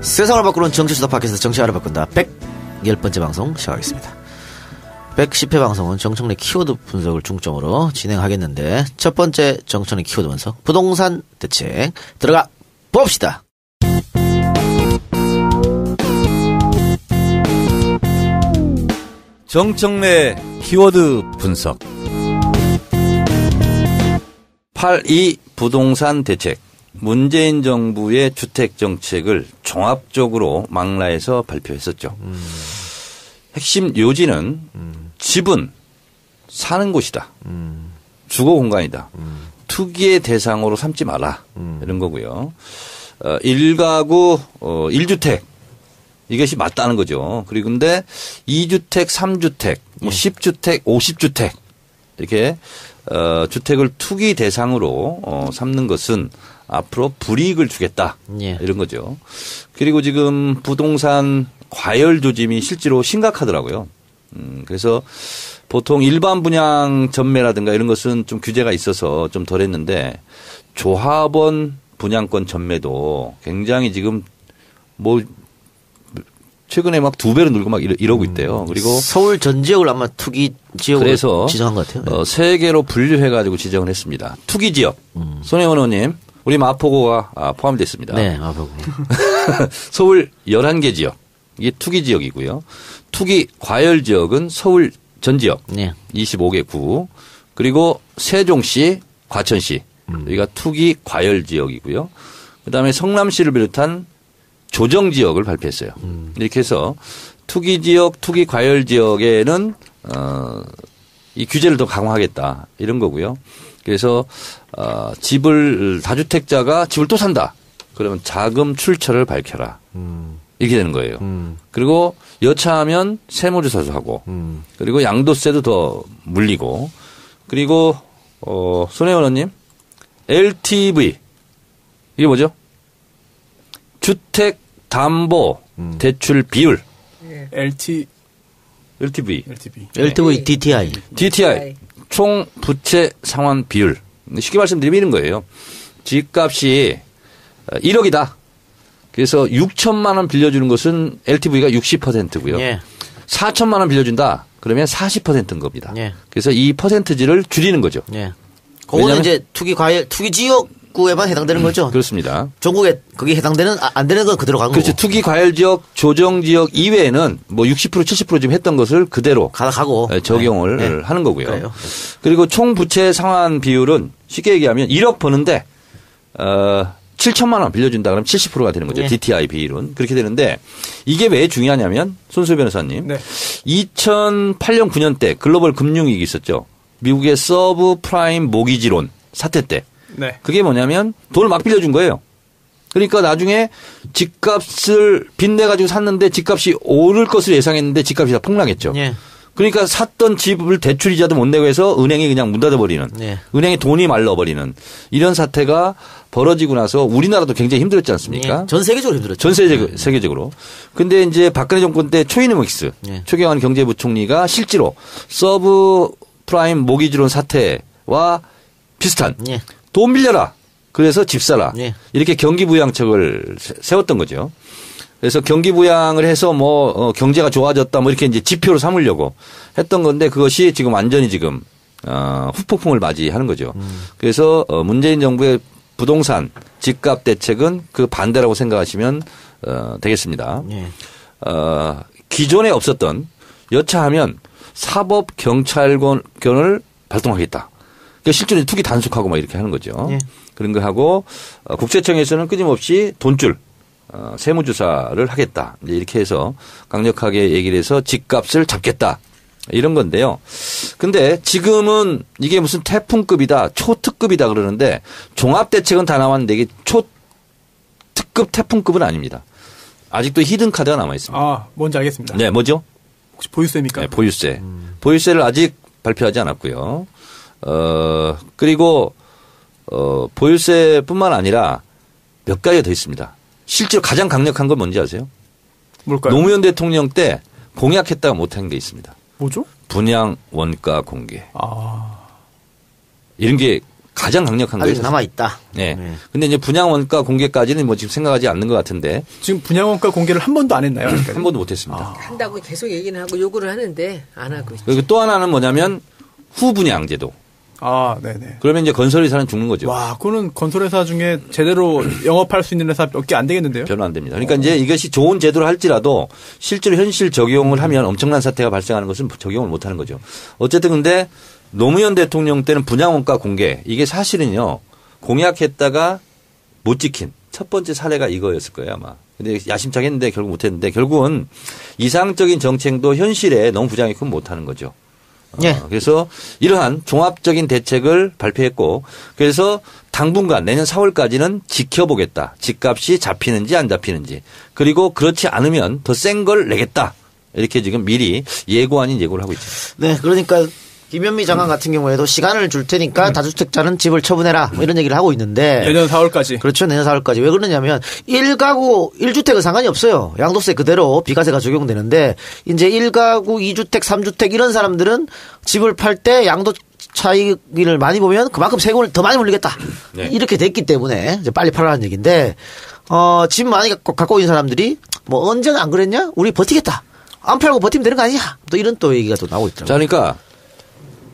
세상을 바꾸는 정치수다 팟캐스트 정치알을 바꾼다 110번째 방송 시작하겠습니다. 110회 방송은 정청래 키워드 분석을 중점으로 진행하겠는데 첫 번째 정청래 키워드 분석 부동산 대책 들어가 봅시다. 정청래 키워드 분석 8.2 부동산 대책 문재인 정부의 주택 정책을 종합적으로 망라해서 발표했었죠. 핵심 요지는 집은 사는 곳이다. 주거 공간이다. 투기의 대상으로 삼지 마라. 이런 거고요. 1가구 1주택 이것이 맞다는 거죠. 그리고 근데 2주택, 3주택, 뭐 10주택, 50주택 이렇게 주택을 투기 대상으로 삼는 것은 앞으로 불이익을 주겠다. 이런 거죠. 그리고 지금 부동산 과열 조짐이 실제로 심각하더라고요. 그래서 보통 일반 분양 전매라든가 이런 것은 좀 규제가 있어서 좀 덜했는데 조합원 분양권 전매도 굉장히 지금 뭐 최근에 막 2배로 늘고 막 이러고 있대요. 그리고 서울 전 지역을 아마 투기 지역으로 그래서 지정한 것 같아요. 3개로 분류해가지고 지정을 했습니다. 투기 지역. 손혜원 의원님, 우리 마포구가 포함됐습니다. 네, 마포구. 서울 11개 지역. 이게 투기 지역이고요. 투기 과열 지역은 서울 전 지역. 네. 25개 구. 그리고 세종시, 과천시. 여기가 투기 과열 지역이고요. 그다음에 성남시를 비롯한 조정 지역을 발표했어요. 이렇게 해서 투기 지역, 투기 과열 지역에는 이 규제를 더 강화하겠다 이런 거고요. 그래서 집을 다주택자가 집을 또 산다. 그러면 자금 출처를 밝혀라. 이렇게 되는 거예요. 그리고 여차하면 세무조사도 하고 그리고 양도세도 더 물리고 그리고 손혜원 의원님 LTV 이게 뭐죠? 주택 담보 대출 비율 LTV DTI 총 부채 상환 비율 쉽게 말씀드리면 이런 거예요. 집값이 1억이다. 그래서 6천만 원 빌려주는 것은 LTV가 60%고요. 예. 4천만 원 빌려준다. 그러면 40%인 겁니다. 예. 그래서 이 퍼센트지를 줄이는 거죠. 예. 그거는 이제 투기 과열, 투기 지역구에만 해당되는 거죠. 그렇습니다. 전국에 거기 해당되는 안 되는 건 그대로 간 거고. 그렇죠. 투기 과열 지역, 조정 지역 이외에는 뭐 60% 70% 지금 했던 것을 그대로 가고 적용을 네. 하는 거고요. 그래요. 그리고 총 부채 상환 비율은 쉽게 얘기하면 1억 버는데 7천만 원 빌려준다 그러면 70%가 되는 거죠. 네. DTI 비율은. 그렇게 되는데 이게 왜 중요하냐면 손수호 변호사님. 네. 2008년 9년 때 글로벌 금융위기 있었죠. 미국의 서브 프라임 모기지론 사태 때. 네. 그게 뭐냐면 돈을 막 빌려준 거예요. 그러니까 나중에 집값을 빚내가지고 샀는데 집값이 오를 것을 예상했는데 집값이 다 폭락했죠. 네. 그러니까 샀던 집을 대출이자도 못 내고 해서 은행이 그냥 문 닫아버리는 네. 은행에 돈이 말라버리는 이런 사태가 벌어지고 나서 우리나라도 굉장히 힘들었지 않습니까? 네. 전 세계적으로 힘들었죠. 전 세계적으로. 근데 이제 박근혜 정권 때 초이노믹스 네. 최경환 경제부총리가 실제로 서브 프라임 모기지론 사태와 비슷한 네. 돈 빌려라. 그래서 집 사라. 네. 이렇게 경기부양책을 세웠던 거죠. 그래서 경기부양을 해서 뭐 경제가 좋아졌다 뭐 이렇게 이제 지표로 삼으려고 했던 건데 그것이 지금 완전히 지금 후폭풍을 맞이하는 거죠. 그래서 문재인 정부의 부동산 집값 대책은 그 반대라고 생각하시면 되겠습니다. 네. 기존에 없었던 여차하면 사법 경찰권을 발동하겠다. 그러니까 실제로 투기 단속하고 막 이렇게 하는 거죠. 네. 그런 거 하고 국세청에서는 끊임없이 돈줄 세무조사를 하겠다. 이제 이렇게 해서 강력하게 얘기를 해서 집값을 잡겠다. 이런 건데요. 근데 지금은 이게 무슨 태풍급이다, 초특급이다 그러는데 종합대책은 다 나왔는데 이게 초특급 태풍급은 아닙니다. 아직도 히든카드가 남아 있습니다. 아, 뭔지 알겠습니다. 네, 뭐죠? 혹시 보유세입니까? 네, 보유세. 보유세를 아직 발표하지 않았고요. 그리고 보유세뿐만 아니라 몇 가지가 더 있습니다. 실제로 가장 강력한 건 뭔지 아세요? 뭘까요? 노무현 대통령 때 공약했다가 못한 게 있습니다. 뭐죠? 분양 원가 공개. 아. 이런 게 가장 강력한 거예요. 아직 남아 있다. 네. 근데 이제 분양 원가 공개까지는 뭐 지금 생각하지 않는 것 같은데. 지금 분양 원가 공개를 한 번도 안 했나요? 한 번도 못 했습니다. 한다고 계속 얘기는 하고 요구를 하는데 안 하고 있죠. 그리고 또 하나는 뭐냐면 후분양 제도. 네네. 그러면 이제 건설회사는 죽는 거죠. 와, 그거는 건설회사 중에 제대로 영업할 수 있는 회사 몇 개 안 되겠는데요? 별로 안 됩니다. 그러니까 이제 이것이 좋은 제도를 할지라도 실제로 현실 적용을 하면 엄청난 사태가 발생하는 것은 적용을 못 하는 거죠. 어쨌든 근데 노무현 대통령 때는 분양원가 공개 이게 사실은요 공약했다가 못 지킨 첫 번째 사례가 이거였을 거예요 아마. 근데 야심차게 했는데 결국 못 했는데 결국은 이상적인 정책도 현실에 너무 부장이 크면 못 하는 거죠. 예. 그래서 이러한 종합적인 대책을 발표했고 그래서 당분간 내년 4월까지는 지켜보겠다. 집값이 잡히는지 안 잡히는지. 그리고 그렇지 않으면 더 센 걸 내겠다. 이렇게 지금 미리 예고 아닌 예고를 하고 있죠. 네, 그러니까 김현미 장관 같은 경우에도 시간을 줄 테니까 다주택자는 집을 처분해라 뭐 이런 얘기를 하고 있는데 내년 4월까지. 그렇죠. 내년 4월까지. 왜 그러냐면 1가구 1주택은 상관이 없어요. 양도세 그대로 비과세가 적용되는데 이제 1가구 2주택 3주택 이런 사람들은 집을 팔 때 양도 차익을 많이 보면 그만큼 세금을 더 많이 물리겠다. 네. 이렇게 됐기 때문에 이제 빨리 팔아라는 얘기인데 집 많이 갖고 있는 사람들이 뭐 언제는 안 그랬냐? 우리 버티겠다. 안 팔고 버티면 되는 거 아니냐? 또 이런 또 얘기가 또 나오고 있더라고요. 자, 그러니까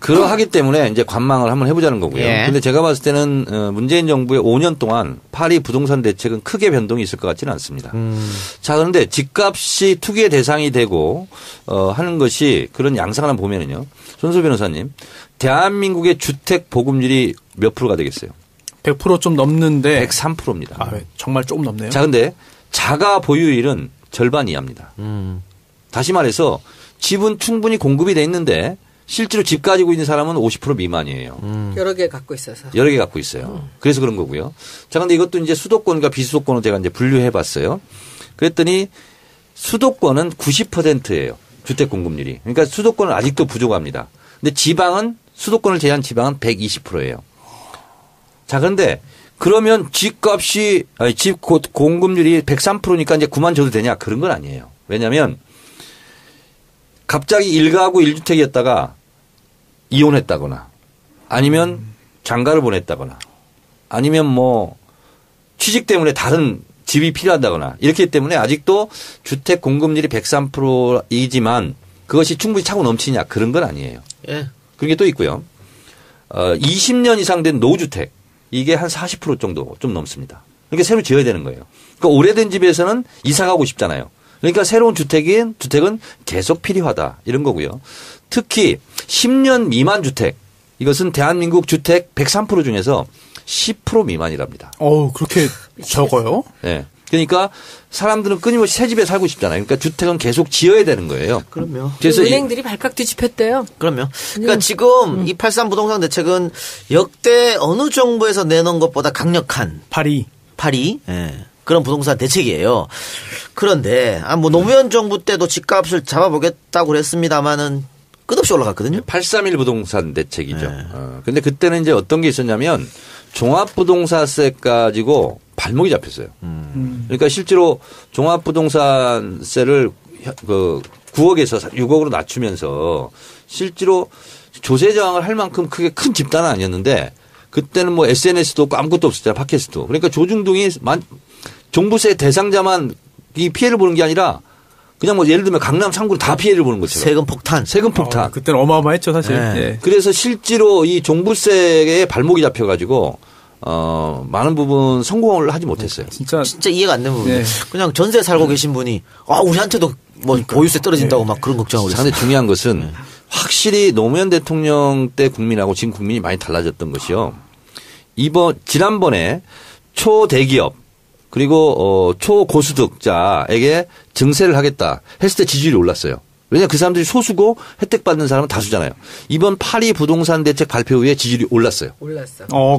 그러하기 때문에 이제 관망을 한번 해보자는 거고요. 예. 근데 제가 봤을 때는 문재인 정부의 5년 동안 파리 부동산 대책은 크게 변동이 있을 것 같지는 않습니다. 자, 그런데 집값이 투기의 대상이 되고 하는 것이 그런 양상을 한번 보면은요. 손수 변호사님, 대한민국의 주택 보급률이 몇 프로가 되겠어요? 100% 좀 넘는데. 103%입니다. 정말 조금 넘네요. 자, 근데 자가 보유율은 절반 이하입니다. 다시 말해서 집은 충분히 공급이 돼 있는데 실제로 집 가지고 있는 사람은 50% 미만이에요. 여러 개 갖고 있어서. 여러 개 갖고 있어요. 그래서 그런 거고요. 자, 근데 이것도 이제 수도권과 비수도권을 제가 이제 분류해 봤어요. 그랬더니 수도권은 90%예요. 주택 공급률이. 그러니까 수도권은 아직도 부족합니다. 근데 지방은 수도권을 제외한 지방은 120%예요. 자, 그런데 그러면 집 공급률이 103%니까 이제 그만 줘도 되냐? 그런 건 아니에요. 왜냐하면 갑자기 1가구 1주택이었다가 이혼했다거나 아니면 장가를 보냈다거나 아니면 뭐 취직 때문에 다른 집이 필요하다거나 이렇기 때문에 아직도 주택 공급률이 103%이지만 그것이 충분히 차고 넘치냐 그런 건 아니에요. 예. 그런 게 또 있고요. 20년 이상 된 노후주택 이게 한 40% 정도 좀 넘습니다. 그러니까 새로 지어야 되는 거예요. 그러니까 오래된 집에서는 이사 가고 싶잖아요. 그러니까 새로운 주택은 계속 필요하다 이런 거고요. 특히 10년 미만 주택 이것은 대한민국 주택 103% 중에서 10% 미만이랍니다. 그렇게 적어요? 네. 그러니까 사람들은 끊임없이 새 집에 살고 싶잖아요. 그러니까 주택은 계속 지어야 되는 거예요. 그럼요. 그래서 은행들이 발칵 뒤집혔대요. 그럼요. 그러니까 지금 이 83 부동산 대책은 역대 어느 정부에서 내놓은 것보다 강력한 파리. 예. 그런 부동산 대책이에요. 그런데 뭐 노무현 정부 때도 집값을 잡아보겠다고 그랬습니다마는 끝없이 올라갔거든요. 831 부동산 대책이죠. 네. 근데 그때는 이제 어떤 게 있었냐면 종합부동산세 가지고 발목이 잡혔어요. 그러니까 실제로 종합부동산세를 9억에서 6억으로 낮추면서 실제로 조세 저항을 할 만큼 크게 큰 집단은 아니었는데 그때는 뭐 SNS도 없고 아무것도 없었잖아요. 팟캐스트도. 그러니까 조중동이 종부세 대상자만 이 피해를 보는 게 아니라 그냥 뭐 예를 들면 강남 3구는 다 피해를 보는 것처럼. 세금 폭탄. 그때는 어마어마했죠 사실. 네. 예. 그래서 실제로 이 종부세에 발목이 잡혀가지고 많은 부분 성공을 하지 못했어요. 진짜 이해가 안 되는 부분. 네. 그냥 전세 살고 계신 분이 우리한테도 뭐 보유세 떨어진다고 막 그런 걱정하고 그랬어요. 근데 중요한 것은 확실히 노무현 대통령 때 국민하고 지금 국민이 많이 달라졌던 것이요. 지난번에 초대기업 그리고 초고소득자에게 증세를 하겠다 했을 때 지지율이 올랐어요. 왜냐하면 그 사람들이 소수고 혜택 받는 사람은 다수잖아요. 이번 파리 부동산 대책 발표 후에 지지율이 올랐어요.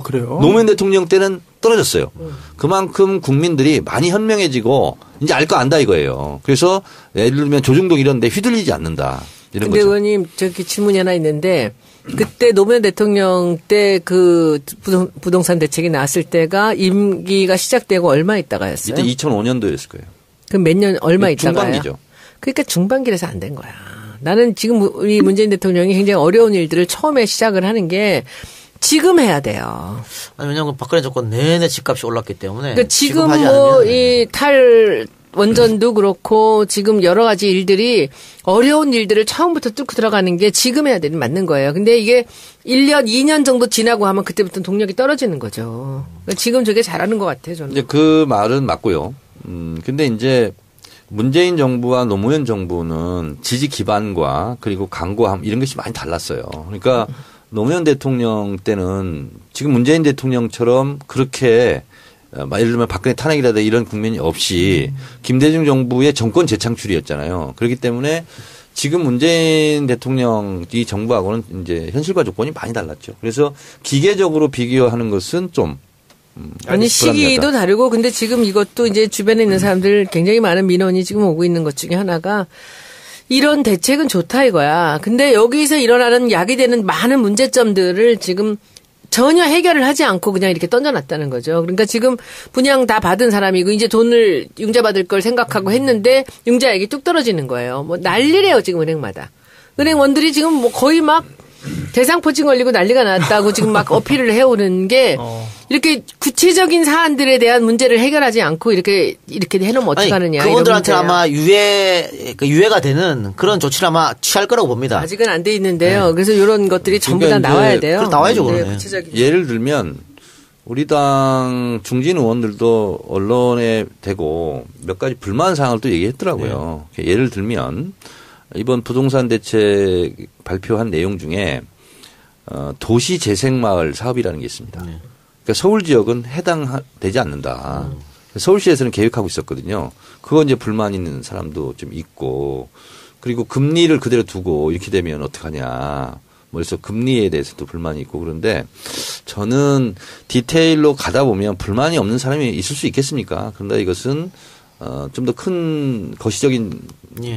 그래요? 노무현 대통령 때는 떨어졌어요. 그만큼 국민들이 많이 현명해지고 이제 알 거 안다 이거예요. 그래서 예를 들면 조중동 이런 데 휘둘리지 않는다. 이런 근데 거죠. 의원님 저기 질문이 하나 있는데 그때 노무현 대통령 때 그 부동산 대책이 나왔을 때가 임기가 시작되고 얼마 있다가였어요? 이때 2005년도였을 거예요. 그럼 몇 년 얼마 있다가요? 중반기죠. 그러니까 중반기라서 안 된 거야. 나는 지금 우리 문재인 대통령이 굉장히 어려운 일들을 처음에 시작을 하는 게 지금 해야 돼요. 아니, 왜냐면 박근혜 정권 내내 집값이 올랐기 때문에. 그러니까 지금 뭐 이 원전도 그렇고 지금 여러 가지 일들이 어려운 일들을 처음부터 뚫고 들어가는 게 지금 해야 되는 맞는 거예요. 근데 이게 1년, 2년 정도 지나고 하면 그때부터 동력이 떨어지는 거죠. 그러니까 지금 저게 잘하는 것 같아요, 저는. 이제 그 말은 맞고요. 근데 이제 문재인 정부와 노무현 정부는 지지 기반과 그리고 강구함 이런 것이 많이 달랐어요. 그러니까 노무현 대통령 때는 지금 문재인 대통령처럼 그렇게 예를 들면 박근혜 탄핵이라든가 이런 국면이 없이 김대중 정부의 정권 재창출이었잖아요. 그렇기 때문에 지금 문재인 대통령 이 정부하고는 이제 현실과 조건이 많이 달랐죠. 그래서 기계적으로 비교하는 것은 좀 아니 시기도 다르고 근데 지금 이것도 이제 주변에 있는 사람들 굉장히 많은 민원이 지금 오고 있는 것 중에 하나가 이런 대책은 좋다 이거야. 근데 여기서 일어나는 야기되는 많은 문제점들을 지금 전혀 해결을 하지 않고 그냥 이렇게 던져놨다는 거죠. 그러니까 지금 분양 다 받은 사람이고 이제 돈을 융자 받을 걸 생각하고 했는데 융자액이 뚝 떨어지는 거예요. 뭐 난리래요 지금 은행마다. 은행원들이 지금 뭐 거의 막 대상포진 걸리고 난리가 났다고 지금 막 어필을 해오는 게 이렇게 구체적인 사안들에 대한 문제를 해결하지 않고 이렇게 해놓으면 어떡하느냐. 그분들한테 아마 유예가 되는 그런 조치를 아마 취할 거라고 봅니다. 아직은 안 돼 있는데요. 네. 그래서 이런 것들이 전부 다 나와야 돼요. 나와야죠. 네, 구체적인. 예를 들면 우리 당 중진 의원들도 언론에 대고 몇 가지 불만 사항을 또 얘기했더라고요. 네. 예를 들면 이번 부동산 대책 발표한 내용 중에 도시재생마을 사업이라는 게 있습니다. 네. 그러니까 서울 지역은 해당되지 않는다. 서울시에서는 계획하고 있었거든요. 그건 이제 불만 있는 사람도 좀 있고 그리고 금리를 그대로 두고 이렇게 되면 어떡하냐. 그래서 금리에 대해서도 불만이 있고 그런데 저는 디테일로 가다 보면 불만이 없는 사람이 있을 수 있겠습니까? 그런데 이것은 좀 더 큰 거시적인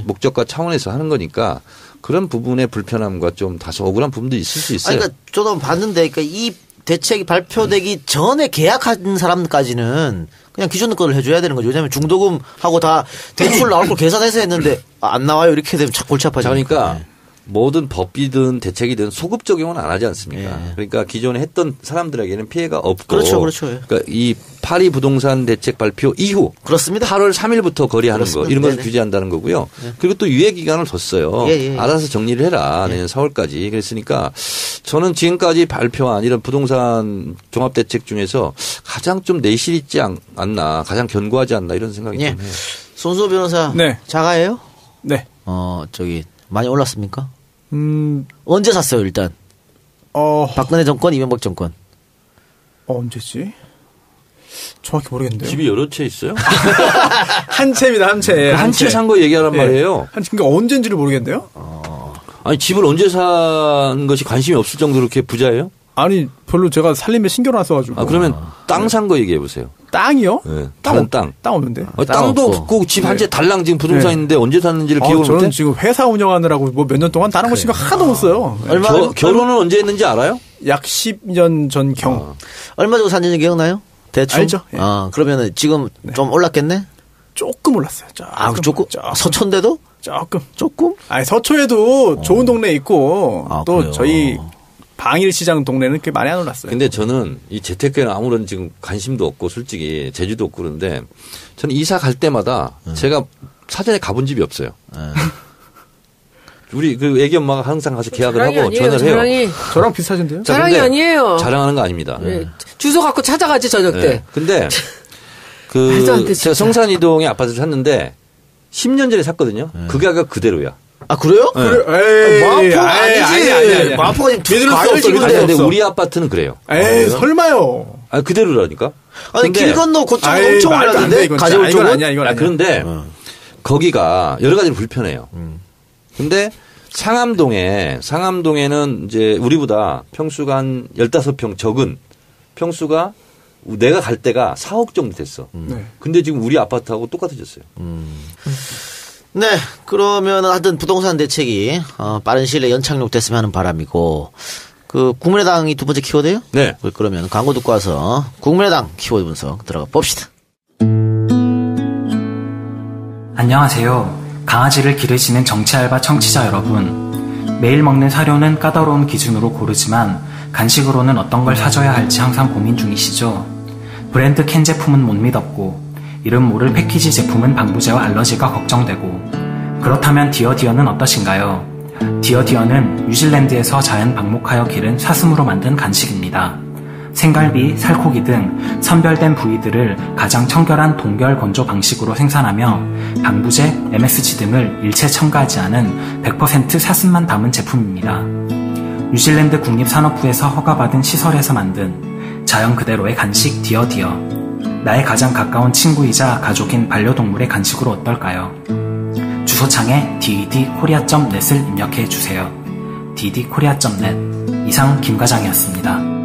목적과 차원에서 하는 거니까 그런 부분의 불편함과 좀 다소 억울한 부분도 있을 수 있어요. 그러니까 저도 봤는데 그러니까 이 대책이 발표되기 전에 계약한 사람까지는 그냥 기존권을 해줘야 되는 거죠. 왜냐하면 중도금하고 다 대출 나올 걸 계산해서 했는데 안 나와요. 이렇게 되면 자꾸 골치 아파지니까. 그러니까 모든 법이든 대책이든 소급 적용은 안 하지 않습니까? 예. 그러니까 기존에 했던 사람들에게는 피해가 없고. 그렇죠, 그렇죠. 그러니까 이 파리 부동산 대책 발표 이후. 그렇습니다. 8월 3일부터 거래하는 그렇습니다. 거 이런 것을 네네. 규제한다는 거고요. 네. 그리고 또 유예 기간을 뒀어요. 예. 알아서 정리를 해라. 내년 4월까지. 그랬으니까 저는 지금까지 발표한 이런 부동산 종합대책 중에서 가장 좀 내실 있지 않나, 가장 견고하지 않나 이런 생각이 좀 해요. 손수호 변호사. 네. 자가예요? 네. 많이 올랐습니까? 언제 샀어요, 일단? 박근혜 정권, 이명박 정권. 언제지? 정확히 모르겠는데요. 집이 여러 채 있어요? 한 채입니다, 한 채. 한 채 산 거 얘기하란 말이에요. 한 채, 그러니까 언제인지를 모르겠는데요? 아니, 집을 언제 산 것이 관심이 없을 정도로 이렇게 부자예요? 아니, 별로 제가 살림에 신경 안 써가지고. 그러면 땅 산 거 얘기해 보세요. 땅이요? 네. 다른 땅. 땅 없는데. 땅도 없고 집 한 채 달랑 지금 부동산 있는데 언제 샀는지를 기억을 못해? 저는 지금 회사 운영하느라고 뭐 몇 년 동안 다른 거 신경 하나도 못 써요. 결혼은 언제 했는지 알아요? 약 10년 전 경. 얼마 정도 샀는지 기억나요? 대충? 알죠. 예. 그러면은 지금 좀 올랐겠네? 조금 올랐어요. 조금? 서초인데도? 조금? 아니, 서초에도 좋은 동네 있고 또 그래요? 저희 방일시장 동네는 꽤 많이 안 올랐어요. 근데 저는 이 재테크에는 아무런 지금 관심도 없고 솔직히 재주도 없고 그런데 저는 이사 갈 때마다 제가 사전에 가본 집이 없어요. 우리 그 애기 엄마가 항상 가서 계약을 하고 아니에요, 전화를 해요. 저랑 비슷하신데요? 자랑이 아니에요. 자랑하는 거 아닙니다. 네. 주소 갖고 찾아가지 저녁 때. 네. 근데 제가 성산이동에 아파트를 샀는데 10년 전에 샀거든요. 그 가격 그대로야. 그래요? 네. 그래? 마포가 아니지. 마포가 지금 가격을 찍은 데 근데 우리 아파트는 그래요. 설마요. 그대로라니까. 아니, 길 건너 고쪽은 엄청 올랐는데 가져올 쪽은 아니야, 이건 아니야. 그런데 거기가 여러 가지로 불편해요. 근데 상암동에는 이제 우리보다 평수가 한 15평 적은 평수가 내가 갈 때가 4억 정도 됐어. 근데 지금 우리 아파트하고 똑같아졌어요. 네, 그러면은 하여튼 부동산 대책이 빠른 시일 내에 연착륙 됐으면 하는 바람이고 국민의당이 두 번째 키워드예요? 네. 그러면 광고 듣고 와서 국민의당 키워드 분석 들어가 봅시다. 안녕하세요. 강아지를 기르시는 정치알바 청취자 여러분. 매일 먹는 사료는 까다로운 기준으로 고르지만 간식으로는 어떤 걸 사줘야 할지 항상 고민 중이시죠? 브랜드 캔 제품은 못 믿었고 이름 모를 패키지 제품은 방부제와 알러지가 걱정되고 그렇다면 디어디어는 어떠신가요? 디어디어는 뉴질랜드에서 자연 방목하여 기른 사슴으로 만든 간식입니다. 생갈비, 살코기 등 선별된 부위들을 가장 청결한 동결 건조 방식으로 생산하며 방부제, MSG 등을 일체 첨가하지 않은 100% 사슴만 담은 제품입니다. 뉴질랜드 국립산업부에서 허가받은 시설에서 만든 자연 그대로의 간식 디어디어. 나의 가장 가까운 친구이자 가족인 반려동물의 간식으로 어떨까요? 주소창에 ddkorea.net을 입력해 주세요. ddkorea.net. 이상 김 과장이었습니다.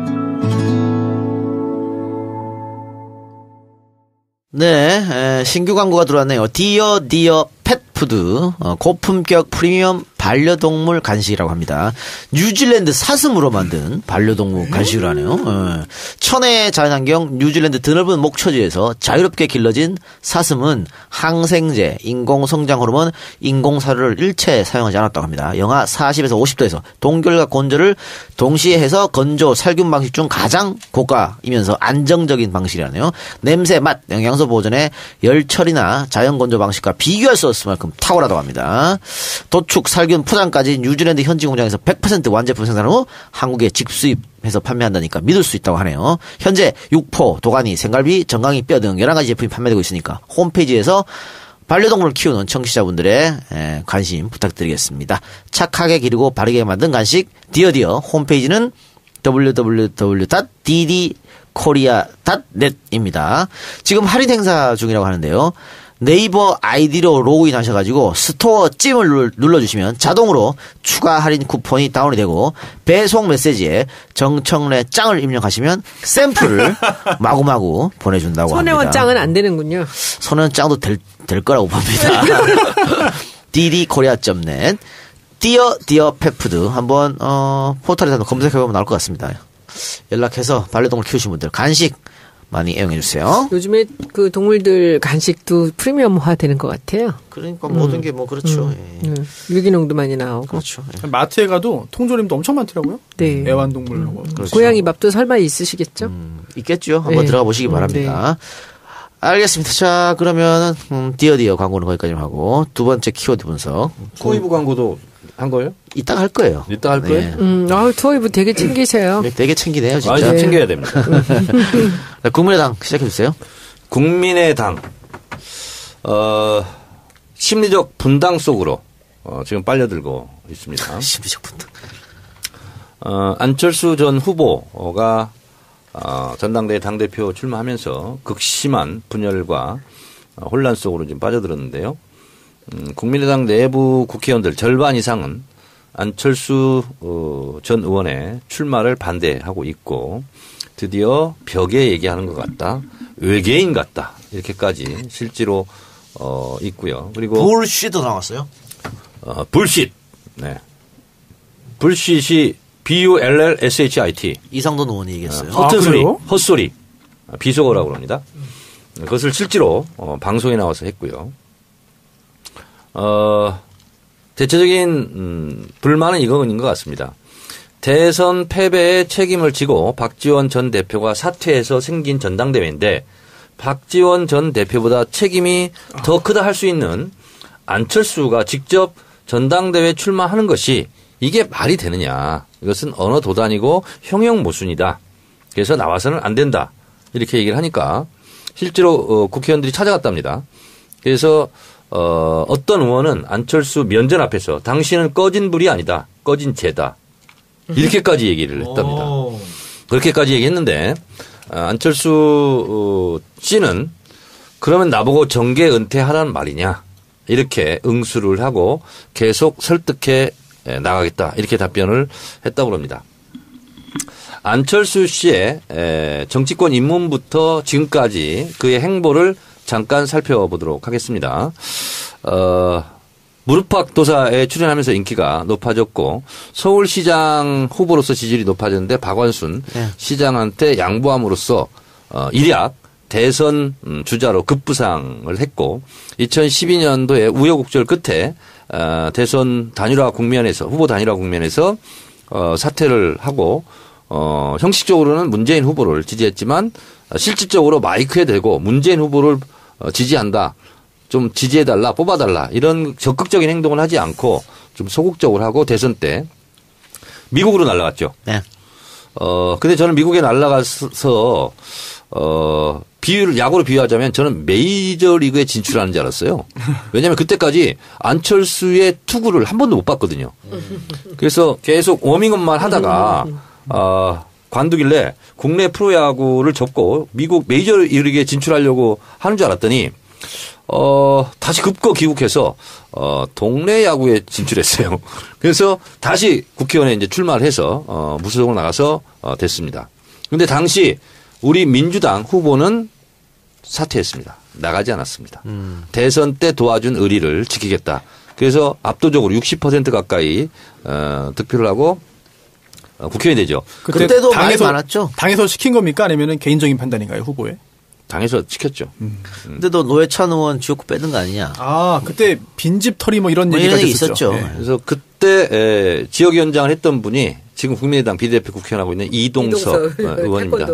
네, 신규 광고가 들어왔네요. 디어 펫푸드, 고품격 프리미엄 반려동물 간식이라고 합니다. 뉴질랜드 사슴으로 만든 반려동물 간식이라네요. 천혜의 자연환경 뉴질랜드 드넓은 목초지에서 자유롭게 길러진 사슴은 항생제, 인공성장호르몬, 인공사료를 일체 사용하지 않았다고 합니다. 영하 40에서 50도에서 동결과 건조를 동시에 해서 건조, 살균 방식 중 가장 고가이면서 안정적인 방식이라네요. 냄새, 맛, 영양소 보존에 열 처리나 자연 건조 방식과 비교할 수 없을 만큼 탁월하다고 합니다. 도축, 살균, 포장까지 뉴질랜드 현지 공장에서 100% 완제품 생산 후 한국에 직수입해서 판매한다니까 믿을 수 있다고 하네요. 현재 육포, 도가니, 생갈비, 정강이, 뼈 등 여러 가지 제품이 판매되고 있으니까 홈페이지에서 반려동물을 키우는 청취자분들의 관심 부탁드리겠습니다. 착하게 기르고 바르게 만든 간식 디어디어 홈페이지는 www.ddkorea.net입니다. 지금 할인 행사 중이라고 하는데요. 네이버 아이디로 로그인 하셔가지고 스토어 찜을 눌러주시면 자동으로 추가 할인 쿠폰이 다운이 되고 배송 메시지에 정청래 짱을 입력하시면 샘플을 마구마구 보내준다고 합니다. 손혜원 짱은 안 되는군요. 손혜원 짱도 될 거라고 봅니다. ddkorea.net 디어 펫푸드 한번 포털에서 한번 검색해보면 나올 것 같습니다. 연락해서 반려동물 키우시는 분들 간식 많이 애용해주세요. 요즘에 그 동물들 간식도 프리미엄화 되는 것 같아요. 그러니까 모든 게 뭐 그렇죠. 유기농도 많이 나오고. 그렇죠. 마트에 가도 통조림도 엄청 많더라고요. 네. 애완동물하고. 그렇죠. 고양이 밥도 설마 있으시겠죠? 있겠죠. 한번 들어가 보시기 바랍니다. 알겠습니다. 자, 그러면 디어디어 광고는 거기까지만 하고 두 번째 키워드 분석. 투어이브 광고도 한 거예요? 이따가 할 거예요. 이따 할 거예요? 투어이브 되게 챙기세요. 되게 챙기네요, 진짜. 아, 챙겨야 됩니다. 국민의당 시작해주세요. 국민의당, 심리적 분당 속으로, 지금 빨려들고 있습니다. 심리적 분당. 안철수 전 후보가, 전당대회 당대표 출마하면서 극심한 분열과 혼란 속으로 지금 빠져들었는데요. 국민의당 내부 국회의원들 절반 이상은 안철수 전 의원의 출마를 반대하고 있고 드디어 벽에 얘기하는 것 같다. 외계인 같다. 이렇게까지 실제로 있고요. 그리고 불쉿도 나왔어요. 불쉿. 네. 불쉿이 BULLSHIT. 이상돈 의원이 얘기했어요. 허튼 소리, 헛소리. 비속어라고 합니다. 그것을 실제로 방송에 나와서 했고요. 대체적인 불만은 이거인 것 같습니다. 대선 패배의 책임을 지고 박지원 전 대표가 사퇴해서 생긴 전당대회인데 박지원 전 대표보다 책임이 더 크다 할 수 있는 안철수가 직접 전당대회 출마하는 것이 이게 말이 되느냐. 이것은 언어 도단이고 형용 모순이다. 그래서 나와서는 안 된다. 이렇게 얘기를 하니까 실제로 국회의원들이 찾아갔답니다. 그래서 어떤 의원은 안철수 면전 앞에서 당신은 꺼진 불이 아니다. 꺼진 재다. 이렇게까지 얘기를 했답니다. 그렇게까지 얘기했는데 안철수 씨는 그러면 나보고 정계 은퇴하라는 말이냐. 이렇게 응수를 하고 계속 설득해 나가겠다. 이렇게 답변을 했다고 합니다. 안철수 씨의 정치권 입문부터 지금까지 그의 행보를 잠깐 살펴보도록 하겠습니다. 무릎팍 도사에 출연하면서 인기가 높아졌고 서울시장 후보로서 지지율이 높아졌는데 박원순 시장한테 양보함으로써 일약 대선 주자로 급부상을 했고 2012년도에 우여곡절 끝에 대선 단일화 국면에서 후보 단일화 국면에서 사퇴를 하고 형식적으로는 문재인 후보를 지지했지만 실질적으로 마이크에 대고 문재인 후보를 지지한다. 좀 지지해달라, 뽑아달라. 이런 적극적인 행동을 하지 않고 좀 소극적으로 하고 대선 때 미국으로 날아갔죠. 네. 근데 저는 미국에 날아가서 비유를 야구로 비유하자면 저는 메이저리그에 진출하는 줄 알았어요. 왜냐하면 그때까지 안철수의 투구를 한 번도 못 봤거든요. 그래서 계속 워밍업만 하다가 관두길래 국내 프로야구를 접고 미국 메이저리그에 진출하려고 하는 줄 알았더니 다시 급거 귀국해서 동네 야구에 진출했어요. 그래서 다시 국회의원에 이제 출마를 해서 무소속으로 나가서 됐습니다. 그런데 당시 우리 민주당 후보는 사퇴했습니다. 나가지 않았습니다. 대선 때 도와준 의리를 지키겠다. 그래서 압도적으로 60% 가까이 득표를 하고 국회의원이 되죠. 그때도 많이 많았죠. 당에서 시킨 겁니까? 아니면 개인적인 판단인가요, 후보에? 당에서 시켰죠. 근데도 노회찬 의원 지역구 빼는 거 아니냐. 아, 그때 빈집 털이 뭐 이런 얘기가 있었죠. 네. 그래서 그때 지역위원장을 했던 분이 지금 국민의당 비례대표 국회의원하고 있는 이동석 의원입니다.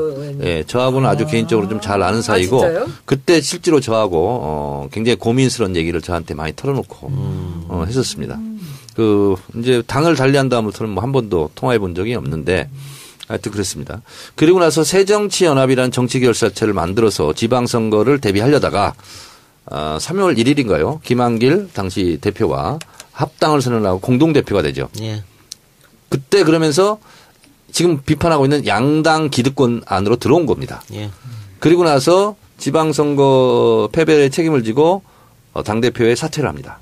예, 저하고는 아주 개인적으로 좀 잘 아는 사이고 그때 실제로 저하고 굉장히 고민스러운 얘기를 저한테 많이 털어놓고 했었습니다. 이제 당을 달리한 다음부터는 뭐 한 번도 통화해 본 적이 없는데 하여튼 그렇습니다. 그리고 나서 새정치연합이라는 정치결사체를 만들어서 지방선거를 대비하려다가 3월 1일인가요? 김한길 당시 대표와 합당을 선언하고 공동대표가 되죠. 예. 그때 그러면서 지금 비판하고 있는 양당 기득권 안으로 들어온 겁니다. 예. 그리고 나서 지방선거 패배의 책임을 지고 당대표에 사퇴를 합니다.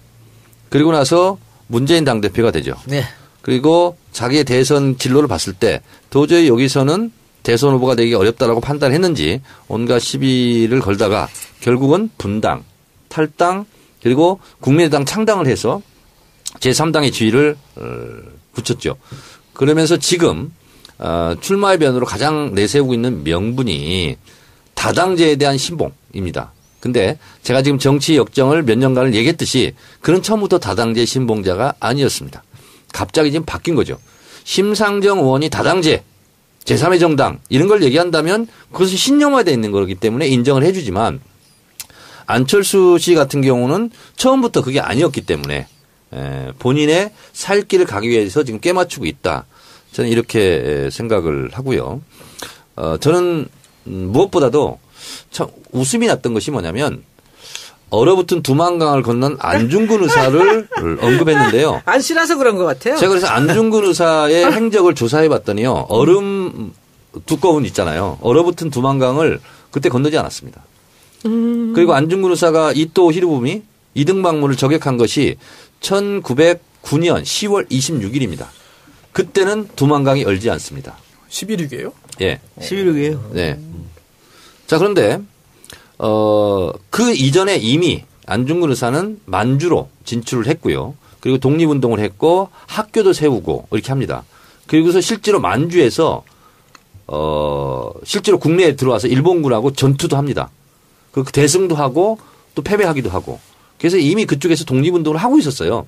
그리고 나서 문재인 당대표가 되죠. 네. 그리고 자기의 대선 진로를 봤을 때 도저히 여기서는 대선 후보가 되기 어렵다라고 판단했는지 온갖 시비를 걸다가 결국은 분당, 탈당 그리고 국민의당 창당을 해서 제3당의 지위를 붙였죠. 그러면서 지금 출마의 변으로 가장 내세우고 있는 명분이 다당제에 대한 신봉입니다. 근데 제가 지금 정치 역정을 몇 년간을 얘기했듯이 그는 처음부터 다당제 신봉자가 아니었습니다. 갑자기 지금 바뀐 거죠. 심상정 의원이 다당제, 제3의 정당 이런 걸 얘기한다면 그것은 신념화되어 있는 거기 때문에 인정을 해 주지만 안철수 씨 같은 경우는 처음부터 그게 아니었기 때문에 본인의 살 길을 가기 위해서 지금 깨맞추고 있다. 저는 이렇게 생각을 하고요. 저는 무엇보다도 참 웃음이 났던 것이 뭐냐면 얼어붙은 두만강을 건넌 안중근 의사를 언급했는데요. 안 싫어서 그런 것 같아요. 제가 그래서 안중근 의사의 행적을 조사해 봤더니요. 얼음 두꺼운 있잖아요. 얼어붙은 두만강을 그때 건너지 않았습니다. 그리고 안중근 의사가 이토 히로부미 이등박물을 저격한 것이 1909년 10월 26일입니다. 그때는 두만강이 얼지 않습니다. 11.6이에요? 예. 11.6이에요. 네. 자, 그런데 그 이전에 이미 안중근 의사는 만주로 진출을 했고요. 그리고 독립운동을 했고 학교도 세우고 이렇게 합니다. 그리고서 실제로 만주에서 실제로 국내에 들어와서 일본군하고 전투도 합니다. 그 대승도 하고 또 패배하기도 하고. 그래서 이미 그쪽에서 독립운동을 하고 있었어요.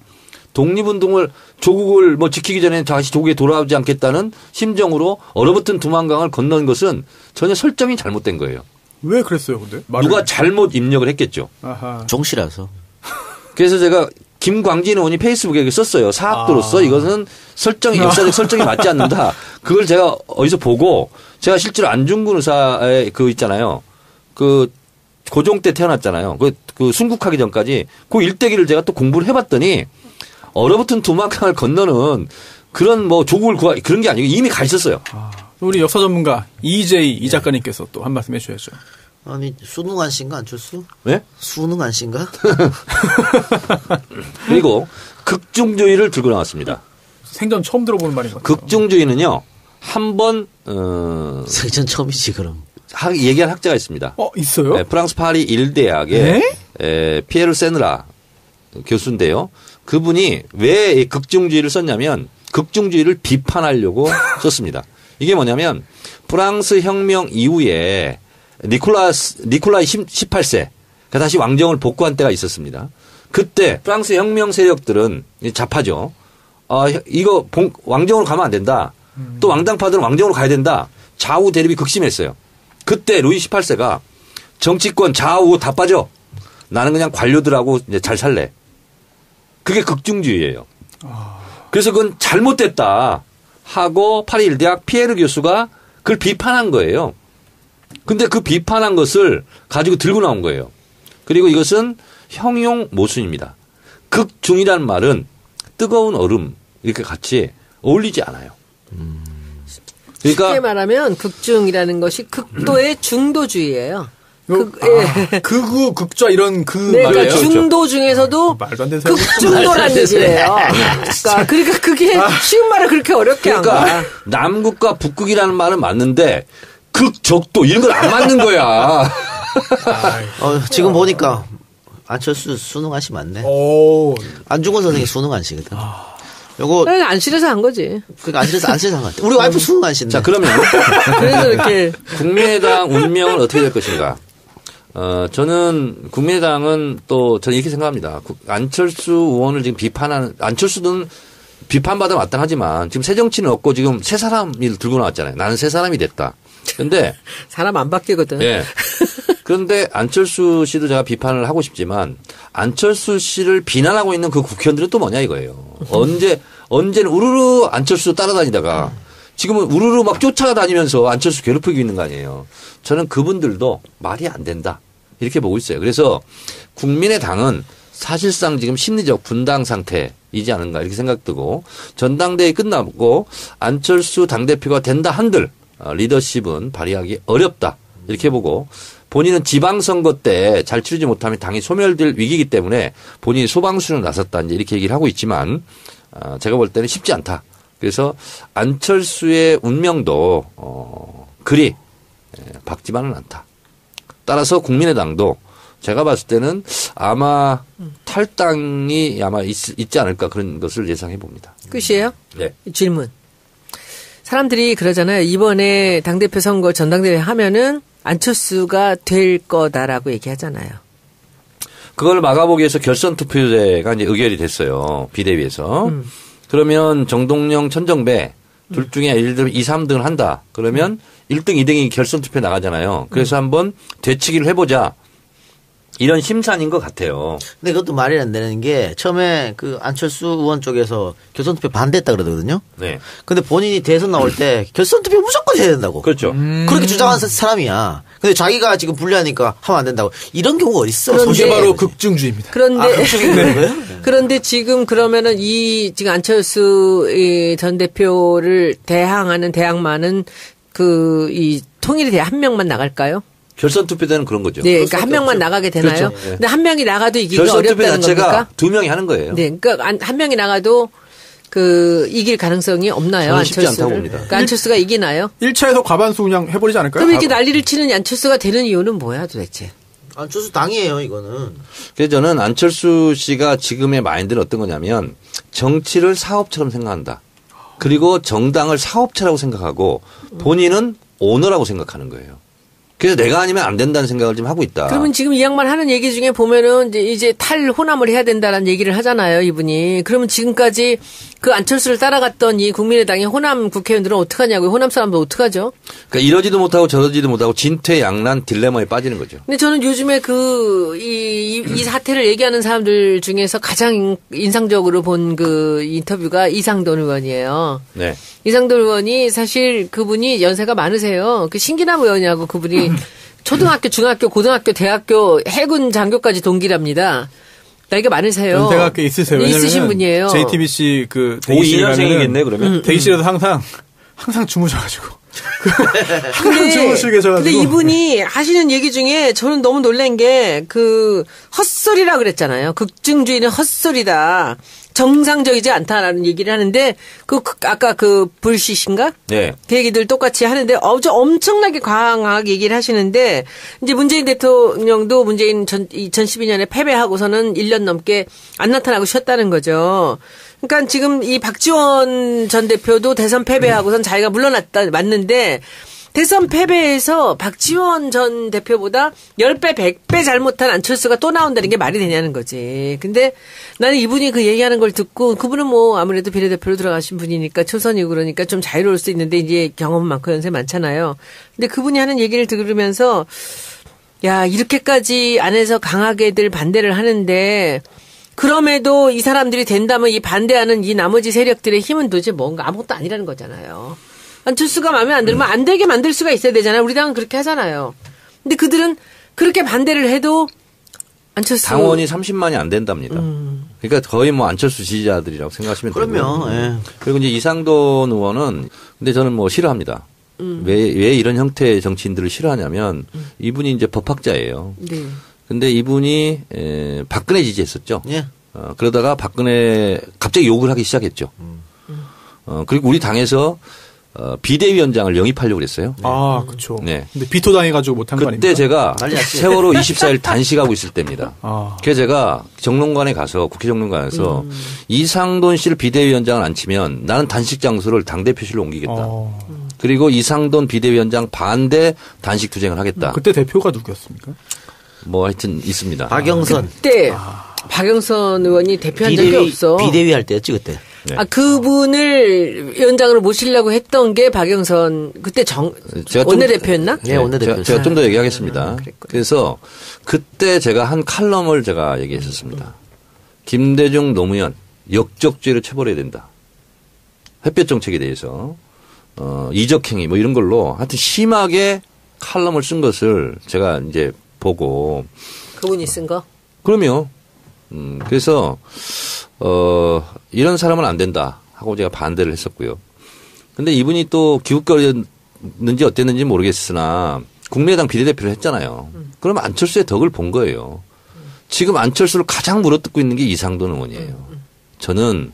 독립운동을 조국을 뭐 지키기 전에 다시 조국에 돌아오지 않겠다는 심정으로 얼어붙은 두만강을 건넌 것은 전혀 설정이 잘못된 거예요. 왜 그랬어요, 근데? 누가 잘못 입력을 했겠죠. 아하. 종씨라서. 그래서 제가 김광진 의원이 페이스북에 썼어요. 사학도로서 이것은 설정이 역사적 설정이 맞지 않는다. 그걸 제가 어디서 보고 제가 실제로 안중근 의사의 그 있잖아요. 그 고종 때 태어났잖아요. 그 순국하기 전까지 그 일대기를 제가 또 공부를 해봤더니 얼어붙은 두만강을 건너는 그런 뭐 조국을 구하 그런 게 아니고 이미 가 있었어요. 우리 역사 전문가 이 작가님께서 또 한 말씀 해주셔야죠. 아니 수능안 씨인가 안철수? 네? 수능안 씨인가? 그리고 극중주의를 들고 나왔습니다. 생전 처음 들어보는 말인 것 같아요. 극중주의는요 한번 생전 처음이지 그럼. 얘기한 학자가 있습니다. 있어요? 네, 프랑스 파리 일대학의 피에르 세느라 교수인데요. 그분이 왜 극중주의를 썼냐면 극중주의를 비판하려고 썼습니다. 이게 뭐냐면 프랑스 혁명 이후에 니콜라이 18세 다시 왕정을 복구한 때가 있었습니다. 그때 프랑스 혁명 세력들은 좌파죠. 이거 왕정으로 가면 안 된다. 또 왕당파들은 왕정으로 가야 된다. 좌우 대립이 극심했어요. 그때 루이 18세가 정치권 좌우 다 빠져. 나는 그냥 관료들하고 이제 잘 살래. 그게 극중주의예요. 그래서 그건 잘못됐다 하고 파리 일대학 피에르 교수가 그걸 비판한 거예요. 근데 그 비판한 것을 가지고 들고 나온 거예요. 그리고 이것은 형용 모순입니다. 극중이라는 말은 뜨거운 얼음 이렇게 같이 어울리지 않아요. 그러니까 쉽게 말하면 극중이라는 것이 극도의 중도주의예요. 극우, 극좌 이런 그 네, 말이에요. 그러니까 중도 중에서도 말도 안 되는 극중도라는 얘기예요. 그러니까 그게 쉬운 말을 그렇게 어렵게 한 거야. 그러니까 남극과 북극이라는 말은 맞는데 극적도 이런 건 안 맞는 거야. 지금 보니까 안철수 수능 안시 맞네. 안중근 선생이 수능 안시거든. 요거 안실에서 한 거지. 그러니까 안실에서 한 것 같아. 우리 와이프 수능 안시인데. 자, 그러면 그래서 이렇게 국민의당 운명은 어떻게 될 것인가? 저는 국민의당은 또 저는 이렇게 생각합니다. 안철수 의원을 지금 비판하는 안철수는 비판받아 마땅하지만 지금 새 정치는 없고 지금 새 사람이 들고 나왔잖아요. 나는 새 사람이 됐다. 그런데 사람 안 바뀌거든. 예. 그런데 안철수 씨도 제가 비판을 하고 싶지만 안철수 씨를 비난하고 있는 그 국회의원들은 또 뭐냐 이거예요. 언제는 우르르 안철수 따라다니다가 지금은 우르르 막 쫓아다니면서 안철수 괴롭히고 있는 거 아니에요. 저는 그분들도 말이 안 된다. 이렇게 보고 있어요. 그래서 국민의당은 사실상 지금 심리적 분당 상태이지 않은가 이렇게 생각되고 전당대회 끝나고 안철수 당대표가 된다 한들 리더십은 발휘하기 어렵다. 이렇게 보고 본인은 지방선거 때 잘 치르지 못하면 당이 소멸될 위기이기 때문에 본인이 소방수로 나섰다. 이제 이렇게 얘기를 하고 있지만 제가 볼 때는 쉽지 않다. 그래서 안철수의 운명도 그리 밝지만은 않다. 따라서 국민의당도 제가 봤을 때는 아마 탈당이 아마 있지 않을까 그런 것을 예상해 봅니다. 끝이에요? 네. 질문. 사람들이 그러잖아요. 이번에 당대표 선거 전당대회 하면은 안철수가 될 거다라고 얘기하잖아요. 그걸 막아보기 위해서 결선 투표제가 이제 의결이 됐어요. 비대위에서. 그러면 정동영, 천정배 둘 중에 예를 들면 2, 3등을 한다. 그러면 1등, 2등이 결선 투표 나가잖아요. 그래서 한번 되치기를 해보자. 이런 심산인 것 같아요. 근데 그것도 말이 안 되는 게 처음에 그 안철수 의원 쪽에서 결선투표 반대했다 그러거든요. 네. 근데 본인이 대선 나올 때 결선투표 무조건 해야 된다고. 그렇죠. 그렇게 주장한 사람이야. 근데 자기가 지금 불리하니까 하면 안 된다고. 이런 경우가 어딨어. 그게 바로 극중주의입니다. 그런데 극중주의예요? 그런데 지금 그러면은 지금 안철수 전 대표를 대항하는 이 통일에 한 명만 나갈까요? 결선 투표 때는 그런 거죠. 네, 그러니까 한 명만 나가게 되나요? 그렇죠. 네. 근데 한 명이 나가도 이기기 결선 투표 어렵다는 자체가 겁니까? 두 명이 하는 거예요. 네, 그러니까 한 명이 나가도 이길 가능성이 없나요? 저는 쉽지 안철수를. 않다고 봅니다. 그러니까 안철수가 이기나요? 1차에서 과반수 그냥 해버리지 않을까요? 그럼 이렇게 난리를 치는 안철수가 되는 이유는 뭐야 도대체? 안철수 당이에요, 이거는. 그래서 저는 안철수 씨가 지금의 마인드는 어떤 거냐면 정치를 사업처럼 생각한다. 그리고 정당을 사업체라고 생각하고 본인은 오너라고 생각하는 거예요. 그래서 내가 아니면 안 된다는 생각을 좀 하고 있다. 그러면 지금 이 양반 하는 얘기 중에 보면은 이제 탈호남을 해야 된다라는 얘기를 하잖아요, 이분이. 그러면 지금까지 그 안철수를 따라갔던 이 국민의당의 호남 국회의원들은 어떡하냐고요? 호남 사람들 어떡하죠? 그러니까 이러지도 못하고 저러지도 못하고 진퇴양난 딜레마에 빠지는 거죠. 근데 저는 요즘에 이 사태를 얘기하는 사람들 중에서 가장 인상적으로 본 그 인터뷰가 이상돈 의원이에요. 네. 이상돈 의원이 사실 그분이 연세가 많으세요. 그 신기남 의원이라고 그분이 초등학교, 중학교, 고등학교, 대학교, 해군 장교까지 동기랍니다. 나이가 많으세요. 연세가 꽤 있으세요. 있으신 분이에요. JTBC 그 52년생이겠네 그러면. 대기실에서 항상 주무셔가지고. 항상 주무시고 계셔가지고. 근데 이분이 하시는 얘기 중에 저는 너무 놀란 게 헛소리라 그랬잖아요. 극중주의는 헛소리다. 정상적이지 않다라는 얘기를 하는데 아까 불시신가? 네. 그 얘기들 똑같이 하는데 엄청나게 강하게 얘기를 하시는데 이제 문재인 대통령도 문재인 2012년에 패배하고서는 1년 넘게 안 나타나고 쉬었다는 거죠. 그러니까 지금 이 박지원 전 대표도 대선 패배하고선 자기가 물러났다 맞는데 대선 패배에서 박지원 전 대표보다 10배, 100배 잘못한 안철수가 또 나온다는 게 말이 되냐는 거지. 근데 나는 이분이 그 얘기하는 걸 듣고 그분은 뭐 아무래도 비례대표로 들어가신 분이니까 초선이고 그러니까 좀 자유로울 수 있는데 이제 경험 많고 연세 많잖아요. 근데 그분이 하는 얘기를 들으면서 야, 이렇게까지 안에서 강하게들 반대를 하는데 그럼에도 이 사람들이 된다면 이 반대하는 이 나머지 세력들의 힘은 도대체 뭔가 아무것도 아니라는 거잖아요. 안철수가 마음에 안 들면 안 되게 만들 수가 있어야 되잖아요. 우리 당은 그렇게 하잖아요. 근데 그들은 그렇게 반대를 해도 안철수 당원이 30만이 안 된답니다. 그러니까 거의 뭐 안철수 지지자들이라고 생각하시면 되고요. 그럼요. 예. 그리고 이제 이상돈 의원은 근데 저는 뭐 싫어합니다. 왜 이런 형태의 정치인들을 싫어하냐면 이분이 이제 법학자예요. 네. 근데 이분이 박근혜 지지했었죠. 예. 그러다가 박근혜 갑자기 욕을 하기 시작했죠. 그리고 우리 당에서 비대위원장을 영입하려고 그랬어요. 아, 그렇죠. 네. 근데 비토 당해가지고 못한 거 아닙니까? 그때 제가 세월호 24일 단식하고 있을 때입니다. 그래서 제가 정론관에 가서 국회 정론관에서 이상돈 씨를 비대위원장을 안 치면 나는 단식 장소를 당대표실로 옮기겠다. 그리고 이상돈 비대위원장 반대 단식 투쟁을 하겠다. 그때 대표가 누구였습니까? 뭐 하여튼 있습니다. 박영선. 그때 박영선 의원이 대표한 적이 없어. 비대위 할 때였지 그때. 네. 아, 그분을 위원장으로 모시려고 했던 게 박영선 그때 원내대표였나? 네, 원내대표. 제가 좀 더 얘기하겠습니다. 그래서 그때 제가 한 칼럼을 제가 얘기했었습니다. 김대중 노무현 역적죄로 처벌해야 된다. 햇볕 정책에 대해서 이적행위 뭐 이런 걸로 하여튼 심하게 칼럼을 쓴 것을 제가 이제 보고 그분이 쓴 거? 그럼요. 그래서 이런 사람은 안 된다 하고 제가 반대를 했었고요. 근데 이분이 또 기웃거렸는지 어땠는지 모르겠으나 국민의당 비례대표를 했잖아요. 그럼 안철수의 덕을 본 거예요. 지금 안철수를 가장 물어뜯고 있는 게 이상돈 의원이에요. 저는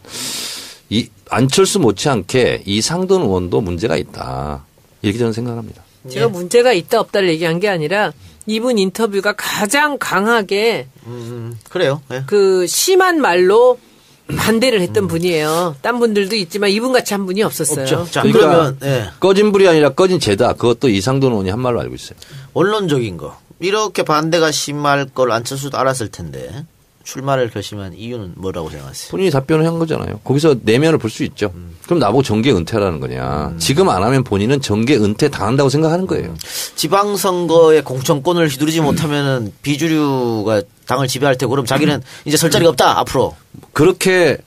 이 안철수 못지않게 이상돈 의원도 문제가 있다. 이렇게 저는 생각합니다. 제가 문제가 있다 없다를 얘기한 게 아니라 이분 인터뷰가 가장 강하게 그래요. 네. 그 심한 말로 반대를 했던 분이에요. 딴 분들도 있지만 이분 같이 한 분이 없었어요. 없죠. 자, 그러니까 그러면 예. 꺼진 불이 아니라 꺼진 죄다. 그것도 이상돈 의원이 한 말로 알고 있어요. 원론적인 거. 이렇게 반대가 심할 걸 안철수도 알았을 텐데 출마를 결심한 이유는 뭐라고 생각하세요? 본인이 답변을 한 거잖아요. 거기서 내면을 볼 수 있죠. 그럼 나보고 정계 은퇴하라는 거냐. 지금 안 하면 본인은 정계 은퇴 당한다고 생각하는 거예요. 지방선거의 공천권을 휘두르지 못하면은 비주류가 당을 지배할 테고 그럼 자기는 이제 설 자리가 없다 앞으로. 그렇게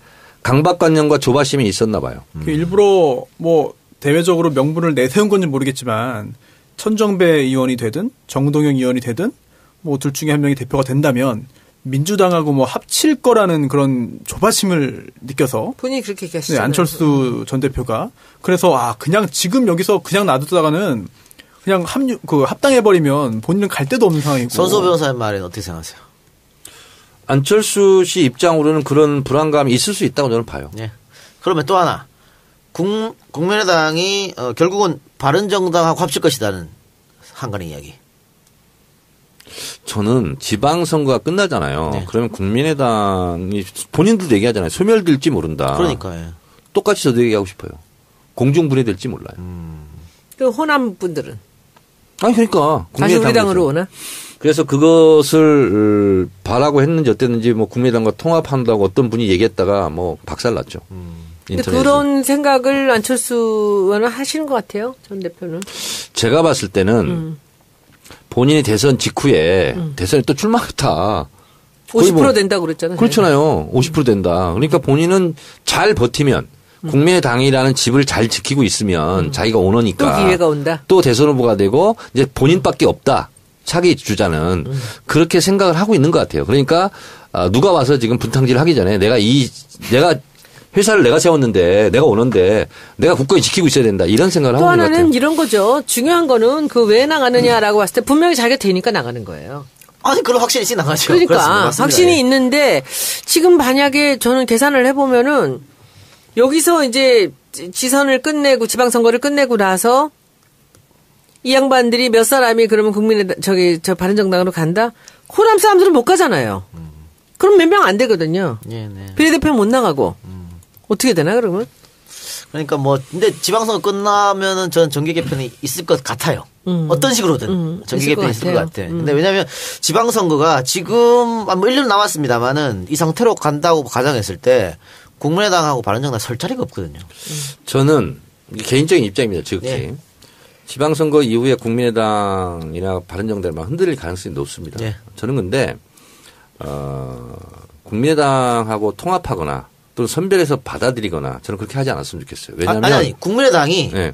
강박관념과 조바심이 있었나 봐요. 일부러 뭐 대외적으로 명분을 내세운 건지 모르겠지만 천정배 의원이 되든 정동영 의원이 되든 뭐 둘 중에 한 명이 대표가 된다면 민주당하고 뭐 합칠 거라는 그런 조바심을 느껴서 본인이 그렇게 얘기하시잖아요. 네, 안철수 전 대표가 그래서 그냥 지금 여기서 그냥 놔두다가는 그냥 합당해버리면 본인은 갈 데도 없는 상황이고. 선소 변호사의 말에는 어떻게 생각하세요? 안철수 씨 입장으로는 그런 불안감이 있을 수 있다고 저는 봐요. 네. 그러면 또 하나 국민의당이 결국은 바른정당하고 합칠 것이다는 한간의 이야기. 저는 지방선거가 끝나잖아요. 네. 그러면 국민의당이 본인들도 얘기하잖아요. 소멸될지 모른다. 그러니까. 예. 똑같이 저도 얘기하고 싶어요. 공중분해될지 몰라요. 그 호남 분들은 아니 그러니까 다시 우리 당으로 오나? 그래서 그것을 바라고 했는지 어땠는지 뭐 국민의당과 통합한다고 어떤 분이 얘기했다가 뭐 박살났죠. 근데 그런 생각을 안철수 의원은 하시는 것 같아요. 전 대표는. 제가 봤을 때는 본인이 대선 직후에 대선에 또 출마했다. 50% 된다고 그랬잖아요. 그렇잖아요. 50% 된다. 그러니까 본인은 잘 버티면 국민의당이라는 집을 잘 지키고 있으면 자기가 오너니까 또 기회가 온다. 또 대선 후보가 되고 이제 본인밖에 없다. 차기 주자는 그렇게 생각을 하고 있는 것 같아요. 그러니까 누가 와서 지금 분탕질을 하기 전에 내가 회사를 내가 세웠는데 내가 오는데 내가 굳건히 지키고 있어야 된다. 이런 생각을 하고 있는 것 같아요. 또 하나는 이런 거죠. 중요한 거는 그 왜 나가느냐라고 봤을 때 분명히 자기가 되니까 나가는 거예요. 아니 그런 확신이 있지 나가죠. 그러니까 확신이 있는데 지금 만약에 저는 계산을 해보면은 여기서 이제 지선을 끝내고 지방선거를 끝내고 나서 이 양반들이 몇 사람이 그러면 바른정당으로 간다? 호남 사람들은 못 가잖아요. 그럼 몇 명 안 되거든요. 네. 비례대표는 못 나가고. 어떻게 되나 그러면? 그러니까 뭐 근데 지방선거 끝나면은 저는 정계 개편이 있을 것 같아요. 어떤 식으로든 정계 개편이 있을 것 같아. 근데 왜냐하면 지방선거가 지금 뭐 1년 남았습니다만은 이 상태로 간다고 가정했을 때 국민의당하고 바른정당 설 자리가 없거든요. 저는 개인적인 입장입니다. 지극히. 예. 지방선거 이후에 국민의당이나 바른정당만 흔들릴 가능성이 높습니다. 예. 저는 근데 국민의당하고 통합하거나 또는 선별해서 받아들이거나 저는 그렇게 하지 않았으면 좋겠어요. 왜냐하면 아니 국민의당이 네.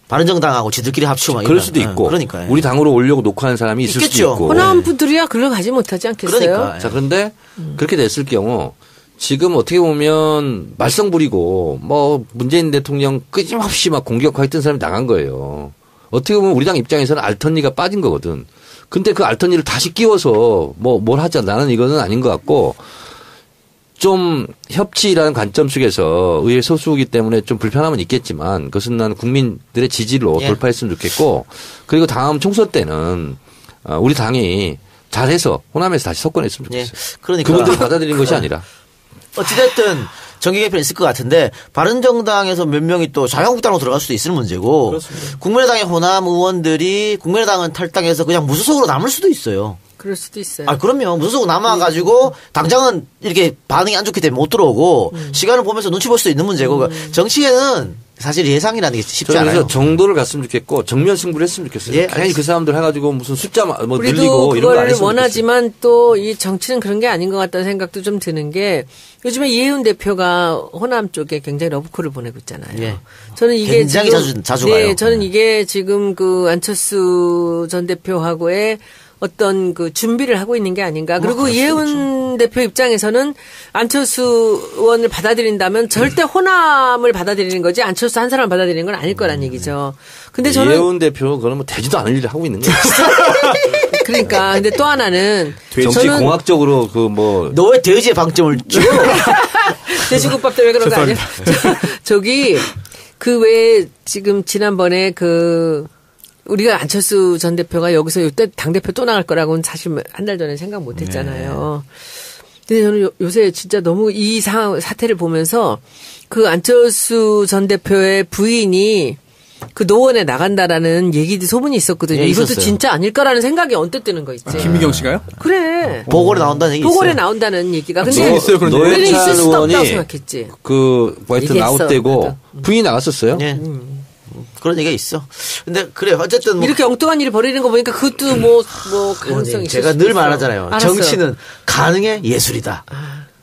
바른정당하고 지들끼리 합치고 막 그럴 수도 있고 그러니까 우리 당으로 오려고 녹화한 사람이 있을 있겠죠. 수도 있고 호남 분들이야 글로 가지 못하지 않겠어요? 그러니까. 자 그런데 그렇게 됐을 경우 지금 어떻게 보면 말썽 부리고 뭐 문재인 대통령 끊임없이 막 공격하고 있던 사람이 나간 거예요. 어떻게 보면 우리 당 입장에서는 알턴니가 빠진 거거든. 근데 그 알턴니를 다시 끼워서 뭐 뭘 하자 나는 이거는 아닌 것 같고 좀 협치라는 관점 속에서 의회 소수이기 때문에 좀 불편함은 있겠지만 그것은 나는 국민들의 지지로 예. 돌파했으면 좋겠고 그리고 다음 총선 때는 우리 당이 잘해서 호남에서 다시 석권했으면 좋겠어요. 예. 그러니까 그분들 받아들인 것이 아니라. 어찌됐든 정계 개편이 있을 것 같은데 바른정당에서 몇 명이 또 자유한국당으로 들어갈 수도 있을 문제고 그렇습니다. 국민의당의 호남 의원들이 국민의당은 탈당해서 그냥 무소속으로 남을 수도 있어요. 그럴 수도 있어요. 아, 그럼요. 무소속 남아가지고 당장은 이렇게 반응이 안 좋기 때문에 못 들어오고 시간을 보면서 눈치 볼 수도 있는 문제고 정치에는 사실 예상이라는 게 쉽지 않아요. 그래서 정도를 갔으면 좋겠고 정면 승부를 했으면 좋겠어요. 예, 괜히 그 사람들 해가지고 무슨 숫자 뭐 늘리고 이런 거 안 했으면 원하지만 또 이 정치는 그런 게 아닌 것 같다는 생각도 좀 드는 게 요즘에 이혜훈 대표가 호남 쪽에 굉장히 러브콜을 보내고 있잖아요. 예. 저는 이게 굉장히 자주 네, 가요. 저는 이게 지금 그 안철수 전 대표하고의 어떤 그 준비를 하고 있는 게 아닌가. 그리고 이혜훈 대표 입장에서는 안철수 의원을 받아들인다면 절대 호남을 받아들이는 거지 안철수 한 사람을 받아들이는 건 아닐 거란 얘기죠. 근데 저는 이혜훈 대표 그러면 뭐 되지도 않을 일을 하고 있는 거예요. 그러니까 근데 또 하나는 정치 공학적으로 그 뭐 너 왜 돼지의 방점을 줘? 돼지국밥 때문에 그런 거 아니야? 저기 그 외에 지금 지난번에 그 우리가 안철수 전 대표가 여기서 이때 당대표 또 나갈 거라고는 사실 한 달 전에 생각 못 했잖아요. 근데 저는 요새 진짜 너무 이 사태를 보면서 그 안철수 전 대표의 부인이 그 노원에 나간다라는 얘기도 소문이 있었거든요. 예, 이것도 있었어요. 진짜 아닐 거라는 생각이 언뜻 드는 거 있지. 김미경 씨가요? 그래. 보궐에 나온다는 얘기 보궐에 있어요. 나온다는 얘기가. 근데 지금 있어요, 그런데. 우리는 있을 노회찬 수도 없다고 의원이 생각했지. 그 하여튼 아웃되고 부인이 나갔었어요. 예. 그런 얘기가 있어. 근데 그래 어쨌든 뭐 이렇게 엉뚱한 일을 벌이는 거 보니까 그것도 뭐 가능성이 있을 제가 늘 말하잖아요. 알았어요. 정치는 가능해 예술이다.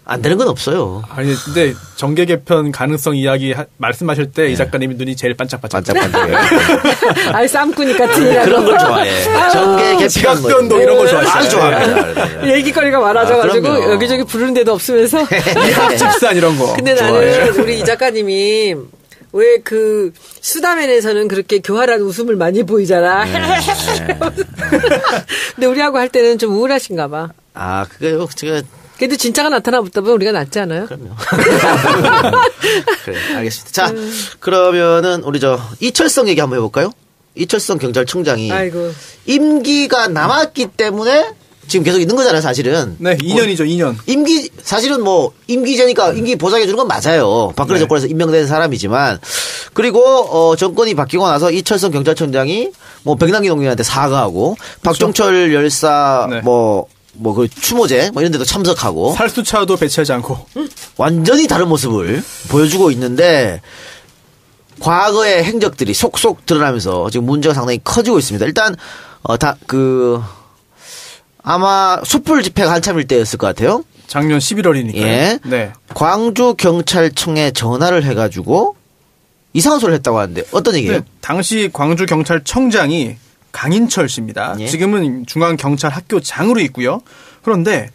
안 되는 건 없어요. 아니 근데 정계 개편 가능성 이야기 말씀하실 때 이 작가님이 눈이 제일 반짝반짝. 아이 쌈꾼이 같은 이라고. 그런 걸 좋아해. 정계 개편 지각변동 이런 걸 좋아해요. 아주 좋아합니다. 얘기거리가 많아져가지고 여기저기 부르는 데도 없으면서. 집산 이런 거. 근데 나는 우리 이 작가님이 왜 그 수다맨에서는 그렇게 교활한 웃음을 많이 보이잖아. 근데 우리하고 할 때는 좀 우울하신가 봐. 아, 그게요. 제가 그래도 진짜가 나타나보다 보면 우리가 낫지 않아요? 그럼요. 그래, 알겠습니다. 자, 그러면은 우리 이철성 얘기 한번 해볼까요? 이철성 경찰청장이 아이고. 임기가 남았기 때문에 지금 계속 있는 거잖아요, 사실은. 네, 2년이죠, 2년. 사실은 뭐, 임기제니까 임기 보장해주는 건 맞아요. 박근혜 정권에서 임명된 사람이지만. 그리고, 정권이 바뀌고 나서 이철성 경찰청장이 뭐, 백남기 농민한테 사과하고, 그렇죠? 박종철 열사, 네. 그 추모제, 이런 데도 참석하고. 살수차도 배치하지 않고. 완전히 다른 모습을 보여주고 있는데, 과거의 행적들이 속속 드러나면서 지금 문제가 상당히 커지고 있습니다. 일단, 아마 촛불 집회가 한참일 때였을 것 같아요. 작년 11월이니까요. 예. 네. 광주경찰청에 전화를 해가지고 이상한 소리를 했다고 하는데 어떤 얘기예요? 네, 당시 광주경찰청장이 강인철 씨입니다. 예. 지금은 중앙경찰학교장으로 있고요. 그런데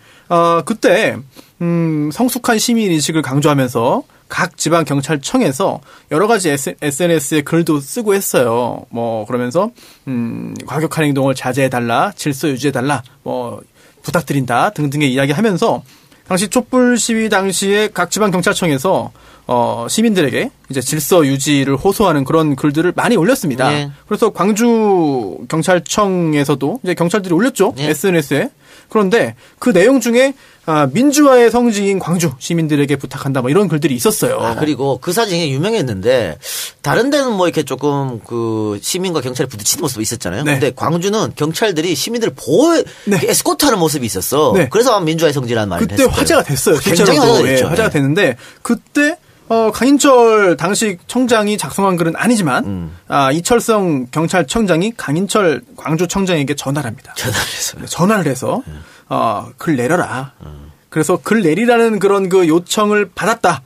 그때 성숙한 시민의식을 강조하면서 각 지방경찰청에서 여러 가지 SNS에 글도 쓰고 했어요. 그러면서 과격한 행동을 자제해달라, 질서 유지해달라, 부탁드린다 등등의 이야기하면서 당시 촛불 시위 당시에 각 지방경찰청에서 시민들에게 이제 질서 유지를 호소하는 그런 글들을 많이 올렸습니다. 네. 그래서 광주 경찰청에서도 이제 경찰들이 올렸죠. 네. SNS에. 그런데 그 내용 중에 민주화의 성지인 광주 시민들에게 부탁한다 뭐 이런 글들이 있었어요. 그리고 그 사진이 유명했는데 다른 데는 뭐 이렇게 조금 그 시민과 경찰이 부딪히는 모습이 있었잖아요. 네. 근데 광주는 경찰들이 시민들을 보호해 에스코트하는 모습이 있었어. 네. 그래서 민주화의 성지라는 말을 그때 했어요. 화제가 됐어요. 굉장히 화제가 됐죠. 화제가 됐는데 그때 강인철 당시 청장이 작성한 글은 아니지만 이철성 경찰청장이 강인철 광주청장에게 전화를 합니다. 전화를 해서 글 내려라. 그래서 글 내리라는 그런 그 요청을 받았다.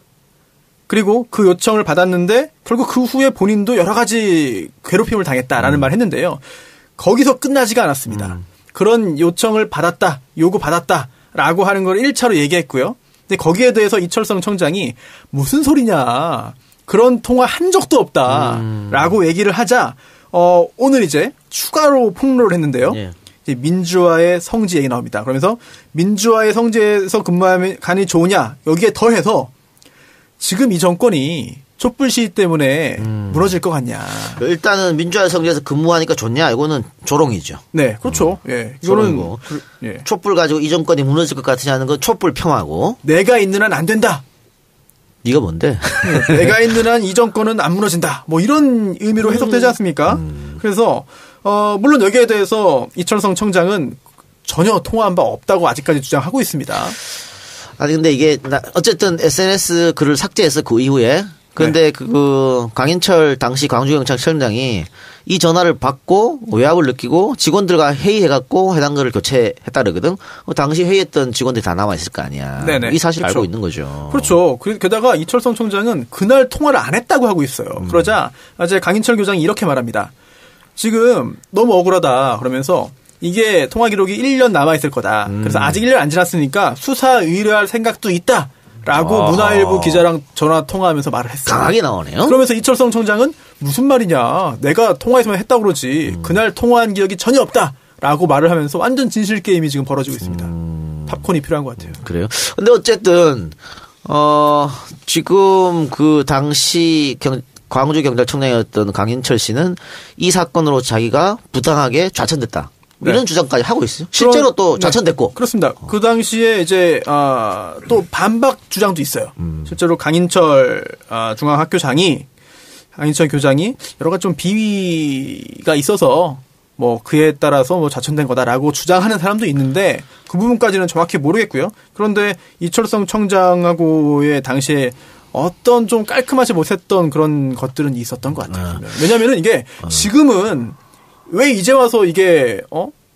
그리고 그 요청을 받았는데 결국 그 후에 본인도 여러 가지 괴롭힘을 당했다라는 말을 했는데요. 거기서 끝나지가 않았습니다. 그런 요청을 받았다, 요구 받았다라고 하는 걸 1차로 얘기했고요. 근데 거기에 대해서 이철성 청장이 무슨 소리냐, 그런 통화 한 적도 없다라고 얘기를 하자 오늘 이제 추가로 폭로를 했는데요. 예. 이제 민주화의 성지 얘기 나옵니다. 그러면서 민주화의 성지에서 근무하면 간이 좋으냐, 여기에 더해서 지금 이 정권이 촛불 시위 때문에 무너질 것 같냐. 일단은 민주화의 성지에서 근무하니까 좋냐? 이거는 조롱이죠. 네, 그렇죠. 예, 이거는 예. 촛불 가지고 이 정권이 무너질 것 같으냐는 건 촛불 평하고. 내가 있는 한 안 된다. 네가 뭔데? 내가 있는 한 이 정권은 안 무너진다. 뭐 이런 의미로 해석되지 않습니까? 그래서 물론 여기에 대해서 이철성 청장은 전혀 통화한 바 없다고 아직까지 주장하고 있습니다. 아니 근데 이게 어쨌든 SNS 글을 삭제했어 그 이후에. 그런데 네. 그 강인철 당시 광주경찰청장이 이 전화를 받고 외압을 느끼고 직원들과 회의해갖고 해당 글을 교체했다 그러거든. 당시 회의했던 직원들이 다 남아 있을 거 아니야. 네네. 이 사실을 그렇죠. 알고 있는 거죠. 그렇죠. 게다가 이철성 청장은 그날 통화를 안 했다고 하고 있어요. 그러자 이제 강인철 교장이 이렇게 말합니다. 지금 너무 억울하다 그러면서 이게 통화 기록이 1년 남아 있을 거다. 그래서 아직 1년 안 지났으니까 수사 의뢰할 생각도 있다. 라고 문화일보 기자랑 전화 통화하면서 말을 했어요. 강하게 나오네요. 그러면서 이철성 청장은 무슨 말이냐. 내가 통화했으면 했다고 그러지. 그날 통화한 기억이 전혀 없다. 라고 말을 하면서 완전 진실 게임이 지금 벌어지고 있습니다. 팝콘이 필요한 것 같아요. 그래요. 근데 어쨌든 지금 그 당시 광주경찰청장이었던 강인철 씨는 이 사건으로 자기가 부당하게 좌천됐다. 네. 이런 주장까지 하고 있어요. 실제로 또 좌천됐고. 네, 그렇습니다. 그 당시에 이제 또 반박 주장도 있어요. 실제로 강인철 중앙학교장이 강인철 교장이 여러 가지 좀 비위가 있어서 뭐 그에 따라서 뭐 좌천된 거다라고 주장하는 사람도 있는데 그 부분까지는 정확히 모르겠고요. 그런데 이철성 청장하고의 당시에 어떤 좀 깔끔하지 못했던 그런 것들은 있었던 것 같아요. 왜냐하면은 이게 지금은 왜 이제 와서 이게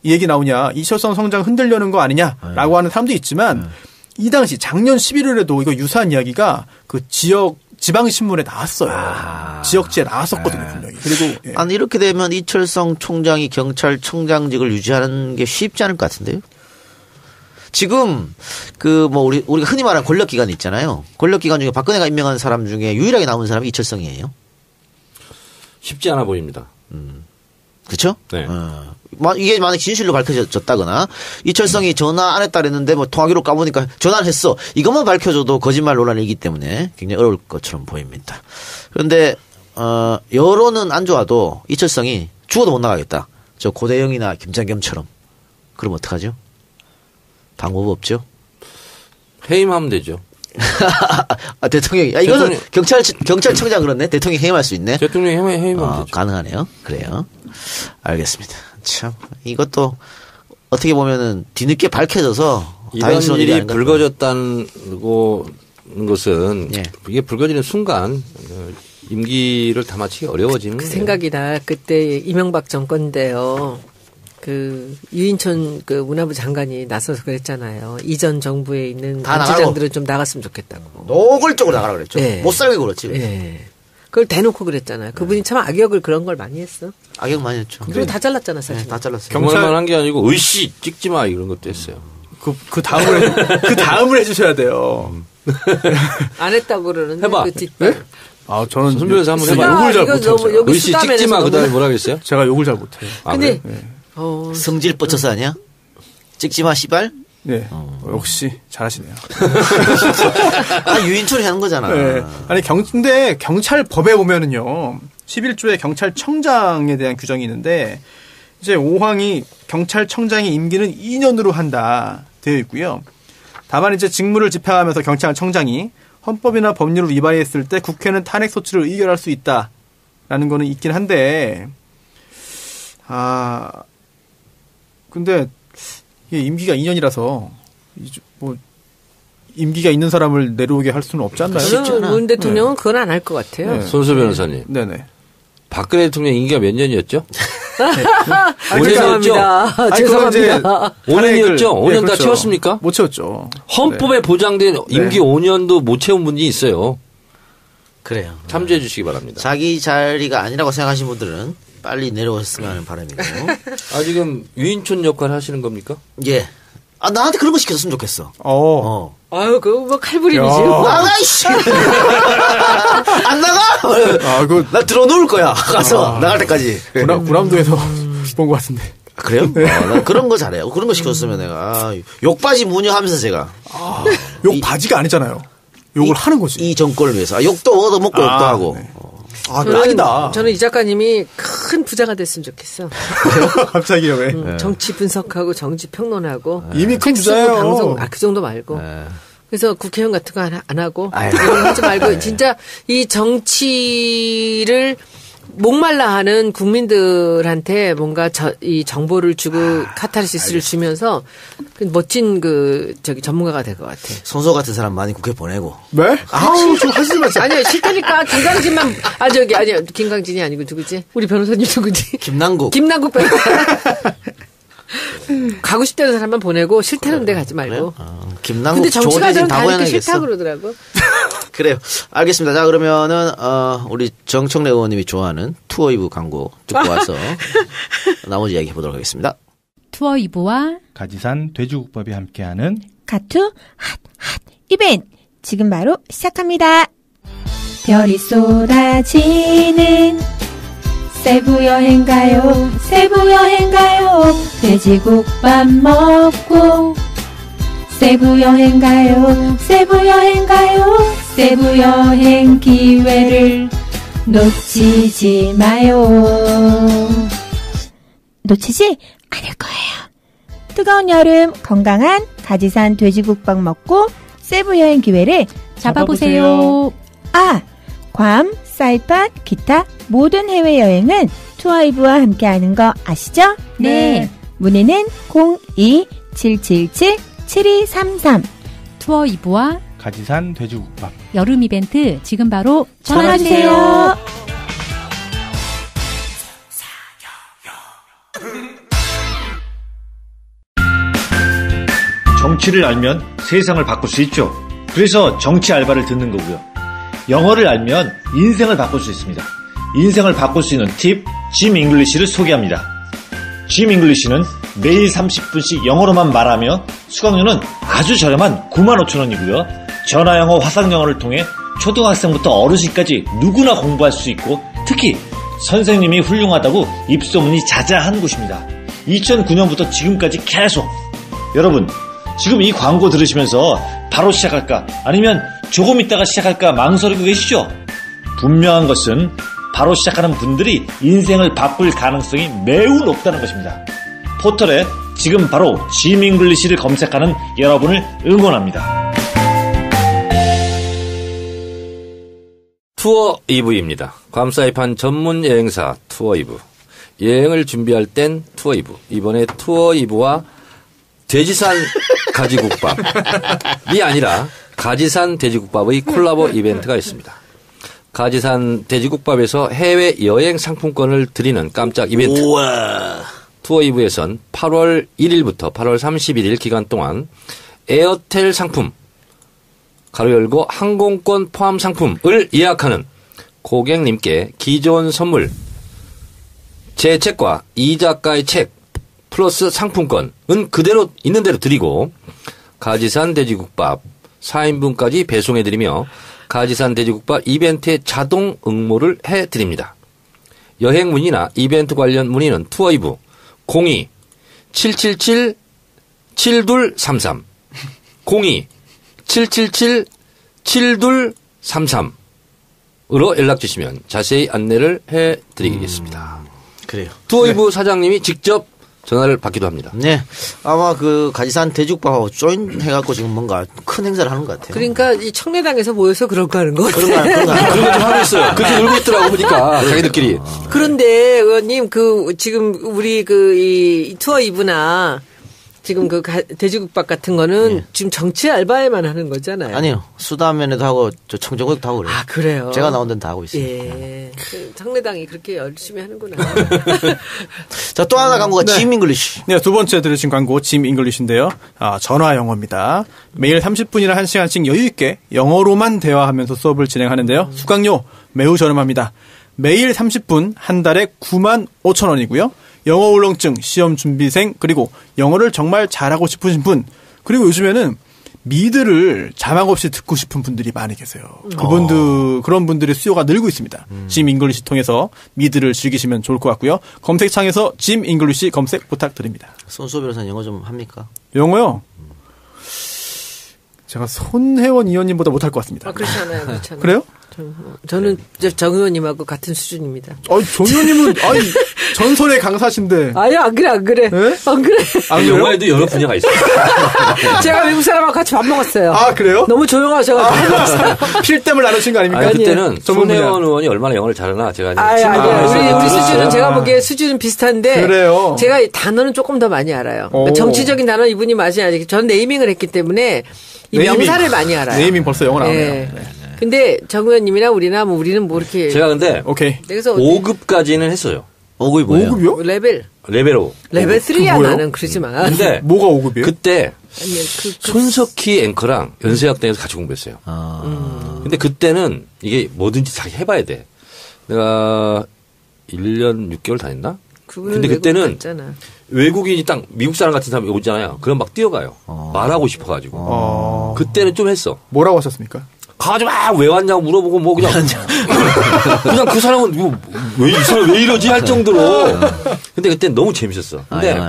이 얘기 나오냐, 이철성 청장 흔들려는 거 아니냐라고 하는 사람도 있지만 이 당시 작년 11월에도 이거 유사한 이야기가 그 지방 신문에 나왔어요. 지역지에 나왔었거든요, 분명히. 그리고 아니 이렇게 되면 이철성 총장이 경찰청장직을 유지하는 게 쉽지 않을 것 같은데요. 지금 그 뭐 우리가 흔히 말하는 권력기관 있잖아요. 권력기관 중에 박근혜가 임명한 사람 중에 유일하게 남은 사람이 이철성이에요. 쉽지 않아 보입니다. 그렇죠? 네. 이게 만약 진실로 밝혀졌다거나 이철성이 전화 안 했다 그랬는데 뭐 통화기록 까보니까 전화를 했어. 이것만 밝혀줘도 거짓말 논란이기 때문에 굉장히 어려울 것처럼 보입니다. 그런데 여론은 안 좋아도 이철성이 죽어도 못 나가겠다. 저 고대영이나 김장겸처럼. 그럼 어떡하죠? 방법 없죠? 해임하면 되죠. 대통령이. 이거는 경찰청장 그렇네. 대통령이 해임할 수 있네. 대통령이 해임하면 되죠. 가능하네요. 그래요. 알겠습니다. 참 이것도 어떻게 보면은 뒤늦게 밝혀져서 이런 일이 불거졌다는 것은 예. 이게 불거지는 순간 임기를 다 마치기 어려워지는 그 생각이다. 그때 이명박 정권 때요. 그 유인천 그 문화부 장관이 나서서 그랬잖아요. 이전 정부에 있는 단체장들은 좀 나갔으면 좋겠다고. 노골적으로 나가라 그랬죠. 네. 못 살게 그렇지. 네. 그걸 대놓고 그랬잖아요. 그분이 참 악역을 그런 걸 많이 했어. 악역 많이 했죠. 그리고 다 잘랐잖아, 사실. 네, 다 잘랐어요. 경찰만 한 게 아니고 의씨 찍지 마 이런 것도 했어요. 그 다음을 해주셔야 돼요. 안 했다고 그러는데. 해봐. 그 뒷발. 네? 저는 선배에서 한번 해봐. 욕을 잘 못해요. 여기 의씨 찍지 마 그다음에 뭐라 그랬어요? 제가 욕을 잘 못해요. 근데 그래? 성질 뻗쳐서 아니야? 찍지 마 씨발. 네. 역시 잘하시네요. 유인철이 하는 거잖아. 네. 아니 근데 경찰법에 보면은요. 11조의 경찰청장에 대한 규정이 있는데 이제 5항이 경찰청장의 임기는 2년으로 한다 되어 있고요. 다만 이제 직무를 집행하면서 경찰청장이 헌법이나 법률을 위반했을 때 국회는 탄핵 소추를 의결할 수 있다라는 거는 있긴 한데, 근데 이게 임기가 2년이라서 뭐 임기가 있는 사람을 내려오게 할 수는 없지 않나요? 문 대통령은 그건 안 할 것 같아요. 네. 손수 변호사님. 네네. 박근혜 대통령 임기가 몇 년이었죠? 5년이었죠? 죄송합니다. 5년이었죠? 5년 네, 다 그렇죠. 채웠습니까? 못 채웠죠. 헌법에 네. 보장된 임기 5년도 못 채운 분이 있어요. 그래요. 참조해 주시기 바랍니다. 자기 자리가 아니라고 생각하시는 분들은 빨리 내려오셨으면 하는 바람이고. 지금 유인촌 역할 하시는 겁니까? 예. 나한테 그런 거 시켰으면 좋겠어. 아유, 그거 뭐 칼부림이지. 나가, 이씨! 안 나가? 나 들어놓을 거야. 가서, 나갈 때까지. 구남도에서 본 것 같은데. 그래요? 나 그런 거 잘해요. 그런 거 시켰으면 내가. 욕바지 무녀하면서 제가. 욕바지가 아니잖아요. 욕을 하는 거지. 이 정권을 위해서. 욕도 얻어먹고 욕도 하고. 네. 딱이다. 저는 이 작가님이 큰 부자가 됐으면 좋겠어. 갑자기요, 왜? 정치 분석하고 정치 평론하고. 이미 큰 부자예요. 방송, 그 정도 말고. 그래서 국회의원 같은 거 안 하고. 이런 거 하지 말고. 진짜 이 정치를 목말라 하는 국민들한테 뭔가 이 정보를 주고 카타르시스를 주면서 멋진 전문가가 될 것 같아. 손소 같은 사람 많이 국회 보내고. 네? 좀 하지 마세요. 아니요, 싫다니까. 김강진만, 아니요, 김강진이 아니고 누구지? 우리 변호사님 누구지? 김남국 변호사. 가고 싶다는 사람만 보내고 싫다는 데 가지 말고. 김남국 근데 정치가들은 다 이렇게 싫다 그러더라고. 그래요. 알겠습니다. 자, 그러면은, 우리 정청래 의원님이 좋아하는 투어 2부 광고 듣고 와서 나머지 이야기 해보도록 하겠습니다. 투어 2부와 가지산 돼지국밥이 함께하는 가투 핫 이벤트 지금 바로 시작합니다. 별이 쏟아지는 세부 여행 가요. 돼지국밥 먹고 세부 여행 가요. 세부 여행 기회를 놓치지 마요. 놓치지 않을 거예요. 뜨거운 여름 건강한 가지산 돼지국밥 먹고 세부 여행 기회를 잡아보세요. 괌, 사이판, 기타 모든 해외여행은 투어이브와 함께하는 거 아시죠? 네. 문의는 02-777-7233 투어 2부와 가지산 돼지국밥 여름 이벤트 지금 바로 전화주세요. 정치를 알면 세상을 바꿀 수 있죠. 그래서 정치 알바를 듣는 거고요. 영어를 알면 인생을 바꿀 수 있습니다. 인생을 바꿀 수 있는 팁, 짐 잉글리시를 소개합니다. 짐 잉글리시는 매일 30분씩 영어로만 말하며 수강료는 아주 저렴한 95,000원이고요. 전화영어, 화상영어를 통해 초등학생부터 어르신까지 누구나 공부할 수 있고 특히 선생님이 훌륭하다고 입소문이 자자한 곳입니다. 2009년부터 지금까지 계속 여러분 지금 이 광고 들으시면서 바로 시작할까 아니면 조금 있다가 시작할까 망설이고 계시죠? 분명한 것은 바로 시작하는 분들이 인생을 바꿀 가능성이 매우 높다는 것입니다. 포털에 지금 바로 짐 잉글리시를 검색하는 여러분을 응원합니다. 투어 2부입니다. 괌사이판 전문 여행사 투어 2부. 여행을 준비할 땐 투어 2부. 이번에 투어 2부와 돼지산 가지국밥이 아니라 가지산 돼지국밥의 콜라보 이벤트가 있습니다. 가지산 돼지국밥에서 해외 여행 상품권을 드리는 깜짝 이벤트. 우와. 투어 2부에선 8월 1일부터 8월 31일 기간 동안 에어텔 상품, 가로 열고 항공권 포함 상품을 예약하는 고객님께 기존 선물, 제 책과 이 작가의 책, 플러스 상품권은 그대로 있는 대로 드리고 가지산 돼지국밥 4인분까지 배송해드리며 가지산 돼지국밥 이벤트에 자동 응모를 해드립니다. 여행 문의나 이벤트 관련 문의는 투어 2부 02-777-7233 02-777-7233으로 연락 주시면 자세히 안내를 해드리겠습니다. 그래요. 투어이브 사장님이 직접 전화를 받기도 합니다. 네. 아마 그 가지산 돼지국밥하고 조인 해갖고 지금 뭔가 큰 행사를 하는 것 같아요. 그러니까 이 청래당에서 모여서 그런 거 하는 거 같아요. 그런 거 좀 하고 있어요. 그렇게 놀고 있더라고 보니까 자기들끼리. 그런데 의원님 지금 우리 이 투어 이브나 지금 돼지국밥 같은 거는 지금 정치 알바에만 하는 거잖아요. 아니요. 수다면에도 하고 저 청정국도 하고 그래요. 아, 그래요? 제가 나온 데는 다 하고 있어요. 예. 청래당이 그렇게 열심히 하는구나. 자, 또 하나 광고가 짐 잉글리시. 네, 두 번째 들으신 광고 짐 잉글리시인데요. 전화 영어입니다. 매일 30분이나 1시간씩 여유 있게 영어로만 대화하면서 수업을 진행하는데요. 수강료 매우 저렴합니다. 매일 30분 한 달에 95,000원이고요. 영어 울렁증, 시험 준비생, 그리고 영어를 정말 잘하고 싶으신 분, 그리고 요즘에는 미드를 자막 없이 듣고 싶은 분들이 많이 계세요. 그런 분들의 수요가 늘고 있습니다. 짐 잉글리시 통해서 미드를 즐기시면 좋을 것 같고요. 검색창에서 짐 잉글리시 검색 부탁드립니다. 손수호 변호사는 영어 좀 합니까? 영어요? 제가 손혜원 의원님보다 못할 것 같습니다. 아, 그렇지 않아요. 그렇지 않아요. 그래요? 저는 정 의원님하고 같은 수준입니다. 정 의원님은 전설의 강사신데. 아니, 안 그래. 네? 안 그래. 영화에도 여러 분야가 있어요. 제가 외국 사람하고 같이 밥 먹었어요. 아, 그래요? 너무 조용하셔가지고. 필담을 나누신 거 아닙니까? 아니, 그때는 손혜원 의원이 얼마나 영어를 잘하나 제가 아니요. 우리 수준은 제가 보기에 수준은 비슷한데. 그래요. 제가 단어는 조금 더 많이 알아요. 그러니까 정치적인 단어 이분이 많이 알지. 전 네이밍을 했기 때문에 이 명사를 많이 알아요. 네이밍 벌써 영어 나오네요. 네. 근데 정 의원님이나 우리는 뭐 이렇게. 제가 근데. 오케이. 그래서 5급까지는 했어요. 5급이 뭐예요? 5급이요? 레벨 5. 레벨 3야 나는 그러지만. 근데. 뭐가 5급이에요? 그때. 손석희 앵커랑 연세학당에서 같이 공부했어요. 근데 그때는 이게 뭐든지 자기 해봐야 돼. 내가 1년 6개월 다녔나? 근데 그때는 갔잖아. 외국인이 딱 미국 사람 같은 사람이 오잖아요. 그럼 막 뛰어가요. 말하고 싶어가지고. 그때는 좀 했어. 뭐라고 하셨습니까? 가지고 막 왜 왔냐고 물어보고 뭐 그냥 그냥 그 사람은 이 사람 왜 이러지 할 정도로. 근데 그때는 너무 재밌었어. 근데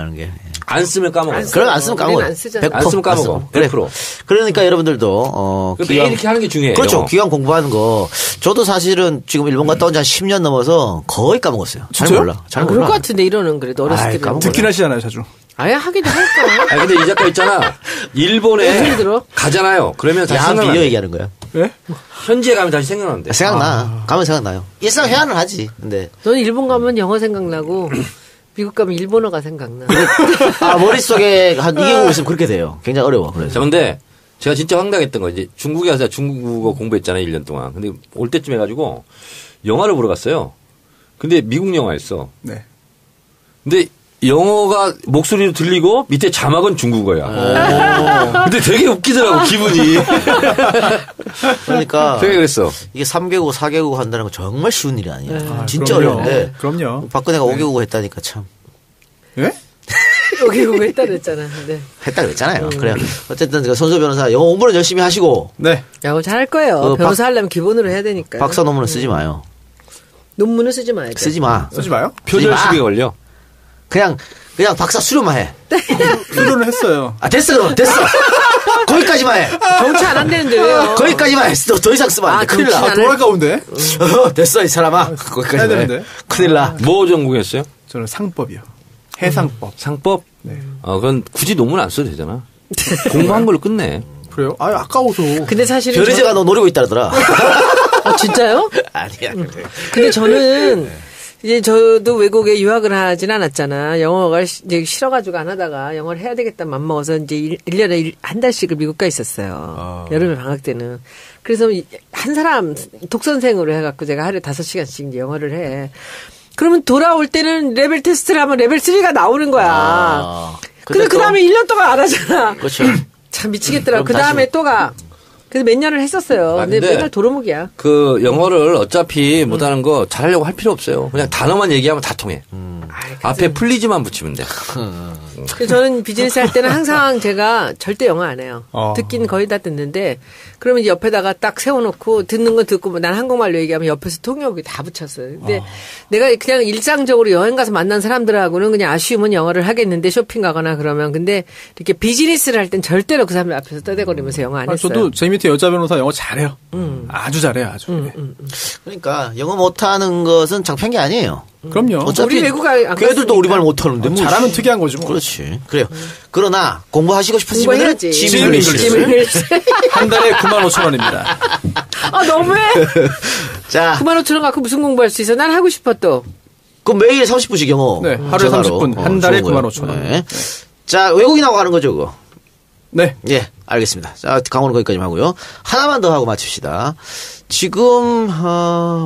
안 쓰면 까먹어. 그럼 안 쓰면 까먹어. 안 쓰면 까먹어. 100%. 그러니까 여러분들도 매일 이렇게 하는 게 중요해요. 그렇죠. 기왕 공부하는 거. 저도 사실은 지금 일본 갔다 온 지 한 10년 넘어서 거의 까먹었어요. 잘 몰라. 잘 몰라. 그럴 것 같은데 이러는 그래도 어렸을 때 듣긴 하시잖아요, 자주. 아예 하기도 할까? 근데 이 작가 있잖아. 일본에 가잖아요. 그러면 다시 생각나. 비교 얘기하는 거야. 네? 현지에 가면 다시 생각나는데. 생각나. 가면 생각나요. 일상 회화는 하지. 근데 너는 일본 가면 영어 생각나고 미국 가면 일본어가 생각나. 머릿속에 한 2개국 있으면 그렇게 돼요. 굉장히 어려워. 그래서. 자, 근데 제가 진짜 황당했던 거 이제 중국에 가서 중국어 공부했잖아요. 1년 동안. 근데 올 때쯤 해가지고 영화를 보러 갔어요. 근데 미국 영화였어. 네. 근데 영어가 목소리로 들리고 밑에 자막은 중국어야. 근데 되게 웃기더라고 기분이. 그러니까 되게 그랬어. 이게 3개국, 4개국 한다는 건 정말 쉬운 일이 아니야. 진짜 그럼요. 어려운데. 그럼요. 박근혜가 5개국 했다니까 참. 예? 5개국 했다 그랬잖아. 네. 했다 그랬잖아요. 그래요. 어쨌든 손수호 변호사 영어 공부는 열심히 하시고. 네. 영어 잘할 거예요. 변호사 하려면 기본으로 해야 되니까. 박사 논문은 쓰지 마요. 논문은 쓰지 마요. 쓰지 마. 쓰지 마요? 표절 시비가 걸려. 그냥 박사 수료만 해. 수료는 했어요. 됐어 그럼 됐어. 거기까지만 해. 정치 안 한다는데 왜요? 거기까지만 해. 더 이상 쓰면 안 돼. 큰일 나. 돌아가운데. 됐어 이 사람아. 거기까지만 되는데. 큰일 나. 뭐 전공했어요? 저는 상법이요. 해상법. 상법? 네. 그건 굳이 논문 안 써도 되잖아. 공부한 걸로 끝내. 그래요? 아까워서. 근데 사실은 별의제가 너 노리고 있다더라. 진짜요? 아니야. 근데 저는 이제 저도 외국에 유학을 하진 않았잖아. 영어가 이제 싫어가지고 안 하다가 영어를 해야 되겠다 맘먹어서 이제 1년에 한 달씩을 미국 가 있었어요. 여름에 방학 때는. 그래서 한 사람 독선생으로 해갖고 제가 하루에 5시간씩 이제 영어를 해. 그러면 돌아올 때는 레벨 테스트를 하면 레벨 3가 나오는 거야. 근데 그 다음에 1년 동안 안 하잖아. 그렇죠. 참 미치겠더라. 그 다음에 또 가. 그래서 몇 년을 했었어요. 근데 맨날 도루묵이야. 그 영어를 어차피 못하는 거 잘하려고 할 필요 없어요. 그냥 단어만 얘기하면 다 통해. 앞에 플리즈만 붙이면 돼. 그래서 저는 비즈니스 할 때는 항상 제가 절대 영어 안 해요. 듣긴 거의 다 듣는데 그러면 이제 옆에다가 딱 세워놓고 듣는 건 듣고 난 한국말로 얘기하면 옆에서 통역이 다 붙였어요. 근데 내가 그냥 일상적으로 여행 가서 만난 사람들하고는 그냥 아쉬우면 영어를 하겠는데 쇼핑 가거나 그러면 근데 이렇게 비즈니스를 할 땐 절대로 그 사람들 앞에서 떠대거리면서 영어 안 했어요. 저도 제 밑에 여자 변호사 영어 잘해요. 아주 잘해요. 아주. 그러니까 영어 못하는 것은 장편이 아니에요. 그럼요. 어차피 우리 외국 안 걔들도 우리 말 못하는데 뭐. 잘하면 특이한 거지 뭐. 그렇지. 그래요. 그러나 공부하시고 싶으시면 공부해야지. 지밍글리시. 한 달에 95,000원입니다. 아 너무해. 자, 95,000원 갖고 무슨 공부할 수 있어? 난 하고 싶었어. 그럼 매일 30분씩 영어. 네, 하루에 30분, 한 달에 95,000원. 네. 자, 외국인하고 하는 거죠, 그거. 네. 예, 알겠습니다. 자, 강원은 거기까지만 하고요. 하나만 더 하고 마칩시다. 지금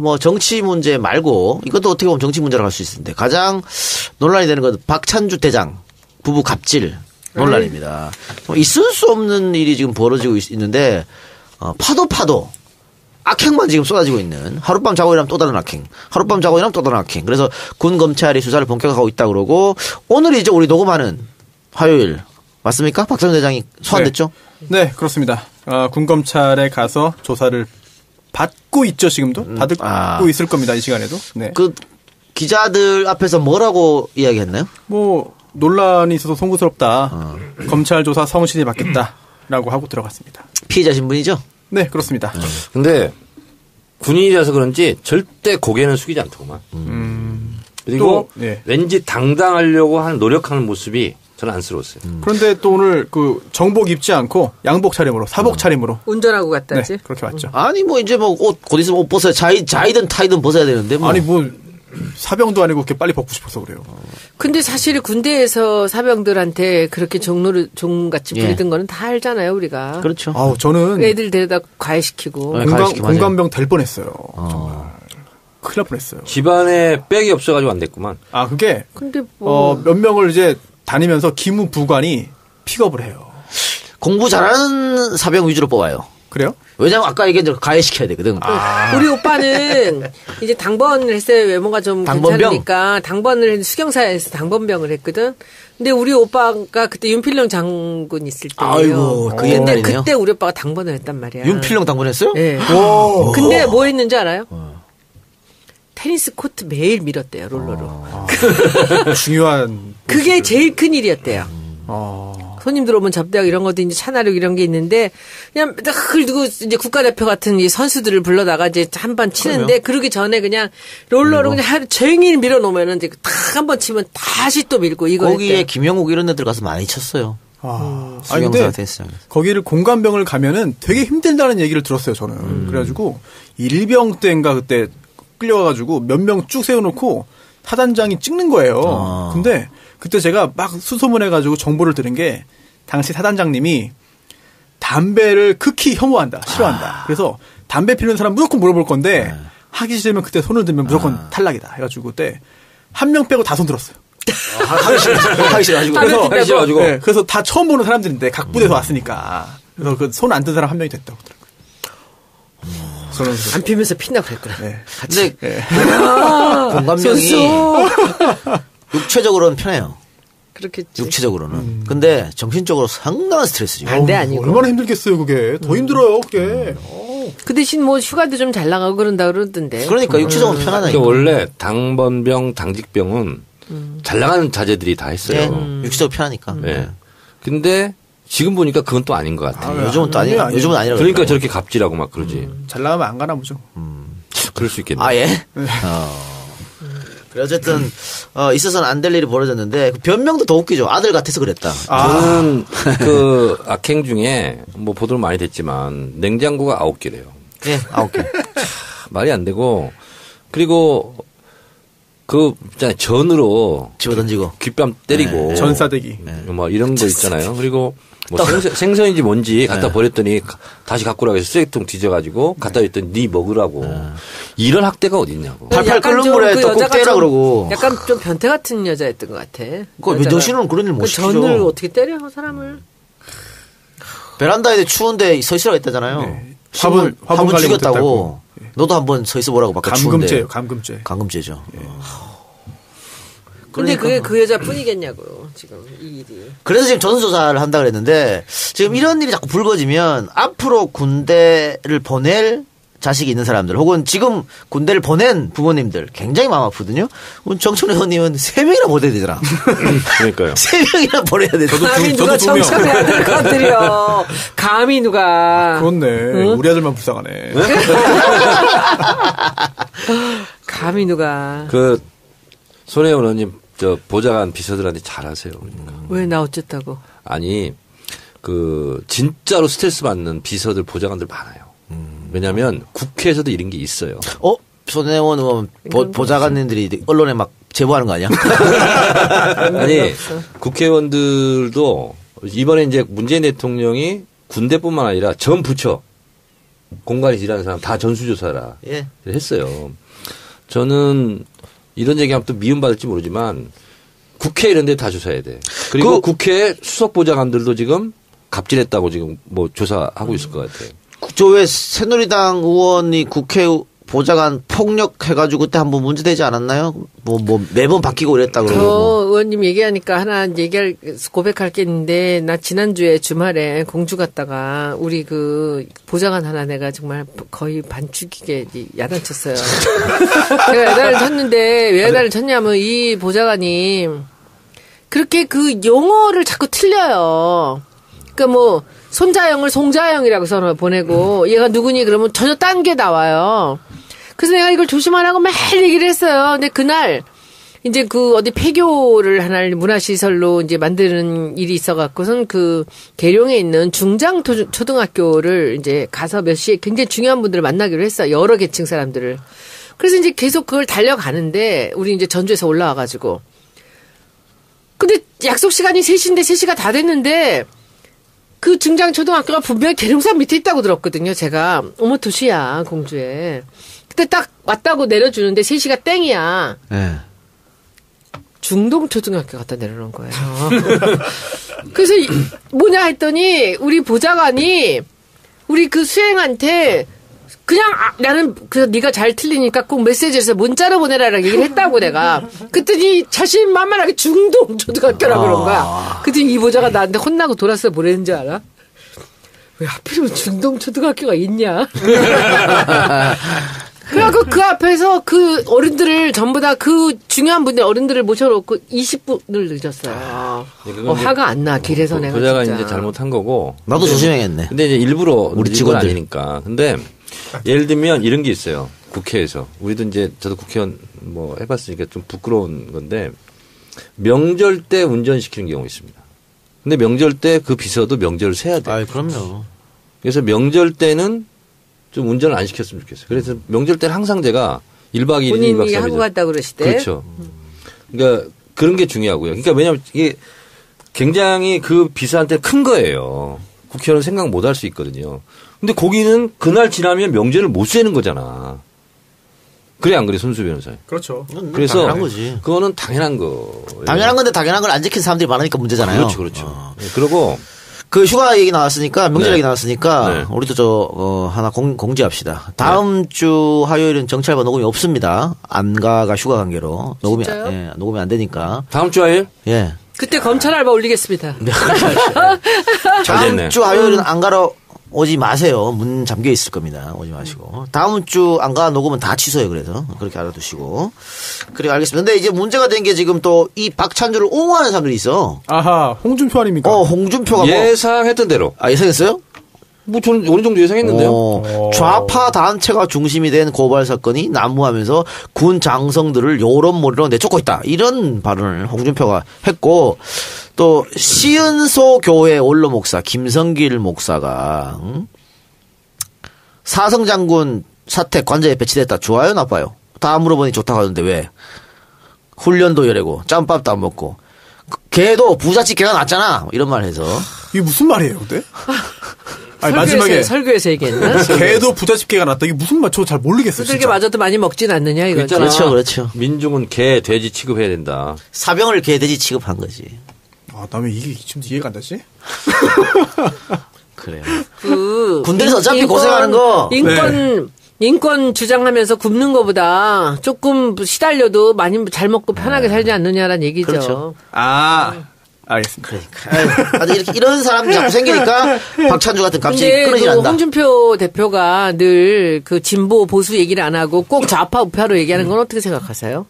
뭐 정치 문제 말고 이것도 어떻게 보면 정치 문제라고 할 수 있는데 가장 논란이 되는 건 박찬주 대장 부부 갑질 논란입니다. 있을 수 없는 일이 지금 벌어지고 있는데 파도 악행만 지금 쏟아지고 있는 하룻밤 자고 일하면 또 다른 악행 하룻밤 자고 일하면 또 다른 악행. 그래서 군 검찰이 수사를 본격화하고 있다 그러고 오늘이 이제 우리 녹음하는 화요일 맞습니까? 박찬주 대장이 소환됐죠? 네, 그렇습니다. 군 검찰에 가서 조사를 받고 있죠, 지금도? 받고 있을 겁니다, 이 시간에도. 네. 그 기자들 앞에서 뭐라고 이야기했나요? 뭐 논란이 있어서 송구스럽다. 검찰 조사 성실히 받겠다라고 하고 들어갔습니다. 피해자 신분이죠? 네, 그렇습니다. 근데 군인이라서 그런지 절대 고개는 숙이지 않더구만. 그리고 또, 네. 왠지 당당하려고 하는 노력하는 모습이 저는 안쓰러웠어요. 그런데 또 오늘 그 정복 입지 않고 양복 차림으로 사복 차림으로 운전하고 갔다지. 네, 그렇게 왔죠. 아니 뭐 이제 뭐 옷 곧 있으면 옷 벗어야 자이든 타이든 벗어야 되는데 뭐. 아니 뭐 사병도 아니고 그렇게 빨리 벗고 싶어서 그래요. 근데 사실 군대에서 사병들한테 그렇게 종같이 부리던 거는 다 알잖아요, 우리가. 그렇죠. 아우 저는 애들 데려다 과외시키고. 공감병 될 뻔했어요. 정말 큰일 날 뻔했어요. 집안에 백이 없어가지고 안 됐구만. 아 그게 근데 뭐 몇 명을 이제 다니면서 기무 부관이 픽업을 해요. 공부 잘하는 사병 위주로 뽑아요. 그래요? 왜냐면 아까 얘기한 대로 가해시켜야 되거든. 우리 오빠는 이제 당번을 했어요. 외모가 좀 당번병? 괜찮으니까 당번을 수경사에서 당번병을 했거든. 근데 우리 오빠가 그때 윤필령 장군 있을 때예요. 아이고, 그 근데 옛날이네요. 그때 우리 오빠가 당번을 했단 말이야. 윤필령 당번했어요? 네. 근데 뭐 했는지 알아요? 테니스 코트 매일 밀었대요, 롤러로. 중요한. 그게 제일 큰 일이었대요. 손님들 오면 접대하고 이런 것도 이제 차나력 이런 게 있는데 그냥 늘 두고 이제 국가대표 같은 이 선수들을 불러다가 이제 한 번 치는데 그러기 전에 그냥 롤러로 그냥 하루 종일 밀어놓으면은 이제 딱 한 번 치면 다시 또 밀고 이거. 거기에 김영욱 이런 애들 가서 많이 쳤어요. 아니 근데 테니스장에서. 거기를 공관병을 가면은 되게 힘들다는 얘기를 들었어요 저는. 그래가지고 일병 때인가 그때 끌려가가지고 몇 명 쭉 세워놓고 사단장이 찍는 거예요. 근데 그때 제가 막 수소문해가지고 정보를 들은 게 당시 사단장님이 담배를 극히 혐오한다, 싫어한다. 그래서 담배 피우는 사람 무조건 물어볼 건데 하기 싫으면 그때 손을 들면 무조건 탈락이다. 해가지고 그때 한 명 빼고 다 손 들었어요. 하기 싫어가지고. 그래서 네, 그래서 다 처음 보는 사람들인데 각 부대에서 왔으니까 그래서 그 손 안 든 사람 한 명이 됐다고 하더라고요. 안 피면서 핀다고 그랬구나. 네. 근데 공감병이 육체적으로는 편해요. 그렇겠지. 육체적으로는. 근데 정신적으로 상당한 스트레스죠. 안 돼, 아니고. 얼마나 힘들겠어요, 그게. 더 힘들어요, 그게. 그 대신 뭐 휴가도 좀 잘 나가고 그런다 그러던데. 그러니까 육체적으로 편하다니까. 원래 당번병, 당직병은 잘 나가는 자제들이 다 했어요. 네. 육체적으로 편하니까. 네. 근데 지금 보니까 그건 또 아닌 것 같아요. 요즘은 또 아니라. 요즘은 아니라. 그러니까 저렇게 갑질하고 막 그러지. 잘 나가면 안 가나 보죠. 그럴 수 있겠네. 아, 예? 그래, 어쨌든, 있어서는 안 될 일이 벌어졌는데, 그 변명도 더 웃기죠. 아들 같아서 그랬다. 저는 그 악행 중에 뭐 보도를 많이 됐지만 냉장고가 9개래요. 예, 9개. 말이 안 되고, 그리고 그 있잖아요. 전으로 집어던지고 귓뺨 때리고 전싸대기 뭐 이런 거 있잖아요. 그리고 뭐 생선인지 뭔지 갖다 버렸더니 다시 갖고 오라고 해서 쓰레기통 뒤져가지고 갖다 줬더니 네 먹으라고. 이런 학대가 어딨냐고. 팔팔 끓는 물에 또 꼭 떼라 그러고. 약간 좀 변태 같은 여자였던 것 같아. 그 민정씨는 그런 일 못 시키죠. 전을 어떻게 때려 사람을. 베란다에 추운데 서 있으라고 했다잖아요. 네. 화분 죽였다고. 너도 한번 서 있어 보라고 바깥 추운데. 감금죄죠. 예. 근데 그게 그 여자뿐이겠냐고요. 지금 이 일이. 그래서 지금 전수조사를 한다 그랬는데 지금 이런 일이 자꾸 불거지면 앞으로 군대를 보낼 자식이 있는 사람들 혹은 지금 군대를 보낸 부모님들 굉장히 마음 아프거든요. 정청래 의원님은 3명이나 보내야 되잖아. 그러니까요. 3명이나 보내야 되잖아. 감히 누가 정청래 아들 건드려. 감히 누가. 그렇네. 응? 우리 아들만 불쌍하네. 감히 누가. 손혜원 의원님 저 보좌관 비서들한테 잘하세요. 그러니까. 왜 나 어쨌다고? 아니 진짜로 스트레스 받는 비서들 보좌관들 많아요. 왜냐하면 국회에서도 이런 게 있어요. 손혜원 의원 보좌관님들이 언론에 막 제보하는 거 아니야? 아니 국회의원들도 이번에 이제 문재인 대통령이 군대뿐만 아니라 전 부처 공간에서 일하는 사람 다 전수조사라 했어요. 저는 이런 얘기하면 또 미움받을지 모르지만 국회 이런 데 다 조사해야 돼. 그리고 국회 수석 보좌관들도 지금 갑질했다고 지금 뭐 조사하고 있을 것 같아요. 저 왜 새누리당 의원이 국회 보좌관 폭력해가지고 그때 한번 문제되지 않았나요? 뭐 매번 바뀌고 이랬다 그러고. 의원님 얘기하니까 하나 고백할 게 있는데, 나 지난주에 주말에 공주 갔다가 우리 그 보좌관 하나 내가 정말 거의 반 죽이게 야단쳤어요. 제가 야단을 쳤는데 왜 야단을 쳤냐면 이 보좌관이 그렇게 그 용어를 자꾸 틀려요. 그러니까 뭐 손자영을 송자영이라고 써서 보내고 얘가 누구니 그러면 전혀 딴 게 나와요. 그래서 내가 이걸 조심하라고 매일 얘기를 했어요. 근데 그날 이제 그 어디 폐교를 하나 문화시설로 이제 만드는 일이 있어갖고선 그 계룡에 있는 중장 초등학교를 이제 가서 몇 시에 굉장히 중요한 분들을 만나기로 했어요. 여러 계층 사람들을. 그래서 이제 계속 그걸 달려가는데 우리 이제 전주에서 올라와가지고. 근데 약속 시간이 3시인데 3시가 다 됐는데 그 중장초등학교가 분명히 계룡산 밑에 있다고 들었거든요. 제가 오모토시야 공주에. 그때 딱 왔다고 내려주는데 3시가 땡이야. 네. 중동초등학교 갖다 내려놓은 거예요. 그래서 뭐냐 했더니 우리 보좌관이 우리 그 수행한테 그냥 나는 네가 잘 틀리니까 꼭 메시지에서 문자로 보내라라고 얘기를 했다고 내가. 그랬더니 자신만만하게 중동초등학교라고 그런 거야. 그랬더니 이 보좌가 나한테 혼나고 돌아서 뭐랬는지 알아? 왜 하필이면 중동초등학교가 있냐? 그래갖고 그 앞에서 그 어른들을 전부 다 그 중요한 분들 어른들을 모셔놓고 20분을 늦었어요. 화가 안 나 길에서 내가 보좌관 진짜. 이제 잘못한 거고. 나도 조심해야겠네. 근데 이제 일부러 우리 직원들 아니니까. 근데 예를 들면 이런 게 있어요. 국회에서 우리도 이제 저도 국회의원 뭐 해봤으니까 좀 부끄러운 건데 명절 때 운전시키는 경우가 있습니다. 근데 명절 때 그 비서도 명절을 세야 돼. 그럼요. 그래서 명절 때는 좀 운전을 안 시켰으면 좋겠어요. 그래서 명절 때는 항상 제가 1박 2일, 2박 3일. 본인이 하고 갔다 그러시대. 그렇죠. 그러니까 그런 게 중요하고요. 그러니까 왜냐하면 이게 굉장히 그 비서한테 큰 거예요. 국회의원은 생각 못 할 수 있거든요. 근데 거기는 그날 지나면 명절을 못 세는 거잖아. 그래 안 그래 손수 변호사님? 그렇죠. 그래서 당연한 거지. 그거는 당연한 거. 당연한 건데 당연한 걸 안 지킨 사람들이 많으니까 문제잖아요. 그렇죠. 네, 그리고 그 휴가 얘기 나왔으니까 명절 얘기 나왔으니까 네. 우리도 하나 공지합시다. 다음 주 화요일은 정치알바 녹음이 없습니다. 안가가 휴가 관계로 녹음이 안 되니까. 다음 주 화요일? 예. 그때 검찰 알바 올리겠습니다. 다음 주 화요일은 안가러 오지 마세요. 문 잠겨 있을 겁니다. 오지 마시고. 다음 주 안가 녹음은 다 취소해요. 그래서 그렇게 알아두시고. 그래 알겠습니다. 근데 이제 문제가 된 게 지금 또 이 박찬주를 옹호하는 사람들이 있어. 아하, 홍준표 아닙니까? 홍준표가 예상했던 대로. 예상했어요? 뭐 저는 어느 정도 예상했는데요. 좌파 단체가 중심이 된 고발 사건이 난무하면서 군 장성들을 요런머리로 내쫓고 있다. 이런 발언을 홍준표가 했고 또 시은소 교회 원로 목사 김성길 목사가 사성장군 사택 관저에 배치됐다. 좋아요 나빠요? 다 물어보니 좋다고 하던데 왜? 훈련도 열애고 짬밥도 안 먹고 걔도 부잣집 걔가 낫잖아. 이런 말 해서. 이게 무슨 말이에요 근데? 아니, 마지막에 설교에서 얘기했나? 개도 부잣집 개가 낫다. 이게 무슨 말? 저 잘 모르겠어요. 그렇게 맞아도 많이 먹진 않느냐 이거죠. 그렇죠. 민중은 개, 돼지 취급해야 된다. 사병을 개, 돼지 취급한 거지. 나 왜 이게 지금 이해가 안 되지? 그래요. 군대에서 어차피 고생하는 거. 인권 주장하면서 굽는 것보다 조금 시달려도 많이 잘 먹고 편하게 살지 않느냐라는 얘기죠. 그렇죠. 알겠습니다. 그러니까. 이런 사람이 자꾸 생기니까 박찬주 같은 갑자기 끊어지 않는다. 홍준표 대표가 늘 그 진보 보수 얘기를 안 하고 꼭 좌파 우파로 얘기하는 건 어떻게 생각하세요?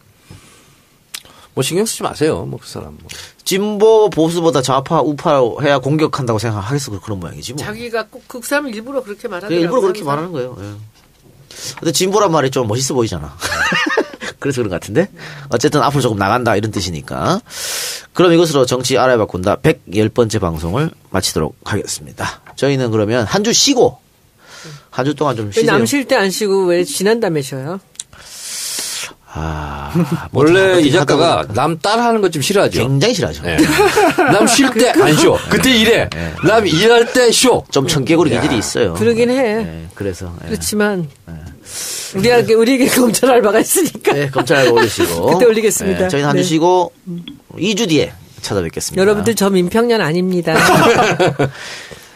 뭐 신경 쓰지 마세요. 뭐 그 사람. 진보 보수보다 좌파 우파로 해야 공격한다고 생각하겠어. 그런 모양이지 뭐. 자기가 꼭 그 사람 일부러 그렇게 말하더라고요. 일부러 그렇게 말하는 거예요. 예. 근데 진보란 말이 좀 멋있어 보이잖아. 그래서 그런 것 같은데. 어쨌든 앞으로 조금 나간다 이런 뜻이니까. 그럼 이것으로 정치 알아야 바꾼다 110번째 방송을 마치도록 하겠습니다. 저희는 그러면 한 주 쉬고 한 주 동안 좀 쉬세요. 남 쉴 때 안 쉬고 왜 지난담에 쉬어요? 원래 이 작가가 남 따라하는 것 좀 싫어하죠. 굉장히 싫어하죠. 네. 남 쉴 때 안 쉬어. 그때 일해. 네. 남 일할 때 쉬어. 좀 청개구리 기질이 있어요. 그러긴 해. 네, 그래서. 그렇지만 우리에게 검찰 알바가 있으니까. 네, 검찰 알바 올리시고. 그때 올리겠습니다. 네, 저희는 한 주 쉬고 2주 뒤에 찾아뵙겠습니다. 여러분들 저 민평년 아닙니다.